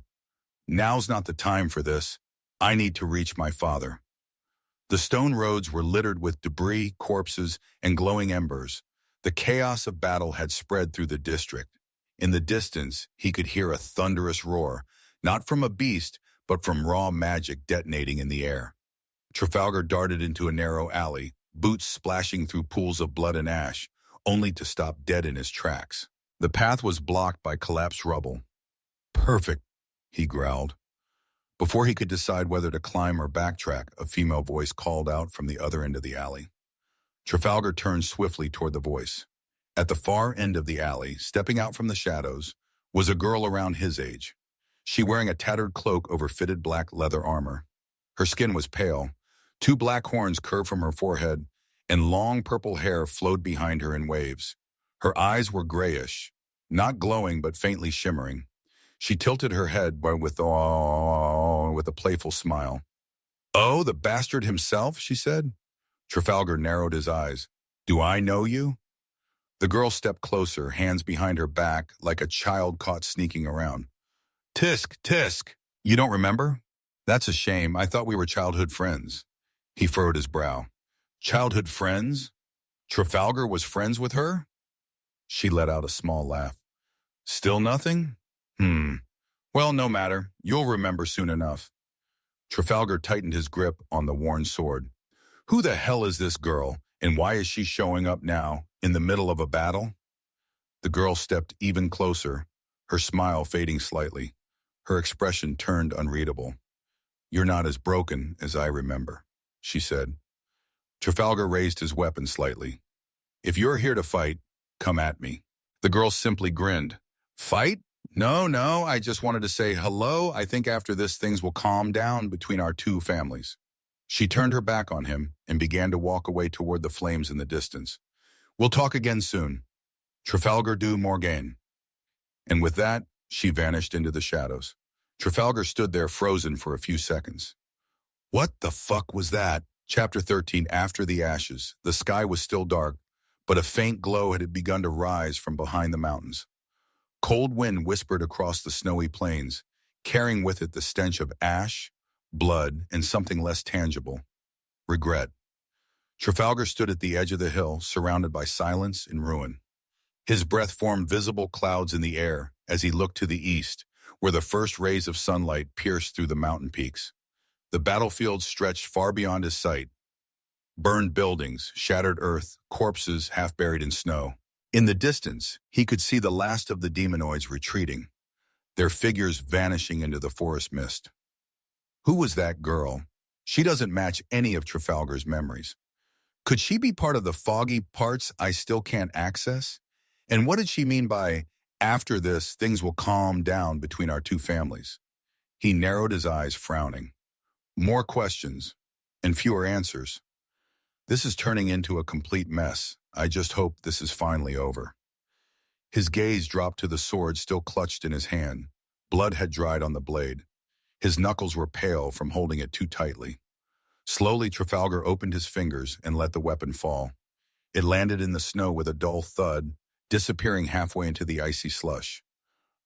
Speaker 1: Now's not the time for this. I need to reach my father. The stone roads were littered with debris, corpses, and glowing embers. The chaos of battle had spread through the district. In the distance, he could hear a thunderous roar, not from a beast, but from raw magic detonating in the air. Trafalgar darted into a narrow alley, boots splashing through pools of blood and ash, only to stop dead in his tracks. The path was blocked by collapsed rubble. "Perfect," he growled. Before he could decide whether to climb or backtrack, a female voice called out from the other end of the alley. Trafalgar turned swiftly toward the voice. At the far end of the alley, stepping out from the shadows, was a girl around his age. She wearing a tattered cloak over fitted black leather armor. Her skin was pale. 2 black horns curved from her forehead, and long purple hair flowed behind her in waves. Her eyes were grayish, not glowing but faintly shimmering. She tilted her head with a playful smile. "Oh, the bastard himself," she said. Trafalgar narrowed his eyes. "Do I know you?" The girl stepped closer, hands behind her back, like a child caught sneaking around. "Tisk, tisk. You don't remember? That's a shame. I thought we were childhood friends." He furrowed his brow. Childhood friends? Trafalgar was friends with her? She let out a small laugh. Still nothing? Well, no matter. You'll remember soon enough. Trafalgar tightened his grip on the worn sword. Who the hell is this girl, and why is she showing up now, in the middle of a battle? The girl stepped even closer, her smile fading slightly. Her expression turned unreadable. "You're not as broken as I remember," she said. Trafalgar raised his weapon slightly. "If you're here to fight, come at me." The girl simply grinned. "Fight? No, I just wanted to say hello. I think after this things will calm down between our two families." She turned her back on him and began to walk away toward the flames in the distance. "We'll talk again soon. Trafalgar du Morgain." And with that, she vanished into the shadows. Trafalgar stood there frozen for a few seconds. What the fuck was that? Chapter 13, After the Ashes. The sky was still dark, but a faint glow had begun to rise from behind the mountains. Cold wind whispered across the snowy plains, carrying with it the stench of ash, blood, and something less tangible, regret. Trafalgar stood at the edge of the hill, surrounded by silence and ruin. His breath formed visible clouds in the air as he looked to the east, where the first rays of sunlight pierced through the mountain peaks. The battlefield stretched far beyond his sight. Burned buildings, shattered earth, corpses half buried in snow. In the distance, he could see the last of the demonoids retreating, their figures vanishing into the forest mist. Who was that girl? She doesn't match any of Trafalgar's memories. Could she be part of the foggy parts I still can't access? And what did she mean by, after this, things will calm down between our two families? He narrowed his eyes, frowning. More questions, and fewer answers. This is turning into a complete mess. I just hope this is finally over. His gaze dropped to the sword still clutched in his hand. Blood had dried on the blade. His knuckles were pale from holding it too tightly. Slowly, Trafalgar opened his fingers and let the weapon fall. It landed in the snow with a dull thud, disappearing halfway into the icy slush.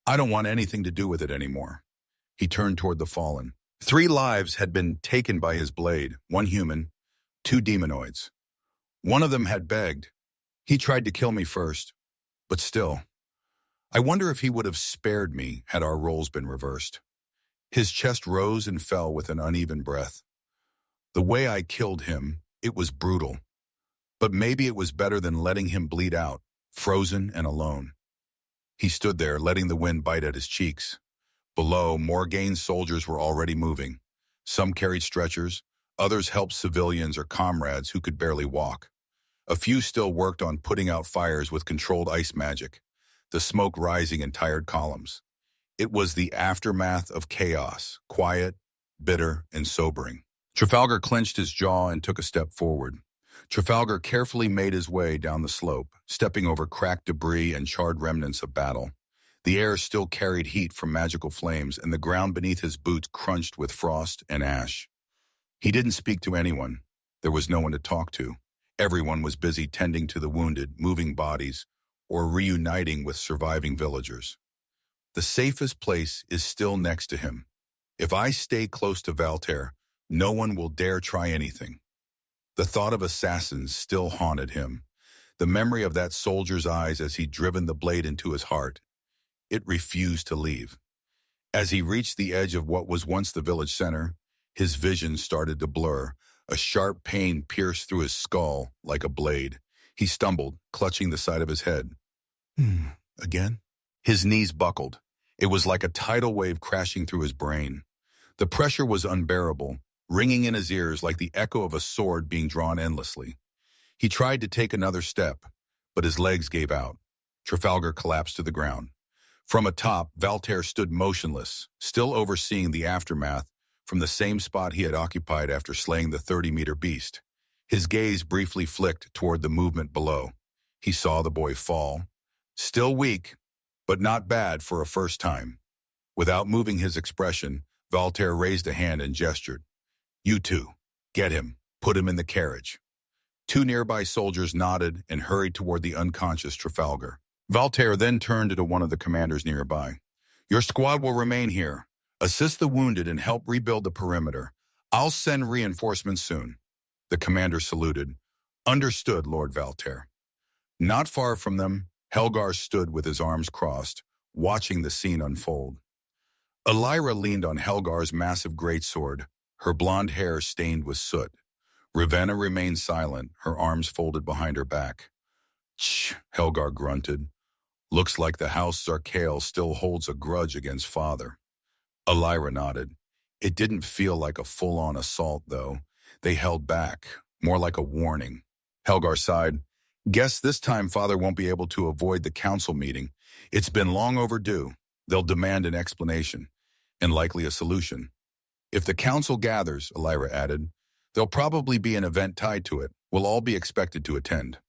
Speaker 1: I don't want anything to do with it anymore. He turned toward the fallen. 3 lives had been taken by his blade, 1 human, 2 demonoids. One of them had begged. He tried to kill me first, but still. I wonder if he would have spared me had our roles been reversed. His chest rose and fell with an uneven breath. The way I killed him, it was brutal. But maybe it was better than letting him bleed out, frozen and alone. He stood there, letting the wind bite at his cheeks. Below, Morgain's soldiers were already moving. Some carried stretchers, others helped civilians or comrades who could barely walk. A few still worked on putting out fires with controlled ice magic, the smoke rising in tired columns. It was the aftermath of chaos, quiet, bitter, and sobering. Trafalgar clenched his jaw and took a step forward. Trafalgar carefully made his way down the slope, stepping over cracked debris and charred remnants of battle. The air still carried heat from magical flames, and the ground beneath his boots crunched with frost and ash. He didn't speak to anyone. There was no one to talk to. Everyone was busy tending to the wounded, moving bodies, or reuniting with surviving villagers. The safest place is still next to him. If I stay close to Valterre, no one will dare try anything. The thought of assassins still haunted him. The memory of that soldier's eyes as he'd driven the blade into his heart, it refused to leave. As he reached the edge of what was once the village center, his vision started to blur. A sharp pain pierced through his skull like a blade. He stumbled, clutching the side of his head. Again? His knees buckled. It was like a tidal wave crashing through his brain. The pressure was unbearable, ringing in his ears like the echo of a sword being drawn endlessly. He tried to take another step, but his legs gave out. Trafalgar collapsed to the ground. From atop, Valtaire stood motionless, still overseeing the aftermath from the same spot he had occupied after slaying the 30-meter beast. His gaze briefly flicked toward the movement below. He saw the boy fall. Still weak, but not bad for a first time. Without moving his expression, Valtaire raised a hand and gestured. "You two, get him, put him in the carriage." Two nearby soldiers nodded and hurried toward the unconscious Trafalgar. Valtaire then turned to one of the commanders nearby. "Your squad will remain here. Assist the wounded and help rebuild the perimeter. I'll send reinforcements soon." The commander saluted. "Understood, Lord Valtaire." Not far from them, Helgar stood with his arms crossed, watching the scene unfold. Elira leaned on Helgar's massive greatsword, her blonde hair stained with soot. Ravenna remained silent, her arms folded behind her back. "Shh," Helgar grunted. "Looks like the House Zarkale still holds a grudge against Father." Elira nodded. It didn't feel like a full-on assault, though. They held back, more like a warning. Helgar sighed. "Guess this time Father won't be able to avoid the council meeting. It's been long overdue. They'll demand an explanation, and likely a solution. If the council gathers," Elira added, "there'll probably be an event tied to it. We'll all be expected to attend."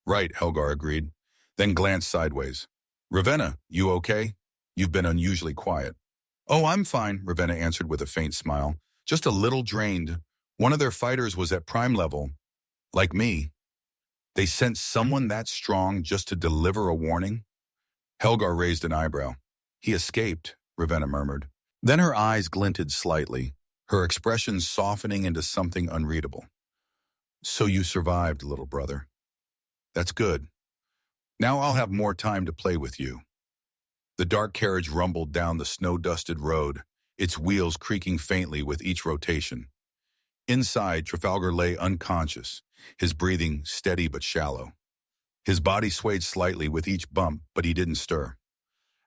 Speaker 1: "Right," Helgar agreed, then glanced sideways. "Ravenna, you okay? You've been unusually quiet." "Oh, I'm fine," Ravenna answered with a faint smile. "Just a little drained. One of their fighters was at prime level. Like me. They sent someone that strong just to deliver a warning?" Helgar raised an eyebrow. "He escaped," Ravenna murmured. Then her eyes glinted slightly, her expression softening into something unreadable. "So you survived, little brother. That's good. Now I'll have more time to play with you." The dark carriage rumbled down the snow-dusted road, its wheels creaking faintly with each rotation. Inside, Trafalgar lay unconscious, his breathing steady but shallow. His body swayed slightly with each bump, but he didn't stir.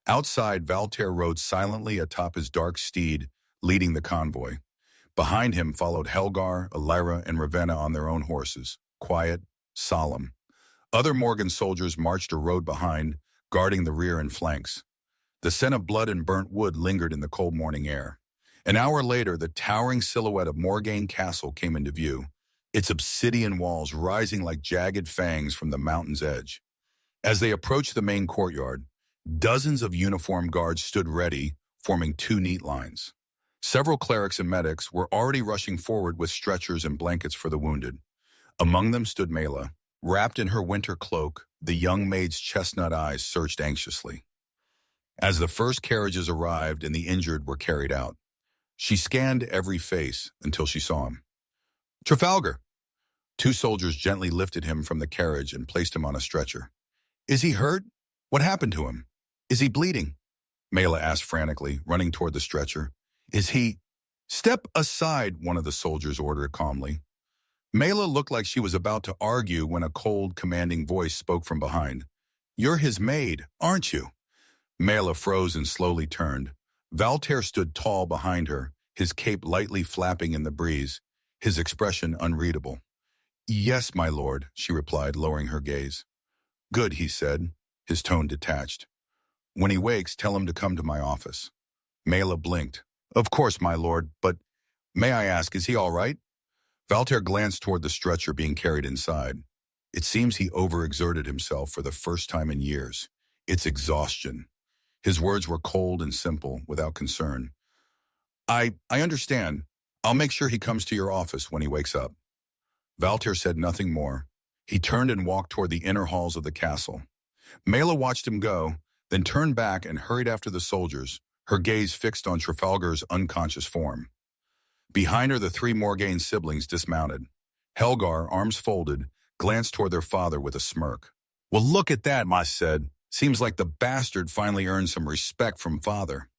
Speaker 1: Outside, Valtaire rode silently atop his dark steed, leading the convoy. Behind him followed Helgar, Elira, and Ravenna on their own horses, quiet, solemn. Other Morgan soldiers marched or rode behind, guarding the rear and flanks. The scent of blood and burnt wood lingered in the cold morning air. An hour later, the towering silhouette of Morgain Castle came into view, its obsidian walls rising like jagged fangs from the mountain's edge. As they approached the main courtyard, dozens of uniformed guards stood ready, forming two neat lines. Several clerics and medics were already rushing forward with stretchers and blankets for the wounded. Among them stood Mela. Wrapped in her winter cloak, the young maid's chestnut eyes searched anxiously. As the first carriages arrived and the injured were carried out, she scanned every face until she saw him. "Trafalgar!" Two soldiers gently lifted him from the carriage and placed him on a stretcher. "Is he hurt? What happened to him? Is he bleeding?" Mela asked frantically, running toward the stretcher. "Is he—" "Step aside," one of the soldiers ordered calmly. Mela looked like she was about to argue when a cold, commanding voice spoke from behind. "You're his maid, aren't you?" Mela froze and slowly turned. Valtaire stood tall behind her, his cape lightly flapping in the breeze, his expression unreadable. "Yes, my lord," she replied, lowering her gaze. "Good," he said, his tone detached. "When he wakes, tell him to come to my office." Mela blinked. "Of course, my lord, but may I ask, is he all right?" Valtaire glanced toward the stretcher being carried inside. It seems he overexerted himself for the first time in years. It's exhaustion. His words were cold and simple, without concern. I understand. I'll make sure he comes to your office when he wakes up." Valtaire said nothing more. He turned and walked toward the inner halls of the castle. Mela watched him go, then turned back and hurried after the soldiers, her gaze fixed on Trafalgar's unconscious form. Behind her, the three Morgain siblings dismounted. Helgar, arms folded, glanced toward their father with a smirk. Well, look at that, Ma said. Seems like the bastard finally earned some respect from father.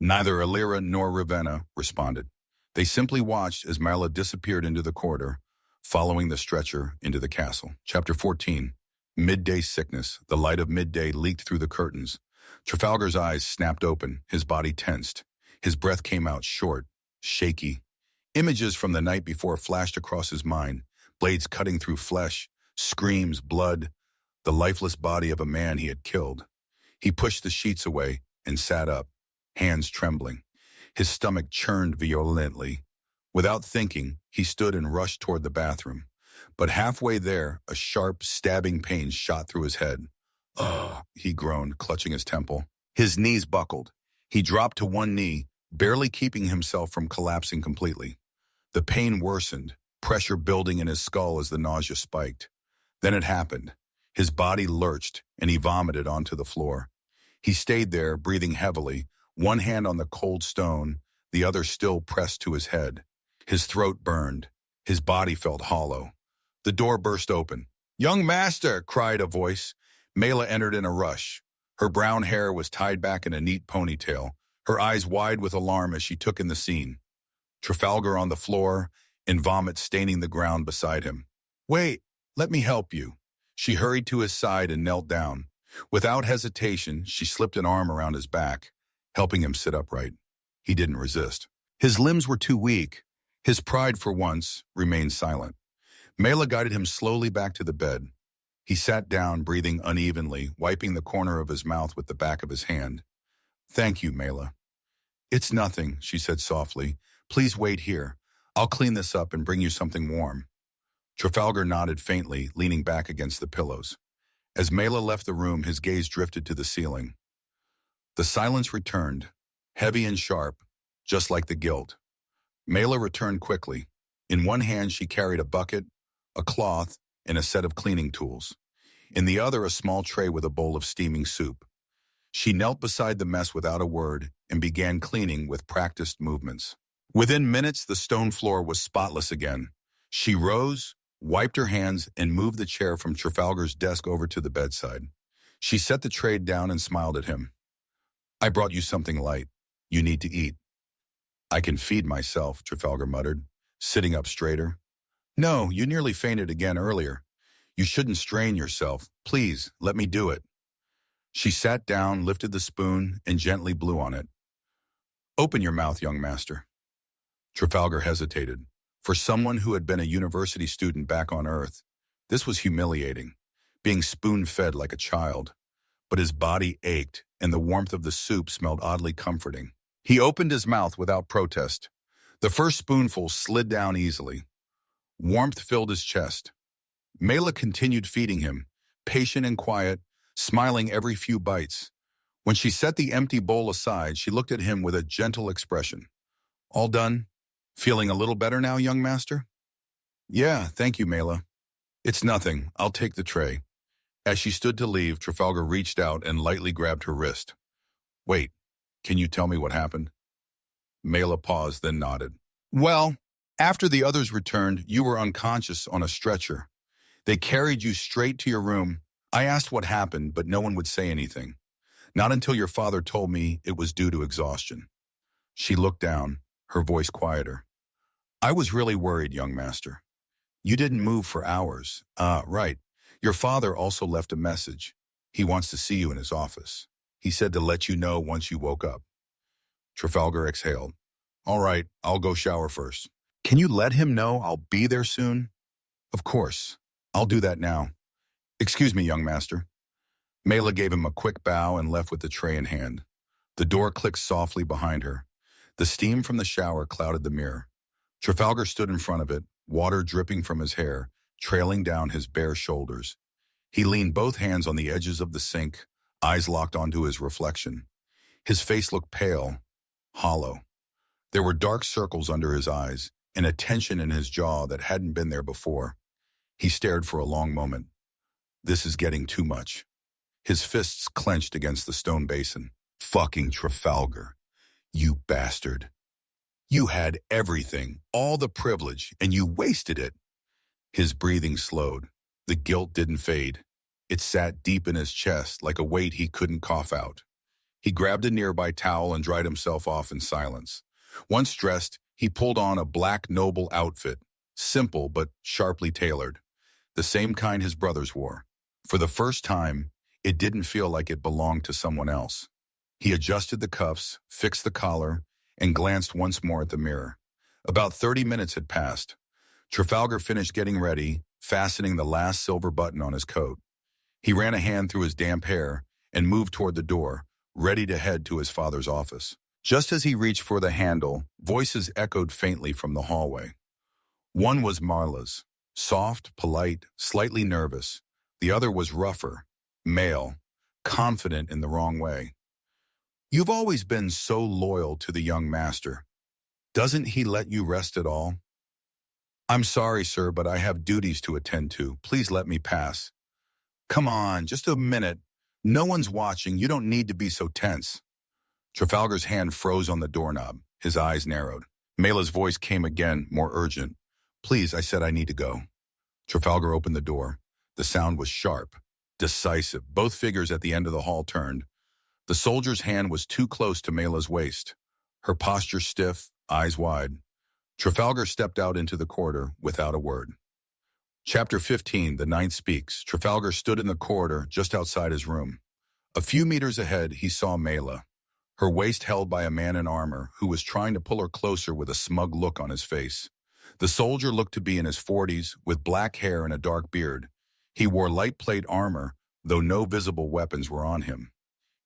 Speaker 1: Neither Alira nor Ravenna responded. They simply watched as Mila disappeared into the corridor, following the stretcher into the castle. Chapter 14. Midday sickness. The light of midday leaked through the curtains. Trafalgar's eyes snapped open, his body tensed. His breath came out short, shaky. Images from the night before flashed across his mind, blades cutting through flesh, screams, blood, the lifeless body of a man he had killed. He pushed the sheets away and sat up, hands trembling. His stomach churned violently. Without thinking, he stood and rushed toward the bathroom. But halfway there, a sharp, stabbing pain shot through his head. "Ugh," he groaned, clutching his temple. His knees buckled. He dropped to one knee, barely keeping himself from collapsing completely. The pain worsened, pressure building in his skull as the nausea spiked. Then it happened. His body lurched, and he vomited onto the floor. He stayed there, breathing heavily, one hand on the cold stone, the other still pressed to his head. His throat burned. His body felt hollow. The door burst open. "Young master!" cried a voice. Mela entered in a rush. Her brown hair was tied back in a neat ponytail, her eyes wide with alarm as she took in the scene. Trafalgar on the floor, and vomit staining the ground beside him. "Wait, let me help you." She hurried to his side and knelt down. Without hesitation, she slipped an arm around his back, helping him sit upright. He didn't resist. His limbs were too weak. His pride, for once, remained silent. Mela guided him slowly back to the bed. He sat down, breathing unevenly, wiping the corner of his mouth with the back of his hand. "Thank you, Mela." "It's nothing," she said softly. "Please wait here. I'll clean this up and bring you something warm." Trafalgar nodded faintly, leaning back against the pillows. As Mela left the room, his gaze drifted to the ceiling. The silence returned, heavy and sharp, just like the guilt. Mela returned quickly. In one hand, she carried a bucket, a cloth, and a set of cleaning tools. In the other, a small tray with a bowl of steaming soup. She knelt beside the mess without a word and began cleaning with practiced movements. Within minutes, the stone floor was spotless again. She rose, wiped her hands, and moved the chair from Trafalgar's desk over to the bedside. She set the tray down and smiled at him. "I brought you something light. You need to eat." "I can feed myself," Trafalgar muttered, sitting up straighter. "No, you nearly fainted again earlier. You shouldn't strain yourself. Please, let me do it." She sat down, lifted the spoon, and gently blew on it. "Open your mouth, young master." Trafalgar hesitated. For someone who had been a university student back on Earth, this was humiliating, being spoon-fed like a child. But his body ached, and the warmth of the soup smelled oddly comforting. He opened his mouth without protest. The first spoonful slid down easily. Warmth filled his chest. Mela continued feeding him, patient and quiet, smiling every few bites. When she set the empty bowl aside, she looked at him with a gentle expression. "All done? Feeling a little better now, young master?" "Yeah, thank you, Mela." "It's nothing. I'll take the tray." As she stood to leave, Trafalgar reached out and lightly grabbed her wrist. "Wait, can you tell me what happened?" Mela paused, then nodded. "Well, after the others returned, you were unconscious on a stretcher. They carried you straight to your room. I asked what happened, but no one would say anything. Not until your father told me it was due to exhaustion." She looked down, her voice quieter. "I was really worried, young master. You didn't move for hours. Right. Your father also left a message. He wants to see you in his office. He said to let you know once you woke up." Trafalgar exhaled. "All right, I'll go shower first." "Can you let him know I'll be there soon?" "Of course. I'll do that now. Excuse me, young master." Mela gave him a quick bow and left with the tray in hand. The door clicked softly behind her. The steam from the shower clouded the mirror. Trafalgar stood in front of it, water dripping from his hair, trailing down his bare shoulders. He leaned both hands on the edges of the sink, eyes locked onto his reflection. His face looked pale, hollow. There were dark circles under his eyes and a tension in his jaw that hadn't been there before. He stared for a long moment. This is getting too much. His fists clenched against the stone basin. "Fucking Trafalgar. You bastard. You had everything, all the privilege, and you wasted it." His breathing slowed. The guilt didn't fade. It sat deep in his chest like a weight he couldn't cough out. He grabbed a nearby towel and dried himself off in silence. Once dressed, he pulled on a black noble outfit, simple but sharply tailored, the same kind his brothers wore. For the first time, it didn't feel like it belonged to someone else. He adjusted the cuffs, fixed the collar, and glanced once more at the mirror. About 30 minutes had passed. Trafalgar finished getting ready, fastening the last silver button on his coat. He ran a hand through his damp hair and moved toward the door, ready to head to his father's office. Just as he reached for the handle, voices echoed faintly from the hallway. One was Marla's, soft, polite, slightly nervous. The other was rougher, male, confident in the wrong way. "You've always been so loyal to the young master. Doesn't he let you rest at all?" "I'm sorry, sir, but I have duties to attend to. Please let me pass." "Come on, just a minute. No one's watching. You don't need to be so tense." Trafalgar's hand froze on the doorknob. His eyes narrowed. Mela's voice came again, more urgent. "Please, I said I need to go." Trafalgar opened the door. The sound was sharp, decisive. Both figures at the end of the hall turned. The soldier's hand was too close to Mela's waist. Her posture stiff, eyes wide. Trafalgar stepped out into the corridor without a word. Chapter 15, The Ninth Speaks. Trafalgar stood in the corridor just outside his room. A few meters ahead, he saw Mela, her waist held by a man in armor who was trying to pull her closer with a smug look on his face. The soldier looked to be in his 40s, with black hair and a dark beard. He wore light plate armor, though no visible weapons were on him.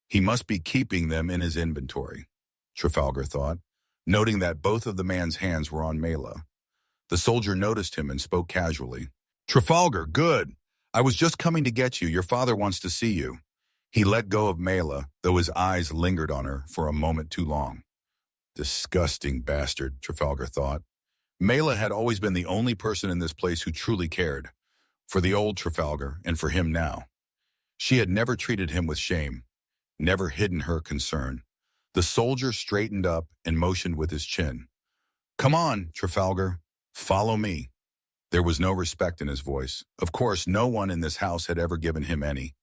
Speaker 1: He must be keeping them in his inventory, Trafalgar thought, noting that both of the man's hands were on Mela. The soldier noticed him and spoke casually. "Trafalgar, good. I was just coming to get you. Your father wants to see you." He let go of Mela, though his eyes lingered on her for a moment too long. Disgusting bastard, Trafalgar thought. Mela had always been the only person in this place who truly cared, for the old Trafalgar and for him now. She had never treated him with shame, never hidden her concern. The soldier straightened up and motioned with his chin. "Come on, Trafalgar, follow me." There was no respect in his voice. Of course, no one in this house had ever given him any.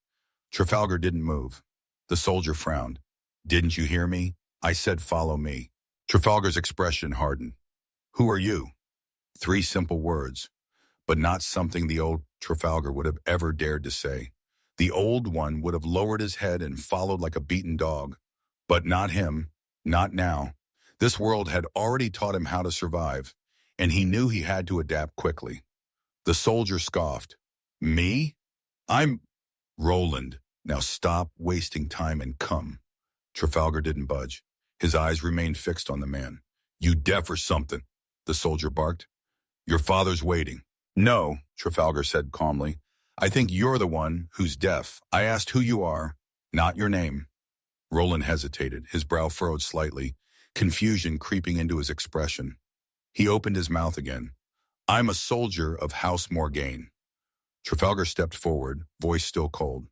Speaker 1: Trafalgar didn't move. The soldier frowned. "Didn't you hear me? I said follow me." Trafalgar's expression hardened. "Who are you?" 3 simple words, but not something the old Trafalgar would have ever dared to say. The old one would have lowered his head and followed like a beaten dog. But not him, not now. This world had already taught him how to survive, and he knew he had to adapt quickly. The soldier scoffed. "Me? I'm Roland. Now stop wasting time and come." Trafalgar didn't budge. His eyes remained fixed on the man. "You deaf or something?" the soldier barked. "Your father's waiting." "No," Trafalgar said calmly. "I think you're the one who's deaf. I asked who you are, not your name." Roland hesitated, his brow furrowed slightly, confusion creeping into his expression. He opened his mouth again. "I'm a soldier of House Morgain." Trafalgar stepped forward, voice still cold.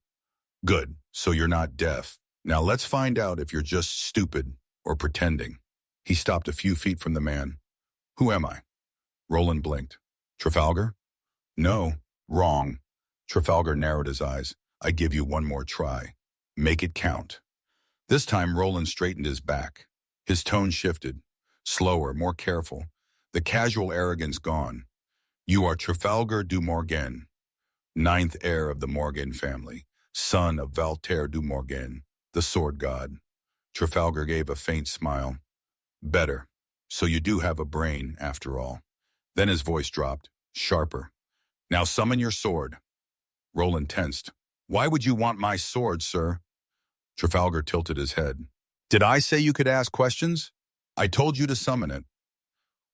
Speaker 1: "Good, so you're not deaf. Now let's find out if you're just stupid or pretending." He stopped a few feet from the man. "Who am I?" Roland blinked. "Trafalgar?" "No, wrong." Trafalgar narrowed his eyes. "I give you one more try. Make it count." This time Roland straightened his back. His tone shifted, slower, more careful, the casual arrogance gone. "You are Trafalgar du Morgain, 9th heir of the Morgain family, son of Valter du Morgain, the sword god." Trafalgar gave a faint smile. "Better. So you do have a brain, after all." Then his voice dropped, sharper. "Now summon your sword." Roland tensed. "Why would you want my sword, sir?" Trafalgar tilted his head. "Did I say you could ask questions? I told you to summon it."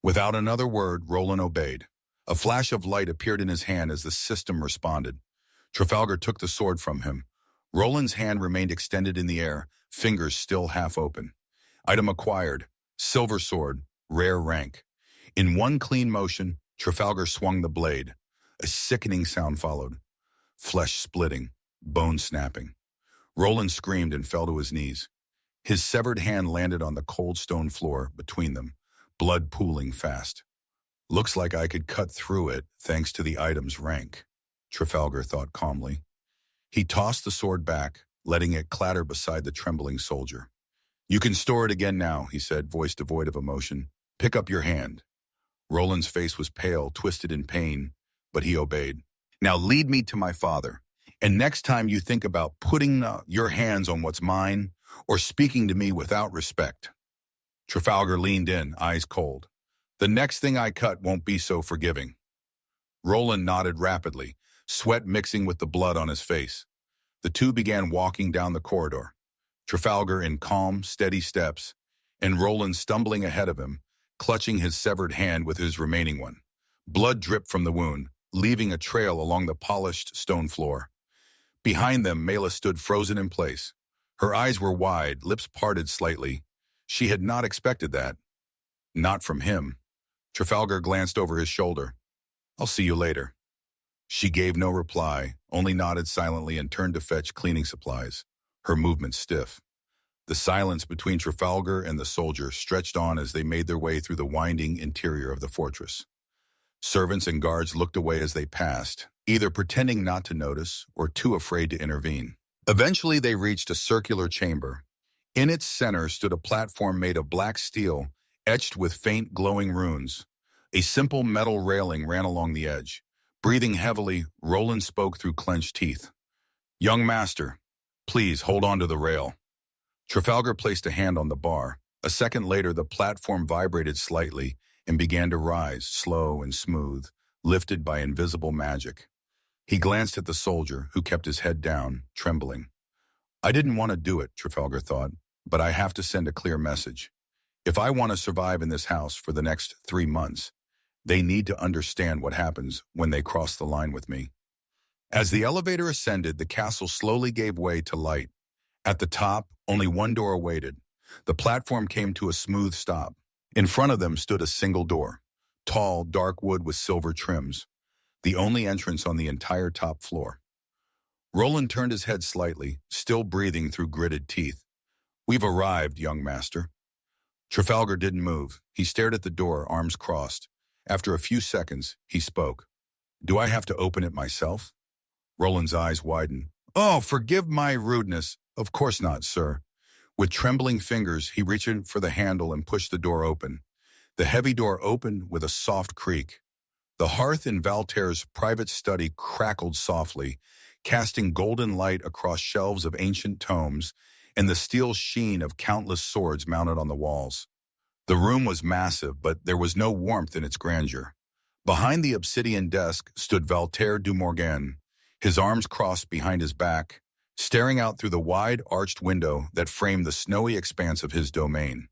Speaker 1: Without another word, Roland obeyed. A flash of light appeared in his hand as the system responded. Trafalgar took the sword from him. Roland's hand remained extended in the air, fingers still half open. Item acquired. Silver sword, rare rank. In one clean motion, Trafalgar swung the blade. A sickening sound followed. Flesh splitting, bone snapping. Roland screamed and fell to his knees. His severed hand landed on the cold stone floor between them, blood pooling fast. "Looks like I could cut through it thanks to the item's rank." Trafalgar thought calmly. He tossed the sword back, letting it clatter beside the trembling soldier. You can store it again now, he said, voice devoid of emotion. Pick up your hand. Roland's face was pale, twisted in pain, but he obeyed. Now lead me to my father, and next time you think about putting your hands on what's mine or speaking to me without respect. Trafalgar leaned in, eyes cold. The next thing I cut won't be so forgiving. Roland nodded rapidly, sweat mixing with the blood on his face. The two began walking down the corridor, Trafalgar in calm, steady steps, and Roland stumbling ahead of him, clutching his severed hand with his remaining one. Blood dripped from the wound, leaving a trail along the polished stone floor. Behind them, Mela stood frozen in place. Her eyes were wide, lips parted slightly. She had not expected that. Not from him. Trafalgar glanced over his shoulder. I'll see you later. She gave no reply, only nodded silently and turned to fetch cleaning supplies, her movements stiff. The silence between Trafalgar and the soldier stretched on as they made their way through the winding interior of the fortress. Servants and guards looked away as they passed, either pretending not to notice or too afraid to intervene. Eventually, they reached a circular chamber. In its center stood a platform made of black steel, etched with faint glowing runes. A simple metal railing ran along the edge. Breathing heavily, Roland spoke through clenched teeth. Young master, please hold on to the rail. Trafalgar placed a hand on the bar. A second later, the platform vibrated slightly and began to rise, slow and smooth, lifted by invisible magic. He glanced at the soldier, who kept his head down, trembling. I didn't want to do it, Trafalgar thought, but I have to send a clear message. If I want to survive in this house for the next 3 months, they need to understand what happens when they cross the line with me. As the elevator ascended, the castle slowly gave way to light. At the top, only one door awaited. The platform came to a smooth stop. In front of them stood a single door, tall, dark wood with silver trims, the only entrance on the entire top floor. Roland turned his head slightly, still breathing through gritted teeth. We've arrived, young master. Trafalgar didn't move. He stared at the door, arms crossed. After a few seconds, he spoke. Do I have to open it myself? Roland's eyes widened. Oh, forgive my rudeness. Of course not, sir. With trembling fingers, he reached in for the handle and pushed the door open. The heavy door opened with a soft creak. The hearth in Valterre's private study crackled softly, casting golden light across shelves of ancient tomes and the steel sheen of countless swords mounted on the walls. The room was massive, but there was no warmth in its grandeur. Behind the obsidian desk stood Trafalgar du Morgain, his arms crossed behind his back, staring out through the wide, arched window that framed the snowy expanse of his domain.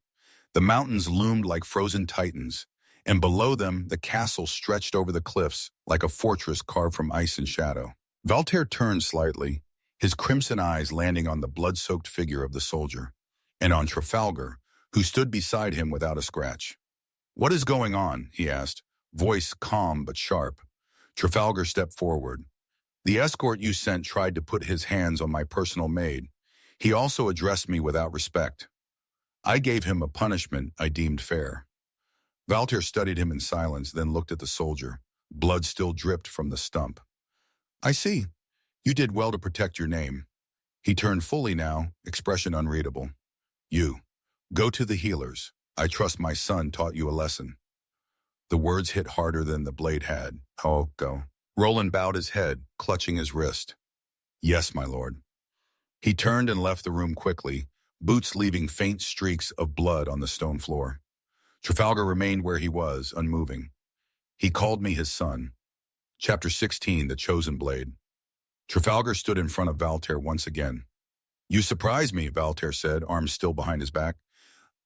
Speaker 1: The mountains loomed like frozen titans, and below them the castle stretched over the cliffs like a fortress carved from ice and shadow. Trafalgar turned slightly, his crimson eyes landing on the blood-soaked figure of the soldier, and on Trafalgar, who stood beside him without a scratch. What is going on? He asked, voice calm but sharp. Trafalgar stepped forward. The escort you sent tried to put his hands on my personal maid. He also addressed me without respect. I gave him a punishment I deemed fair. Trafalgar studied him in silence, then looked at the soldier. Blood still dripped from the stump. I see. You did well to protect your name. He turned fully now, expression unreadable. You. Go to the healers. I trust my son taught you a lesson. The words hit harder than the blade had. Oh, go. Roland bowed his head, clutching his wrist. Yes, my lord. He turned and left the room quickly, boots leaving faint streaks of blood on the stone floor. Trafalgar remained where he was, unmoving. He called me his son. Chapter 16, The Chosen Blade. Trafalgar stood in front of Trafalgar once again. You surprise me, Trafalgar said, arms still behind his back.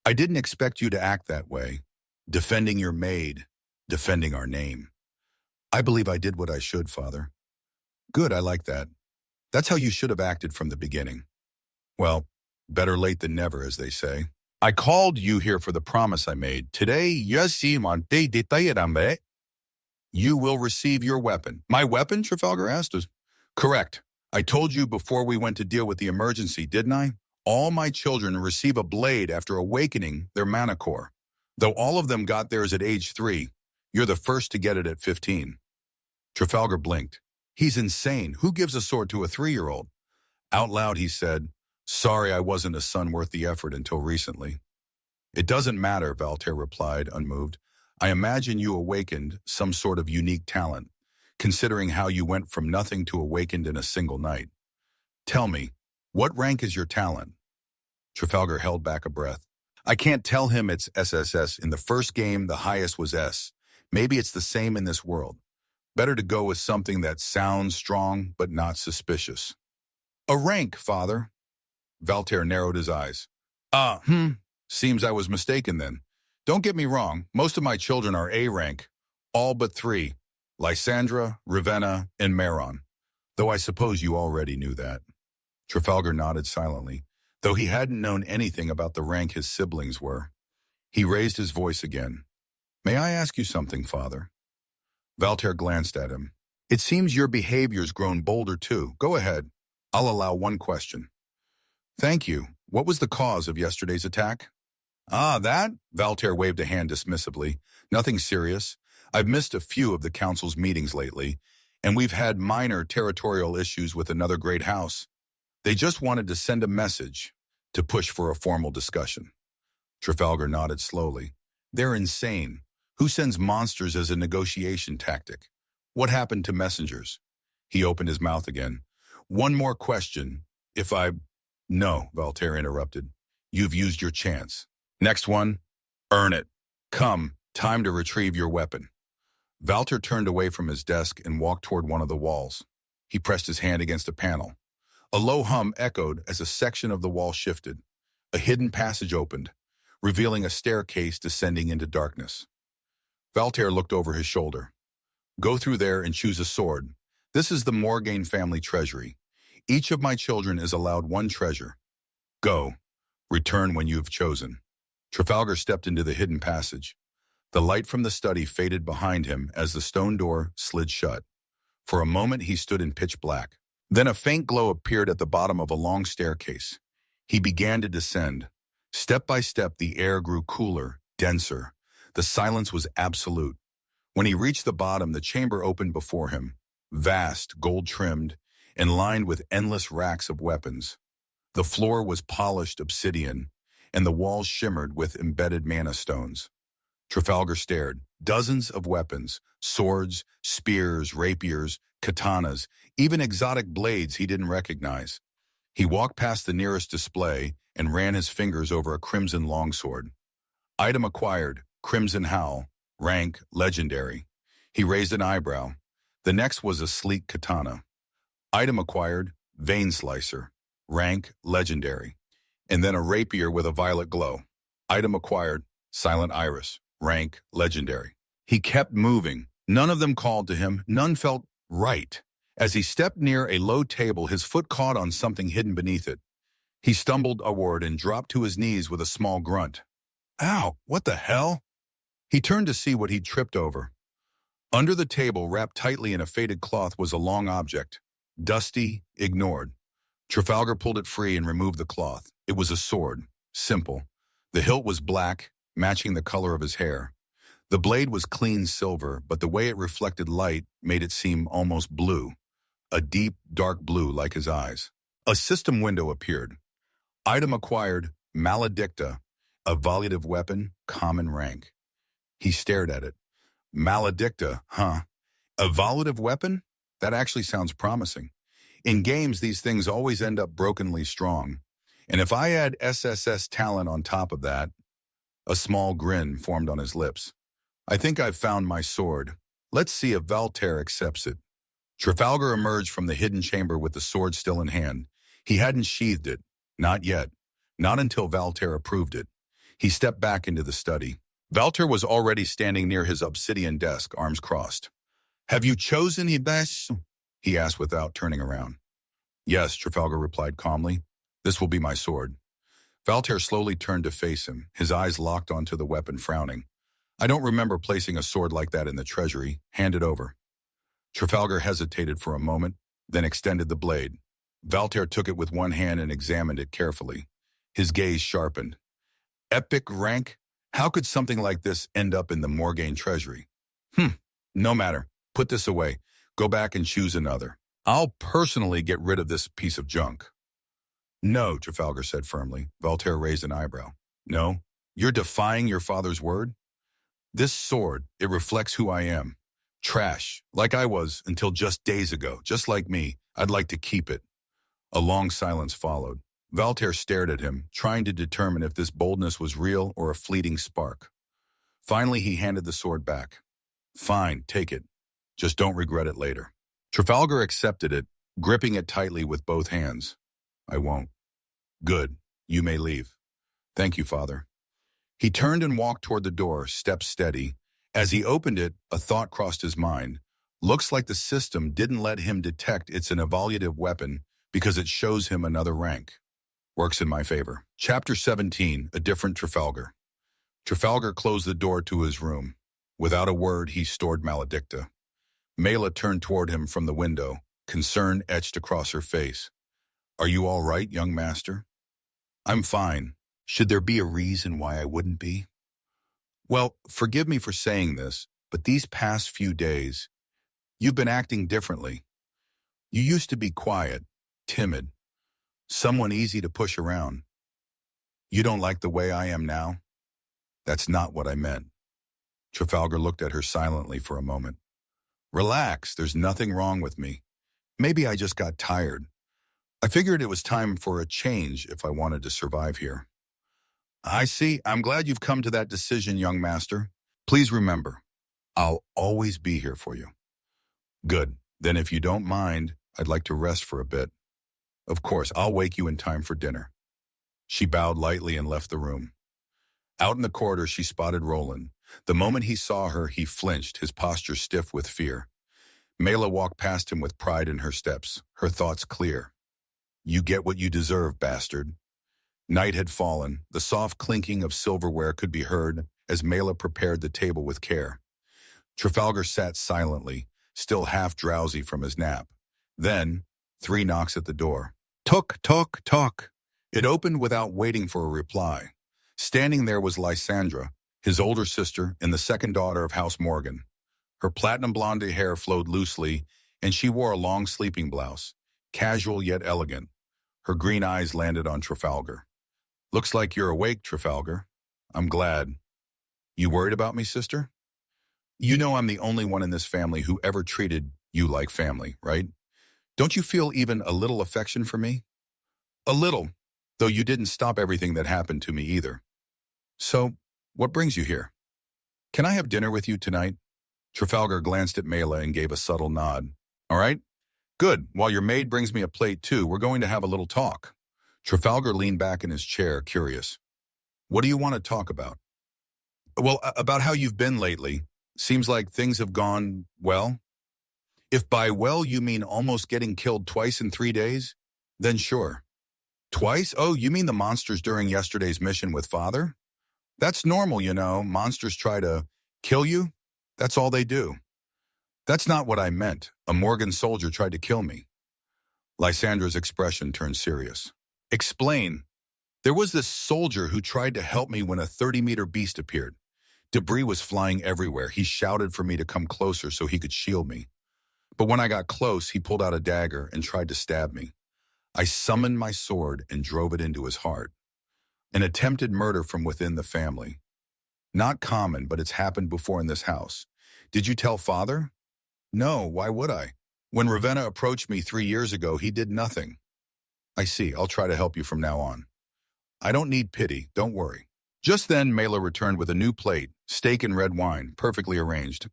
Speaker 1: I didn't expect you to act that way. Defending your maid, defending our name. I believe I did what I should, father. Good, I like that. That's how you should have acted from the beginning. Well, better late than never, as they say. I called you here for the promise I made. Today, you will receive your weapon. My weapon, Trafalgar asked. Correct. I told you before we went to deal with the emergency, didn't I? All my children receive a blade after awakening their mana core. Though all of them got theirs at age 3, you're the first to get it at 15. Trafalgar blinked. He's insane. Who gives a sword to a 3-year-old? Out loud, he said, "Sorry I wasn't a son worth the effort until recently." "It doesn't matter," Valter replied, unmoved. "I imagine you awakened some sort of unique talent, considering how you went from nothing to awakened in a single night. Tell me, what rank is your talent?" Trafalgar held back a breath. "I can't tell him it's SSS. In the first game, the highest was S. Maybe it's the same in this world. Better to go with something that sounds strong but not suspicious." "A rank, father." Valter narrowed his eyes. Seems I was mistaken then. Don't get me wrong, most of my children are A rank, all but 3, Lysandra, Ravenna, and Maron. Though I suppose you already knew that." Trafalgar nodded silently, though he hadn't known anything about the rank his siblings were. He raised his voice again. "May I ask you something, father?" Valter glanced at him. "It seems your behavior's grown bolder too. Go ahead. I'll allow one question." "Thank you. What was the cause of yesterday's attack?" That?" Valter waved a hand dismissively. "Nothing serious. I've missed a few of the council's meetings lately, and we've had minor territorial issues with another great house. They just wanted to send a message to push for a formal discussion." Trafalgar nodded slowly. "They're insane. Who sends monsters as a negotiation tactic? What happened to messengers?" He opened his mouth again. "One more question. If I—" "No," Valter interrupted. "You've used your chance. Next one, earn it. Come, time to retrieve your weapon." Valter turned away from his desk and walked toward one of the walls. He pressed his hand against a panel. A low hum echoed as a section of the wall shifted. A hidden passage opened, revealing a staircase descending into darkness. Valter looked over his shoulder. "Go through there and choose a sword. This is the Morgain family treasury. Each of my children is allowed one treasure. Go. Return when you have chosen." Trafalgar stepped into the hidden passage. The light from the study faded behind him as the stone door slid shut. For a moment he stood in pitch black. Then a faint glow appeared at the bottom of a long staircase. He began to descend. Step by step, the air grew cooler, denser. The silence was absolute. When he reached the bottom, the chamber opened before him, vast, gold-trimmed, and lined with endless racks of weapons. The floor was polished obsidian, and the walls shimmered with embedded mana stones. Trafalgar stared. Dozens of weapons, swords, spears, rapiers, katanas, even exotic blades he didn't recognize. He walked past the nearest display and ran his fingers over a crimson longsword. Item acquired, Crimson Howl, rank, legendary. He raised an eyebrow. The next was a sleek katana. Item acquired, Vein Slicer, rank, legendary. And then a rapier with a violet glow. Item acquired, Silent Iris, rank, legendary. He kept moving. None of them called to him. None felt right. As he stepped near a low table, his foot caught on something hidden beneath it. He stumbled upward and dropped to his knees with a small grunt. "Ow, what the hell?" He turned to see what he'd tripped over. Under the table, wrapped tightly in a faded cloth, was a long object. Dusty, ignored. Trafalgar pulled it free and removed the cloth. It was a sword. Simple. The hilt was black, matching the color of his hair. The blade was clean silver, but the way it reflected light made it seem almost blue. A deep, dark blue like his eyes. A system window appeared. Item acquired, Maledicta, a evaluative weapon, common rank. He stared at it. Maledicta, huh? Evaluative weapon? That actually sounds promising. In games, these things always end up brokenly strong. And if I add SSS talent on top of that, a small grin formed on his lips. "I think I've found my sword. Let's see if Valter accepts it." Trafalgar emerged from the hidden chamber with the sword still in hand. He hadn't sheathed it. Not yet. Not until Valter approved it. He stepped back into the study. Valter was already standing near his obsidian desk, arms crossed. "Have you chosen Ibesh?" he asked without turning around. "Yes," Trafalgar replied calmly. "This will be my sword." Valter slowly turned to face him, his eyes locked onto the weapon, frowning. "I don't remember placing a sword like that in the treasury. Hand it over." Trafalgar hesitated for a moment, then extended the blade. Valter took it with one hand and examined it carefully. His gaze sharpened. "Epic rank? How could something like this end up in the Morgain treasury?" No matter. Put this away. Go back and choose another. I'll personally get rid of this piece of junk. No, Trafalgar said firmly. Voltaire raised an eyebrow. No, you're defying your father's word? This sword, it reflects who I am. Trash, like I was until just days ago, just like me. I'd like to keep it. A long silence followed. Voltaire stared at him, trying to determine if this boldness was real or a fleeting spark. Finally, he handed the sword back. Fine, take it. Just don't regret it later. Trafalgar accepted it, gripping it tightly with both hands. I won't. Good. You may leave. Thank you, Father. He turned and walked toward the door, steps steady. As he opened it, a thought crossed his mind. Looks like the system didn't let him detect it's an evaluative weapon because it shows him another rank. Works in my favor. Chapter 17, A Different Trafalgar. Trafalgar closed the door to his room. Without a word, he stored Maledicta. Mela turned toward him from the window, concern etched across her face. Are you all right, young master? I'm fine. Should there be a reason why I wouldn't be? Well, forgive me for saying this, but these past few days, you've been acting differently. You used to be quiet, timid, someone easy to push around. You don't like the way I am now? That's not what I meant. Trafalgar looked at her silently for a moment. Relax, there's nothing wrong with me. Maybe I just got tired. I figured it was time for a change if I wanted to survive here. I see. I'm glad you've come to that decision, young master. Please remember, I'll always be here for you. Good. Then if you don't mind, I'd like to rest for a bit. Of course, I'll wake you in time for dinner. She bowed lightly and left the room. Out in the corridor, she spotted Roland. The moment he saw her, he flinched, his posture stiff with fear. Mela walked past him with pride in her steps, her thoughts clear. You get what you deserve, bastard. Night had fallen. The soft clinking of silverware could be heard as Mela prepared the table with care. Trafalgar sat silently, still half drowsy from his nap. Then, 3 knocks at the door. Tuk, tuk, tuk. It opened without waiting for a reply. Standing there was Lysandra, his older sister and the second daughter of House Morgan. Her platinum blonde hair flowed loosely, and she wore a long sleeping blouse, casual yet elegant. Her green eyes landed on Trafalgar. Looks like you're awake, Trafalgar. I'm glad. You worried about me, sister? You know I'm the only one in this family who ever treated you like family, right? Don't you feel even a little affection for me? A little, though you didn't stop everything that happened to me either. So, what brings you here? Can I have dinner with you tonight? Trafalgar glanced at Mela and gave a subtle nod. All right? Good. While your maid brings me a plate too, we're going to have a little talk. Trafalgar leaned back in his chair, curious. What do you want to talk about? Well, about how you've been lately. Seems like things have gone well. If by well you mean almost getting killed twice in 3 days, then sure. Twice? Oh, you mean the monsters during yesterday's mission with Father? That's normal, you know. Monsters try to kill you. That's all they do. That's not what I meant. A Morgan soldier tried to kill me. Lysandra's expression turned serious. Explain. There was this soldier who tried to help me when a 30-meter beast appeared. Debris was flying everywhere. He shouted for me to come closer so he could shield me. But when I got close, he pulled out a dagger and tried to stab me. I summoned my sword and drove it into his heart. An attempted murder from within the family. Not common, but it's happened before in this house. Did you tell Father? No, why would I? When Ravenna approached me 3 years ago, he did nothing. I see. I'll try to help you from now on. I don't need pity. Don't worry. Just then, Mela returned with a new plate, steak and red wine, perfectly arranged.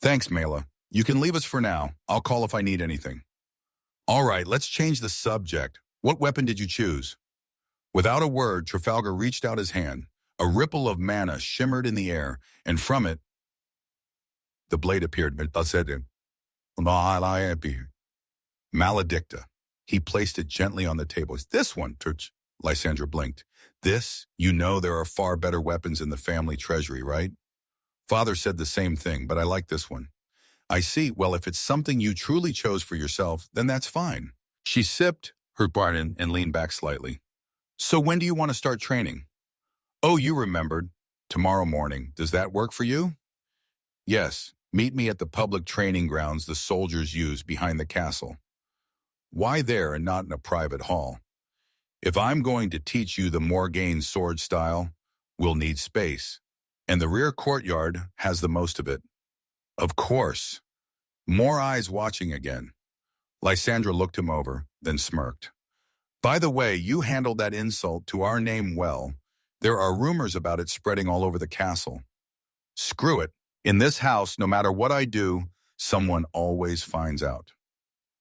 Speaker 1: Thanks, Mela. You can leave us for now. I'll call if I need anything. All right, let's change the subject. What weapon did you choose? Without a word, Trafalgar reached out his hand. A ripple of mana shimmered in the air, and from it, the blade appeared. Maledicta. He placed it gently on the table. This one, Lysandra blinked. This, you know there are far better weapons in the family treasury, right? Father said the same thing, but I like this one. I see. Well, if it's something you truly chose for yourself, then that's fine. She sipped her pardon and leaned back slightly. So when do you want to start training? Oh, you remembered. Tomorrow morning. Does that work for you? Yes. Meet me at the public training grounds the soldiers use behind the castle. Why there and not in a private hall? If I'm going to teach you the Morgain sword style, we'll need space. And the rear courtyard has the most of it. Of course. More eyes watching again. Lysandra looked him over, then smirked. By the way, you handled that insult to our name well. There are rumors about it spreading all over the castle. Screw it. In this house, no matter what I do, someone always finds out.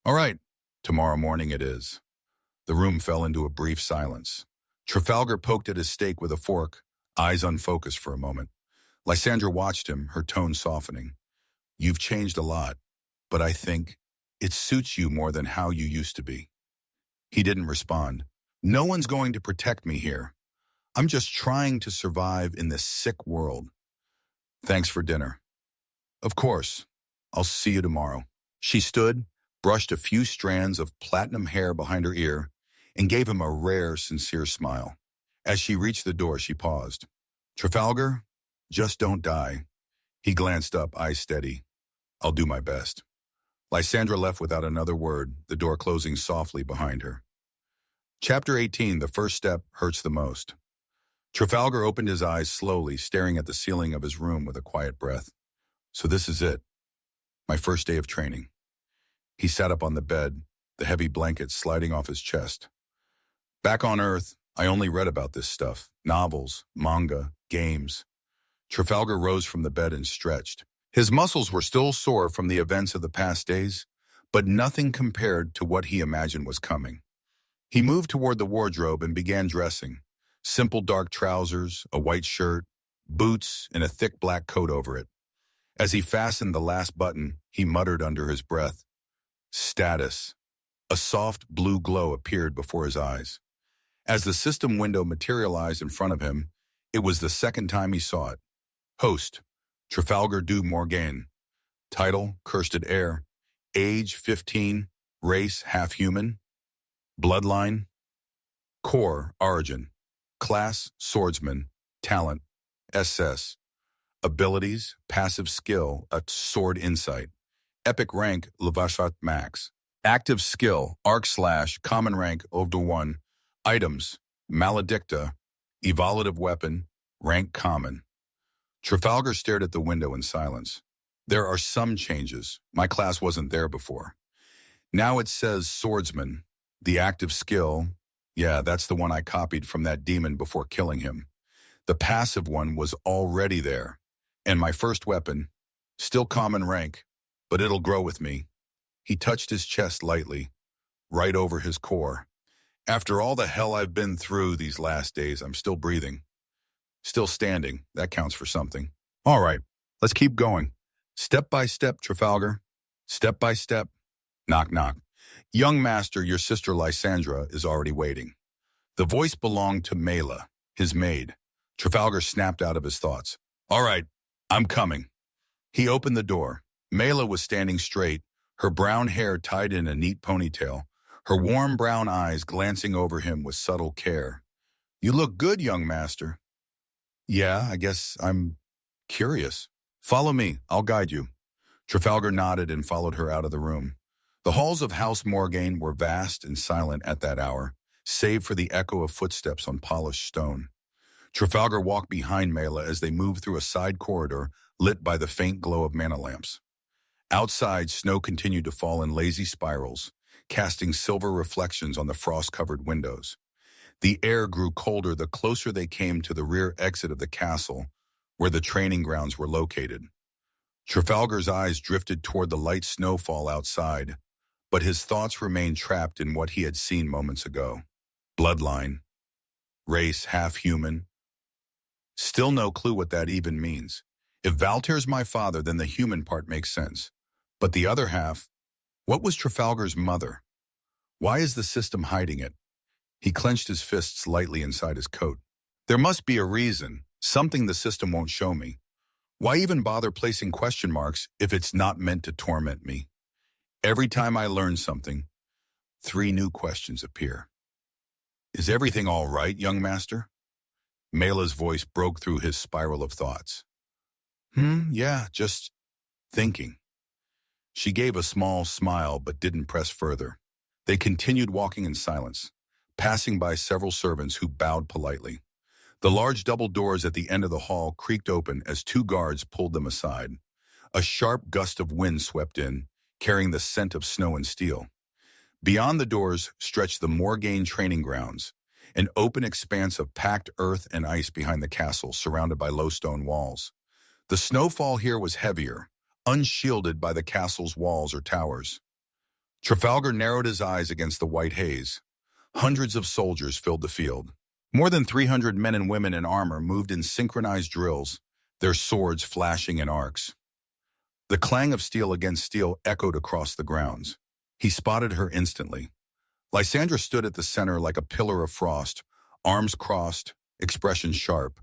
Speaker 1: All right, tomorrow morning it is. The room fell into a brief silence. Trafalgar poked at his steak with a fork, eyes unfocused for a moment. Lysandra watched him, her tone softening. You've changed a lot, but I think it suits you more than how you used to be. He didn't respond. No one's going to protect me here. I'm just trying to survive in this sick world. Thanks for dinner. Of course. I'll see you tomorrow. She stood, brushed a few strands of platinum hair behind her ear, and gave him a rare, sincere smile. As she reached the door, she paused. Trafalgar, just don't die. He glanced up, eyes steady. I'll do my best. Lysandra left without another word, the door closing softly behind her. Chapter 18, The First Step Hurts the Most. Trafalgar opened his eyes slowly, staring at the ceiling of his room with a quiet breath. So this is it. My first day of training. He sat up on the bed, the heavy blanket sliding off his chest. Back on Earth, I only read about this stuff. Novels, manga, games. Trafalgar rose from the bed and stretched. His muscles were still sore from the events of the past days, but nothing compared to what he imagined was coming. He moved toward the wardrobe and began dressing. Simple dark trousers, a white shirt, boots, and a thick black coat over it. As he fastened the last button, he muttered under his breath, Status. A soft blue glow appeared before his eyes. As the system window materialized in front of him, it was the second time he saw it. Host, Trafalgar du Morgain. Title, Cursed Heir. Age, 15. Race, half-human. Bloodline. Core, Origin. Class, Swordsman. Talent, SS. Abilities, Passive Skill, a Sword Insight. Epic Rank, Levashat Max. Active Skill, Arc/, Common Rank, Over 1. Items, Maledicta. Evolutive Weapon, Rank Common. Trafalgar stared at the window in silence. There are some changes. My class wasn't there before. Now it says Swordsman. The active skill, yeah, that's the one I copied from that demon before killing him. The passive one was already there. And my first weapon, still common rank, but it'll grow with me. He touched his chest lightly, right over his core. After all the hell I've been through these last days, I'm still breathing. Still standing, that counts for something. All right, let's keep going. Step by step, Trafalgar. Step by step. Knock, knock. Young master, your sister Lysandra is already waiting. The voice belonged to Mela, his maid. Trafalgar snapped out of his thoughts. All right, I'm coming. He opened the door. Mela was standing straight, her brown hair tied in a neat ponytail, her warm brown eyes glancing over him with subtle care. You look good, young master. Yeah, I guess I'm curious. Follow me, I'll guide you. Trafalgar nodded and followed her out of the room. The halls of House Morgain were vast and silent at that hour, save for the echo of footsteps on polished stone. Trafalgar walked behind Mela as they moved through a side corridor lit by the faint glow of mana lamps. Outside, snow continued to fall in lazy spirals, casting silver reflections on the frost-covered windows. The air grew colder the closer they came to the rear exit of the castle, where the training grounds were located. Trafalgar's eyes drifted toward the light snowfall outside, but his thoughts remained trapped in what he had seen moments ago. Bloodline. Race, half-human. Still no clue what that even means. If Valter's my father, then the human part makes sense. But the other half, what was Trafalgar's mother? Why is the system hiding it? He clenched his fists lightly inside his coat. There must be a reason, something the system won't show me. Why even bother placing question marks if it's not meant to torment me? Every time I learn something, 3 new questions appear. Is everything all right, young master? Mela's voice broke through his spiral of thoughts. Yeah, just thinking. She gave a small smile but didn't press further. They continued walking in silence, passing by several servants who bowed politely. The large double doors at the end of the hall creaked open as two guards pulled them aside. A sharp gust of wind swept in, carrying the scent of snow and steel. Beyond the doors stretched the Morgain training grounds, an open expanse of packed earth and ice behind the castle surrounded by low stone walls. The snowfall here was heavier, unshielded by the castle's walls or towers. Trafalgar narrowed his eyes against the white haze. Hundreds of soldiers filled the field. More than 300 men and women in armor moved in synchronized drills, their swords flashing in arcs. The clang of steel against steel echoed across the grounds. He spotted her instantly. Lysandra stood at the center like a pillar of frost, arms crossed, expression sharp.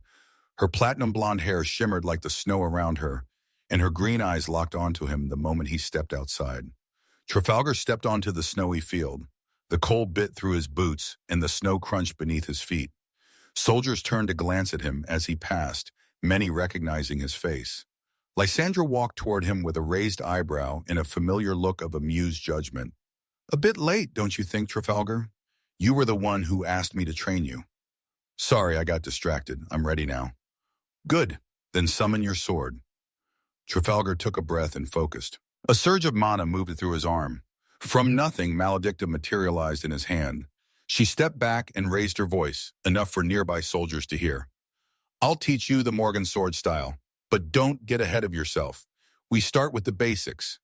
Speaker 1: Her platinum blonde hair shimmered like the snow around her, and her green eyes locked onto him the moment he stepped outside. Trafalgar stepped onto the snowy field. The cold bit through his boots, and the snow crunched beneath his feet. Soldiers turned to glance at him as he passed, many recognizing his face. Lysandra walked toward him with a raised eyebrow and a familiar look of amused judgment. "A bit late, don't you think, Trafalgar? You were the one who asked me to train you." "Sorry, I got distracted. I'm ready now." "Good. Then summon your sword." Trafalgar took a breath and focused. A surge of mana moved through his arm. From nothing, Maledicta materialized in his hand. She stepped back and raised her voice, enough for nearby soldiers to hear. "I'll teach you the Morgan sword style, but don't get ahead of yourself. We start with the basics.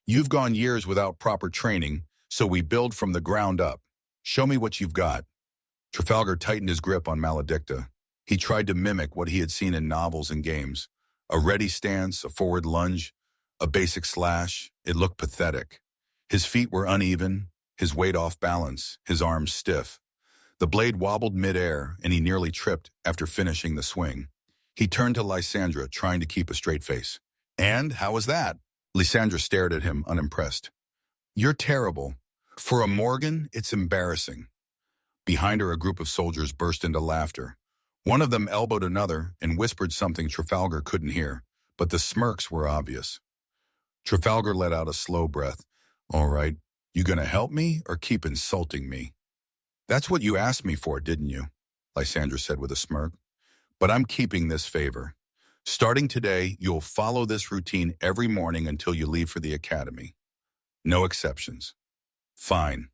Speaker 1: You've gone years without proper training, so we build from the ground up. Show me what you've got." Trafalgar tightened his grip on Maledicta. He tried to mimic what he had seen in novels and games. A ready stance, a forward lunge, a basic slash. It looked pathetic. His feet were uneven, his weight off balance, his arms stiff. The blade wobbled midair, and he nearly tripped after finishing the swing. He turned to Lysandra, trying to keep a straight face. "And how was that?" Lysandra stared at him, unimpressed. "You're terrible. For a Morgan, it's embarrassing." Behind her, a group of soldiers burst into laughter. One of them elbowed another and whispered something Trafalgar couldn't hear, but the smirks were obvious. Trafalgar let out a slow breath. "All right, you gonna help me or keep insulting me?" "That's what you asked me for, didn't you?" Lysandra said with a smirk. "But I'm keeping this favor. Starting today, you'll follow this routine every morning until you leave for the academy. No exceptions." "Fine.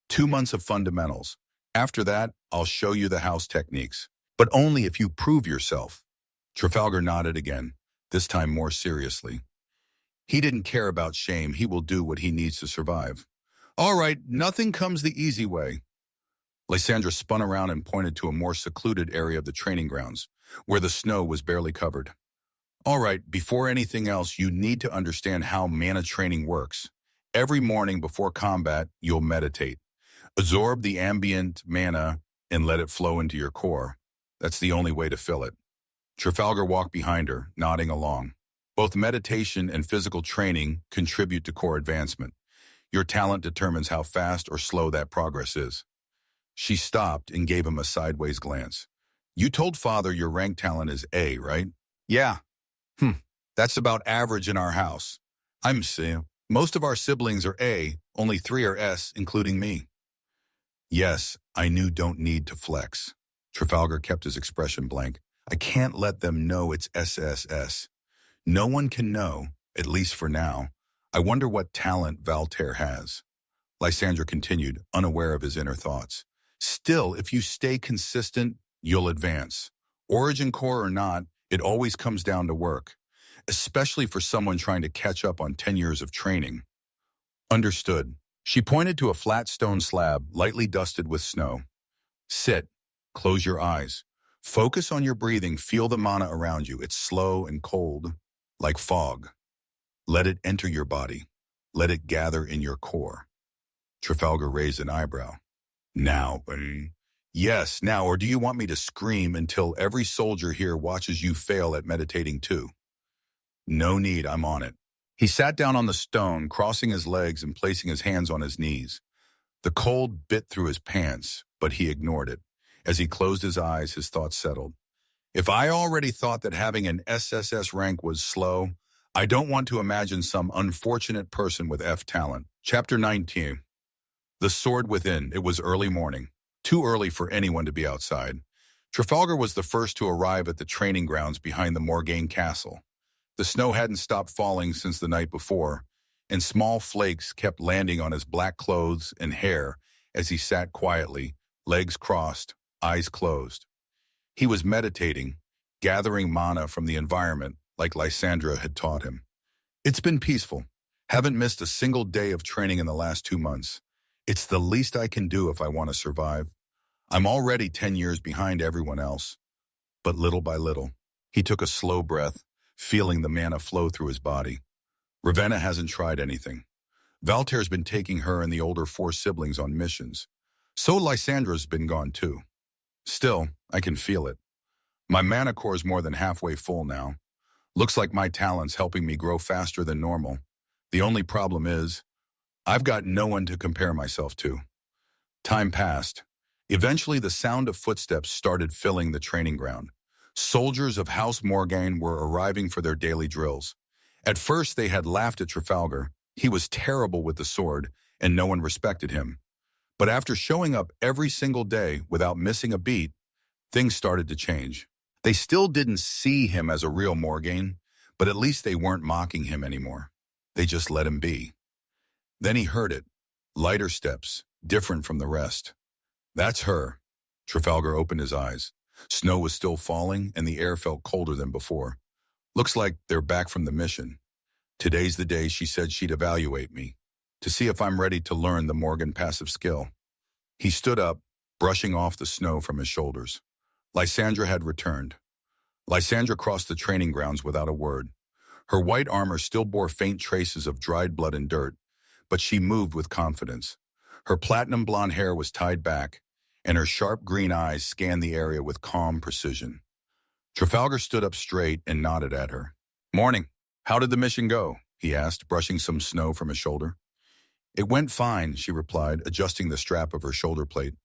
Speaker 1: 2 months of fundamentals. After that, I'll show you the house techniques. But only if you prove yourself." Trafalgar nodded again, this time more seriously. He didn't care about shame. He will do what he needs to survive. "All right, nothing comes the easy way." Lysandra spun around and pointed to a more secluded area of the training grounds, where the snow was barely covered. "All right, before anything else, you need to understand how mana training works. Every morning before combat, you'll meditate. Absorb the ambient mana and let it flow into your core. That's the only way to fill it." Trafalgar walked behind her, nodding along. "Both meditation and physical training contribute to core advancement. Your talent determines how fast or slow that progress is." She stopped and gave him a sideways glance. "You told Father your rank talent is A, right?" "Yeah." That's about average in our house. I'm C. Most of our siblings are A, only 3 are S, including me." "Yes, I knew don't need to flex." Trafalgar kept his expression blank. "I can't let them know it's SSS. No one can know, at least for now. I wonder what talent Valtaire has." Lysandra continued, unaware of his inner thoughts. "Still, if you stay consistent, you'll advance. Origin core or not, it always comes down to work, especially for someone trying to catch up on 10 years of training." "Understood." She pointed to a flat stone slab, lightly dusted with snow. "Sit. Close your eyes. Focus on your breathing. Feel the mana around you. It's slow and cold, like fog. Let it enter your body. Let it gather in your core." Trafalgar raised an eyebrow. "Now, yes, now, or do you want me to scream until every soldier here watches you fail at meditating too?" "No need, I'm on it." He sat down on the stone, crossing his legs and placing his hands on his knees. The cold bit through his pants, but he ignored it. As he closed his eyes, his thoughts settled. "If I already thought that having an SSS rank was slow, I don't want to imagine some unfortunate person with F talent. Chapter 19. The Sword Within. It was early morning. Too early for anyone to be outside. Trafalgar was the first to arrive at the training grounds behind the Morgain castle. The snow hadn't stopped falling since the night before, and small flakes kept landing on his black clothes and hair as he sat quietly, legs crossed, eyes closed. He was meditating, gathering mana from the environment like Lysandra had taught him. It's been peaceful. Haven't missed a single day of training in the last 2 months. It's the least I can do if I want to survive. I'm already 10 years behind everyone else. But little by little, he took a slow breath, feeling the mana flow through his body. Ravenna hasn't tried anything. Valter's been taking her and the older 4 siblings on missions. So Lysandra's been gone too. Still, I can feel it. My mana core's more than halfway full now. Looks like my talent's helping me grow faster than normal. The only problem is, I've got no one to compare myself to. Time passed. Eventually, the sound of footsteps started filling the training ground. Soldiers of House Morgain were arriving for their daily drills. At first, they had laughed at Trafalgar. He was terrible with the sword, and no one respected him. But after showing up every single day without missing a beat, things started to change. They still didn't see him as a real Morgain, but at least they weren't mocking him anymore. They just let him be. Then he heard it. Lighter steps, different from the rest. That's her. Trafalgar opened his eyes. Snow was still falling, and the air felt colder than before. Looks like they're back from the mission. Today's the day she said she'd evaluate me, to see if I'm ready to learn the Morgain passive skill. He stood up, brushing off the snow from his shoulders. Lysandra had returned. Lysandra crossed the training grounds without a word. Her white armor still bore faint traces of dried blood and dirt, but she moved with confidence. Her platinum blonde hair was tied back, and her sharp green eyes scanned the area with calm precision. Trafalgar stood up straight and nodded at her. "Morning. How did the mission go?" he asked, brushing some snow from his shoulder. "It went fine," she replied, adjusting the strap of her shoulder plate.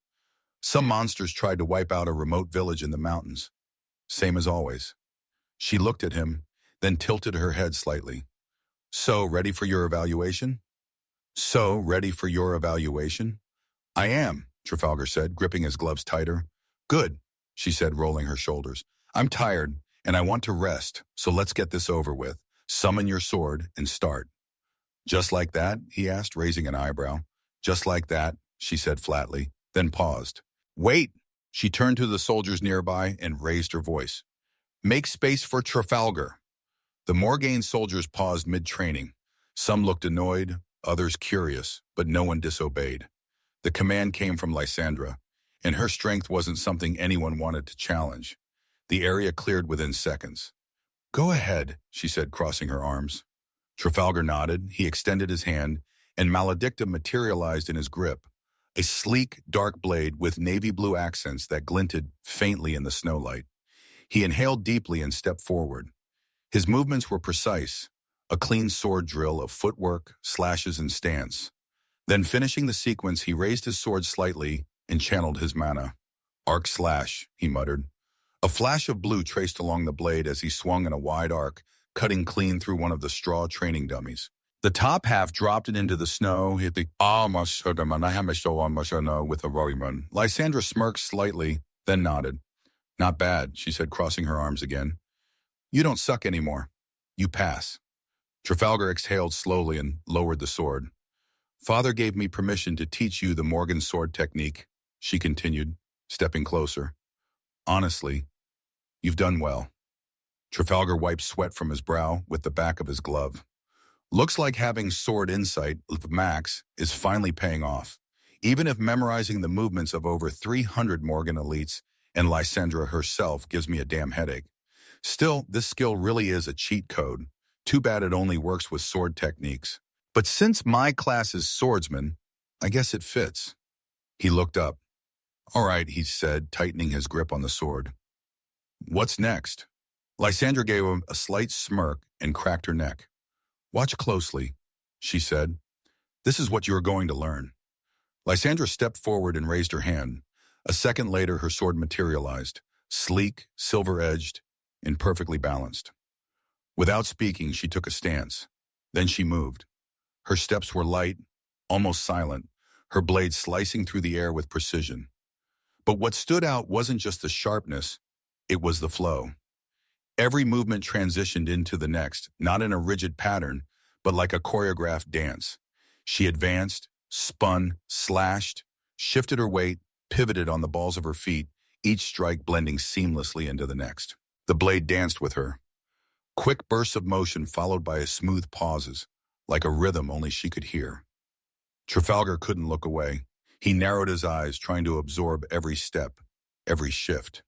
Speaker 1: "Some monsters tried to wipe out a remote village in the mountains. Same as always." She looked at him, then tilted her head slightly. "So, ready for your evaluation?" "So, ready for your evaluation?" "I am," Trafalgar said, gripping his gloves tighter. "Good," she said, rolling her shoulders. "I'm tired, and I want to rest, so let's get this over with. Summon your sword and start." "Just like that?" he asked, raising an eyebrow. "Just like that," she said flatly, then paused. "Wait!" She turned to the soldiers nearby and raised her voice. "Make space for Trafalgar." The Morgain soldiers paused mid-training. Some looked annoyed, others curious, but no one disobeyed. The command came from Lysandra, and her strength wasn't something anyone wanted to challenge. The area cleared within seconds. "Go ahead," she said, crossing her arms. Trafalgar nodded. He extended his hand, and Maledicta materialized in his grip, a sleek, dark blade with navy blue accents that glinted faintly in the snowlight. He inhaled deeply and stepped forward. His movements were precise, a clean sword drill of footwork, slashes, and stance. Then, finishing the sequence, he raised his sword slightly and channeled his mana. "Arc slash," he muttered. A flash of blue traced along the blade as he swung in a wide arc, cutting clean through one of the straw training dummies. The top half dropped it into the snow, hit the with a roaring run. Lysandra smirked slightly, then nodded. "Not bad," she said, crossing her arms again. "You don't suck anymore. You pass." Trafalgar exhaled slowly and lowered the sword. "Father gave me permission to teach you the Morgain sword technique," she continued, stepping closer. "Honestly, you've done well." Trafalgar wiped sweat from his brow with the back of his glove. "Looks like having sword insight with Max is finally paying off. Even if memorizing the movements of over 300 Morgain elites and Lysandra herself gives me a damn headache. Still, this skill really is a cheat code. Too bad it only works with sword techniques. But since my class is swordsman, I guess it fits." He looked up. "All right," he said, tightening his grip on the sword. "What's next?" Lysandra gave him a slight smirk and cracked her neck. "Watch closely," she said. "This is what you are going to learn." Lysandra stepped forward and raised her hand. A second later, her sword materialized, sleek, silver-edged, and perfectly balanced. Without speaking, she took a stance. Then she moved. Her steps were light, almost silent, her blade slicing through the air with precision. But what stood out wasn't just the sharpness, it was the flow. Every movement transitioned into the next, not in a rigid pattern, but like a choreographed dance. She advanced, spun, slashed, shifted her weight, pivoted on the balls of her feet, each strike blending seamlessly into the next. The blade danced with her. Quick bursts of motion followed by smooth pauses, like a rhythm only she could hear. Trafalgar couldn't look away. He narrowed his eyes, trying to absorb every step, every shift.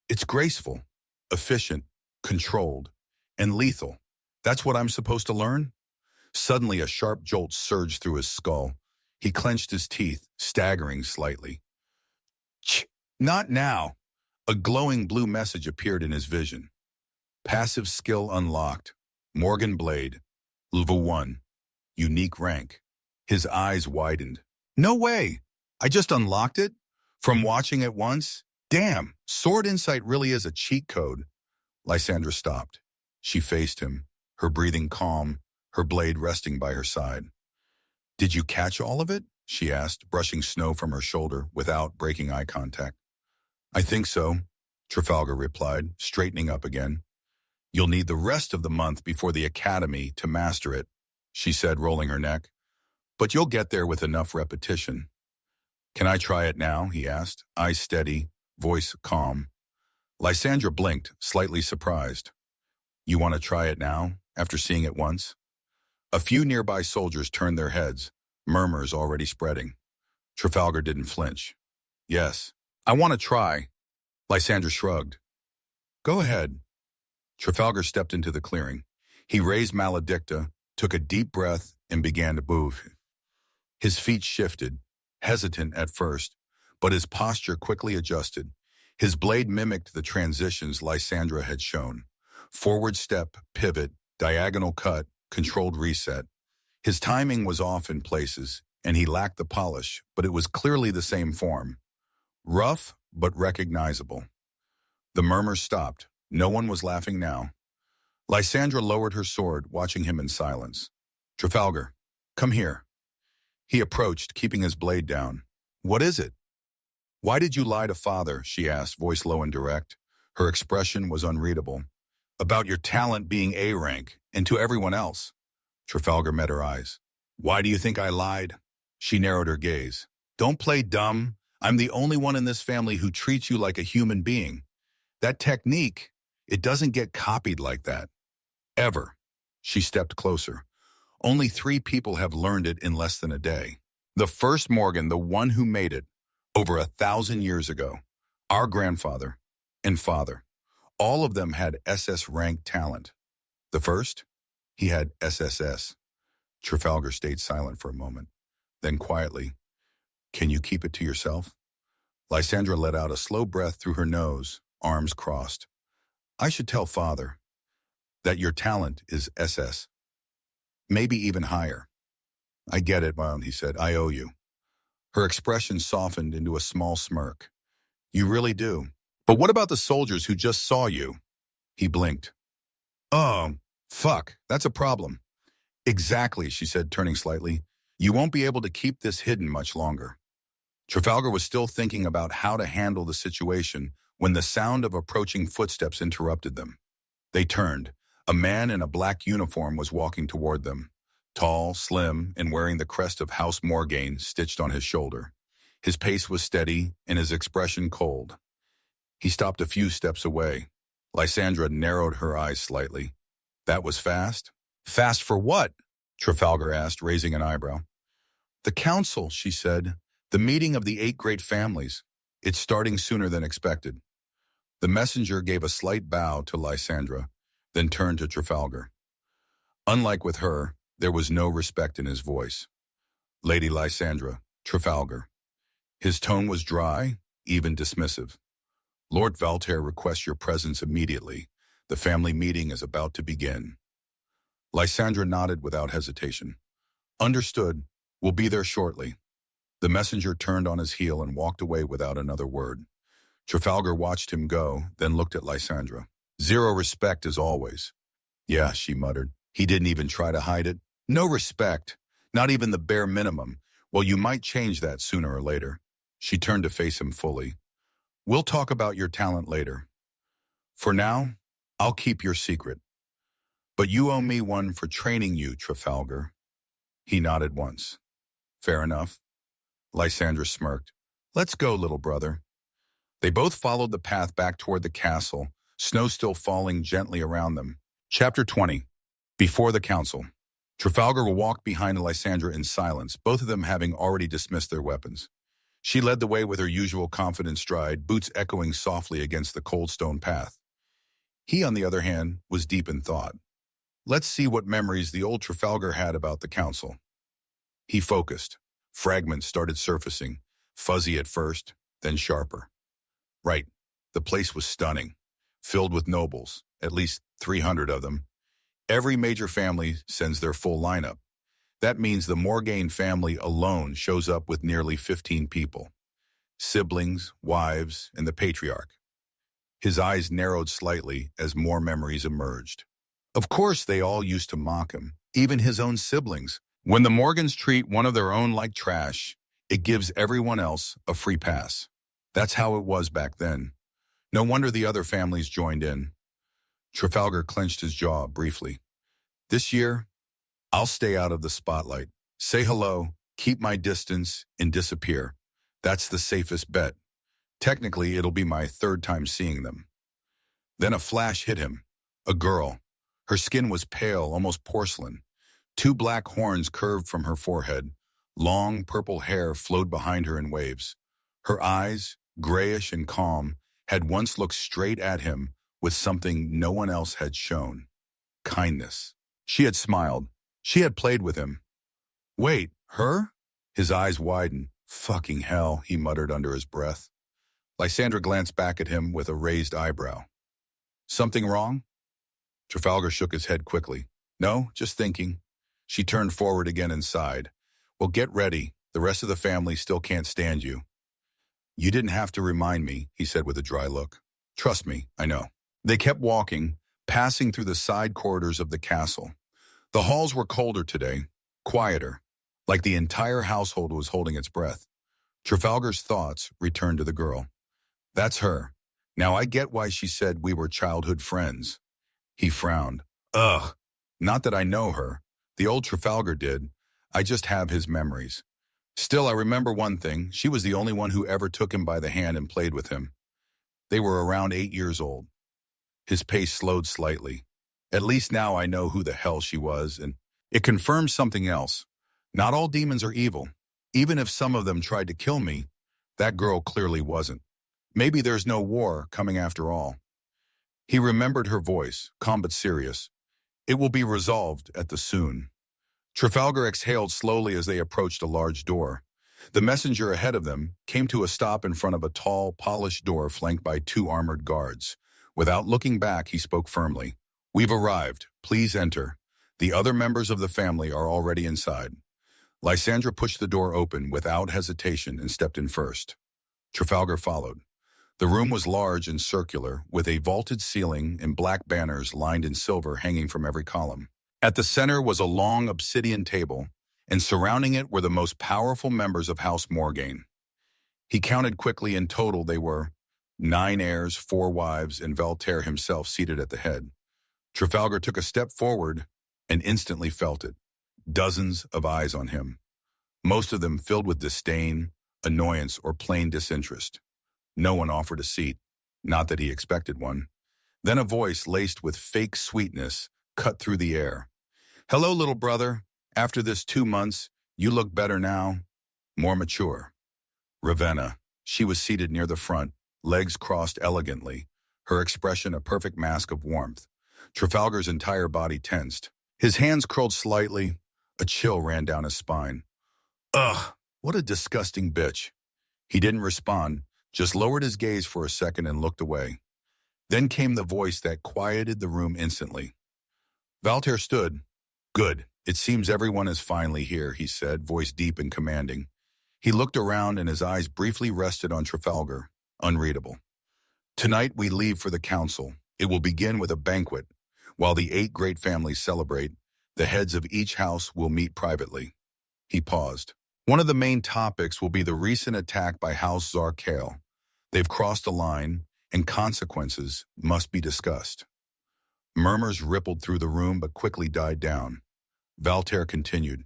Speaker 1: It's graceful, efficient, controlled, and lethal. That's what I'm supposed to learn? Suddenly, a sharp jolt surged through his skull. He clenched his teeth, staggering slightly. Ch! Not now. A glowing blue message appeared in his vision. Passive skill unlocked. Morgain Blade. Level 1. Unique rank. His eyes widened. No way! I just unlocked it? From watching it once? Damn, Sword Insight really is a cheat code. Lysandra stopped. She faced him, her breathing calm, her blade resting by her side. Did you catch all of it? She asked, brushing snow from her shoulder without breaking eye contact. I think so, Trafalgar replied, straightening up again. You'll need the rest of the month before the academy to master it, she said, rolling her neck. But you'll get there with enough repetition. Can I try it now? He asked, eyes steady, voice calm. Lysandra blinked, slightly surprised. You want to try it now, after seeing it once? A few nearby soldiers turned their heads, murmurs already spreading. Trafalgar didn't flinch. Yes, I want to try. Lysandra shrugged. Go ahead. Trafalgar stepped into the clearing. He raised Maledicta, took a deep breath, and began to move. His feet shifted, hesitant at first, but his posture quickly adjusted. His blade mimicked the transitions Lysandra had shown. Forward step, pivot, diagonal cut, controlled reset. His timing was off in places, and he lacked the polish, but it was clearly the same form. Rough, but recognizable. The murmurs stopped. No one was laughing now. Lysandra lowered her sword, watching him in silence. Trafalgar, come here. He approached, keeping his blade down. What is it? Why did you lie to father? She asked, voice low and direct. Her expression was unreadable. About your talent being A rank, and to everyone else. Trafalgar met her eyes. Why do you think I lied? She narrowed her gaze. Don't play dumb. I'm the only one in this family who treats you like a human being. That technique, it doesn't get copied like that. Ever. She stepped closer. Only 3 people have learned it in less than a day. The first Morgain, the one who made it, over 1,000 years ago. Our grandfather and father. All of them had SS rank talent. The first, he had SSS. Trafalgar stayed silent for a moment. Then quietly, can you keep it to yourself? Lysandra let out a slow breath through her nose, arms crossed. I should tell father that your talent is SS. Maybe even higher. I get it, Mom, he said. I owe you. Her expression softened into a small smirk. You really do. But what about the soldiers who just saw you? He blinked. Oh, fuck, that's a problem. Exactly, she said, turning slightly. You won't be able to keep this hidden much longer. Trafalgar was still thinking about how to handle the situation when the sound of approaching footsteps interrupted them. They turned. A man in a black uniform was walking toward them, tall, slim, and wearing the crest of House Morgain stitched on his shoulder. His pace was steady and his expression cold. He stopped a few steps away. Lysandra narrowed her eyes slightly. That was fast? Fast for what? Trafalgar asked, raising an eyebrow. The council, she said. The meeting of the 8 great families. It's starting sooner than expected. The messenger gave a slight bow to Lysandra, then turned to Trafalgar. Unlike with her, there was no respect in his voice. Lady Lysandra, Trafalgar. His tone was dry, even dismissive. Lord Valtaire requests your presence immediately. The family meeting is about to begin. Lysandra nodded without hesitation. Understood. We'll be there shortly. The messenger turned on his heel and walked away without another word. Trafalgar watched him go, then looked at Lysandra. Zero respect as always. Yeah, she muttered. He didn't even try to hide it. No respect. Not even the bare minimum. Well, you might change that sooner or later. She turned to face him fully. We'll talk about your talent later. For now, I'll keep your secret. But you owe me one for training you, Trafalgar. He nodded once. Fair enough. Lysandra smirked. Let's go, little brother. They both followed the path back toward the castle, snow still falling gently around them. Chapter 20. Before the council. Trafalgar walked behind Lysandra in silence, both of them having already dismissed their weapons. She led the way with her usual confident stride, boots echoing softly against the cold stone path. He, on the other hand, was deep in thought. Let's see what memories the old Trafalgar had about the council. He focused. Fragments started surfacing, fuzzy at first, then sharper. Right, the place was stunning, filled with nobles, at least 300 of them. Every major family sends their full lineup. That means the Morgain family alone shows up with nearly 15 people. Siblings, wives, and the patriarch. His eyes narrowed slightly as more memories emerged. Of course, they all used to mock him, even his own siblings. When the Morgans treat one of their own like trash, it gives everyone else a free pass. That's how it was back then. No wonder the other families joined in. Trafalgar clenched his jaw briefly. This year, I'll stay out of the spotlight. Say hello, keep my distance, and disappear. That's the safest bet. Technically, it'll be my third time seeing them. Then a flash hit him. A girl. Her skin was pale, almost porcelain. 2 black horns curved from her forehead. Long purple hair flowed behind her in waves. Her eyes, grayish and calm, had once looked straight at him with something no one else had shown. Kindness. She had smiled. She had played with him. Wait, her? His eyes widened. Fucking hell, he muttered under his breath. Lysandra glanced back at him with a raised eyebrow. Something wrong? Trafalgar shook his head quickly. No, just thinking. She turned forward again and sighed. Well, get ready. The rest of the family still can't stand you. You didn't have to remind me, he said with a dry look. Trust me, I know. They kept walking, passing through the side corridors of the castle. The halls were colder today, quieter, like the entire household was holding its breath. Trafalgar's thoughts returned to the girl. That's her. Now I get why she said we were childhood friends. He frowned. Ugh, not that I know her. The old Trafalgar did. I just have his memories. Still, I remember one thing. She was the only one who ever took him by the hand and played with him. They were around 8 years old. His pace slowed slightly. At least now I know who the hell she was, and it confirms something else. Not all demons are evil. Even if some of them tried to kill me, that girl clearly wasn't. Maybe there's no war coming after all. He remembered her voice, calm but serious. It will be resolved at the soon. Trafalgar exhaled slowly as they approached a large door. The messenger ahead of them came to a stop in front of a tall, polished door flanked by 2 armored guards. Without looking back, he spoke firmly. We've arrived. Please enter. The other members of the family are already inside. Lysandra pushed the door open without hesitation and stepped in first. Trafalgar followed. The room was large and circular, with a vaulted ceiling and black banners lined in silver hanging from every column. At the center was a long obsidian table, and surrounding it were the most powerful members of House Morgain. He counted quickly. In total they were 9 heirs, 4 wives, and Valterre himself seated at the head. Trafalgar took a step forward and instantly felt it. Dozens of eyes on him, most of them filled with disdain, annoyance, or plain disinterest. No one offered a seat, not that he expected one. Then a voice laced with fake sweetness cut through the air. Hello, little brother. After this 2 months, you look better now. More mature. Ravenna. She was seated near the front, legs crossed elegantly, her expression a perfect mask of warmth. Trafalgar's entire body tensed. His hands curled slightly. A chill ran down his spine. Ugh, what a disgusting bitch. He didn't respond, just lowered his gaze for a second and looked away. Then came the voice that quieted the room instantly. Valterre stood. Good. It seems everyone is finally here, he said, voice deep and commanding. He looked around and his eyes briefly rested on Trafalgar, unreadable. Tonight we leave for the council. It will begin with a banquet. While the 8 great families celebrate, the heads of each house will meet privately. He paused. One of the main topics will be the recent attack by House Zarkale. They've crossed a line, and consequences must be discussed. Murmurs rippled through the room but quickly died down. Valtaire continued.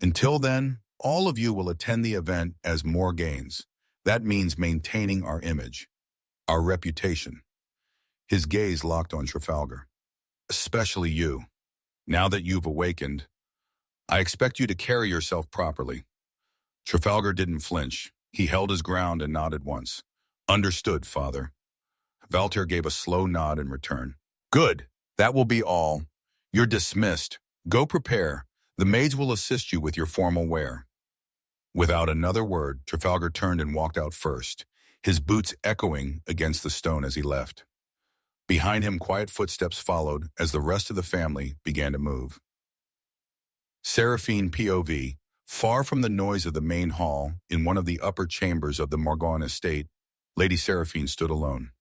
Speaker 1: Until then, all of you will attend the event as Morgains. That means maintaining our image, our reputation. His gaze locked on Trafalgar. Especially you. Now that you've awakened, I expect you to carry yourself properly. Trafalgar didn't flinch. He held his ground and nodded once. Understood, father. Valtaire gave a slow nod in return. Good. That will be all. You're dismissed. Go prepare. The maids will assist you with your formal wear. Without another word, Trafalgar turned and walked out first, his boots echoing against the stone as he left. Behind him, quiet footsteps followed as the rest of the family began to move. Seraphine POV, far from the noise of the main hall, in one of the upper chambers of the Morgain estate, Lady Seraphine stood alone.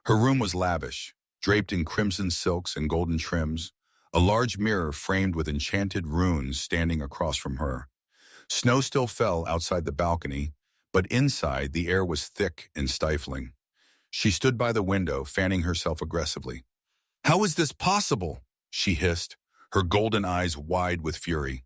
Speaker 1: Her room was lavish, draped in crimson silks and golden trims, a large mirror framed with enchanted runes standing across from her. Snow still fell outside the balcony, but inside the air was thick and stifling. She stood by the window, fanning herself aggressively. "How is this possible?" she hissed, her golden eyes wide with fury.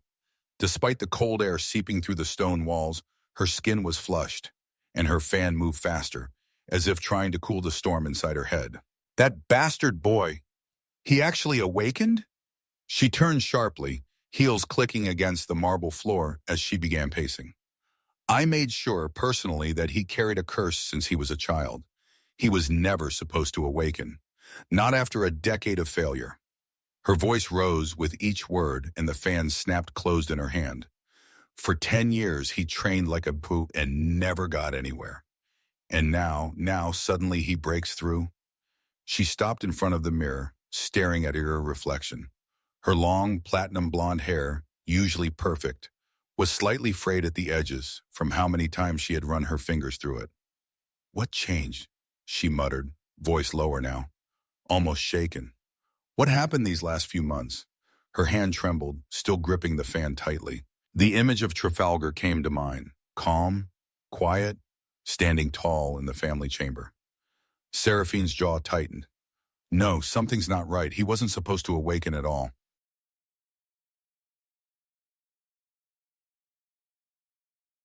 Speaker 1: Despite the cold air seeping through the stone walls, her skin was flushed, and her fan moved faster, as if trying to cool the storm inside her head. "That bastard boy! He actually awakened?" She turned sharply, heels clicking against the marble floor as she began pacing. "I made sure personally that he carried a curse since he was a child. He was never supposed to awaken, not after a decade of failure." Her voice rose with each word and the fan snapped closed in her hand. For 10 years he trained like a poop and never got anywhere. And now suddenly he breaks through. She stopped in front of the mirror, staring at her reflection. Her long, platinum blonde hair, usually perfect, was slightly frayed at the edges from how many times she had run her fingers through it. "What changed?" she muttered, voice lower now, almost shaken. "What happened these last few months?" Her hand trembled, still gripping the fan tightly. The image of Trafalgar came to mind, calm, quiet, standing tall in the family chamber. Seraphine's jaw tightened. "No, something's not right. He wasn't supposed to awaken at all."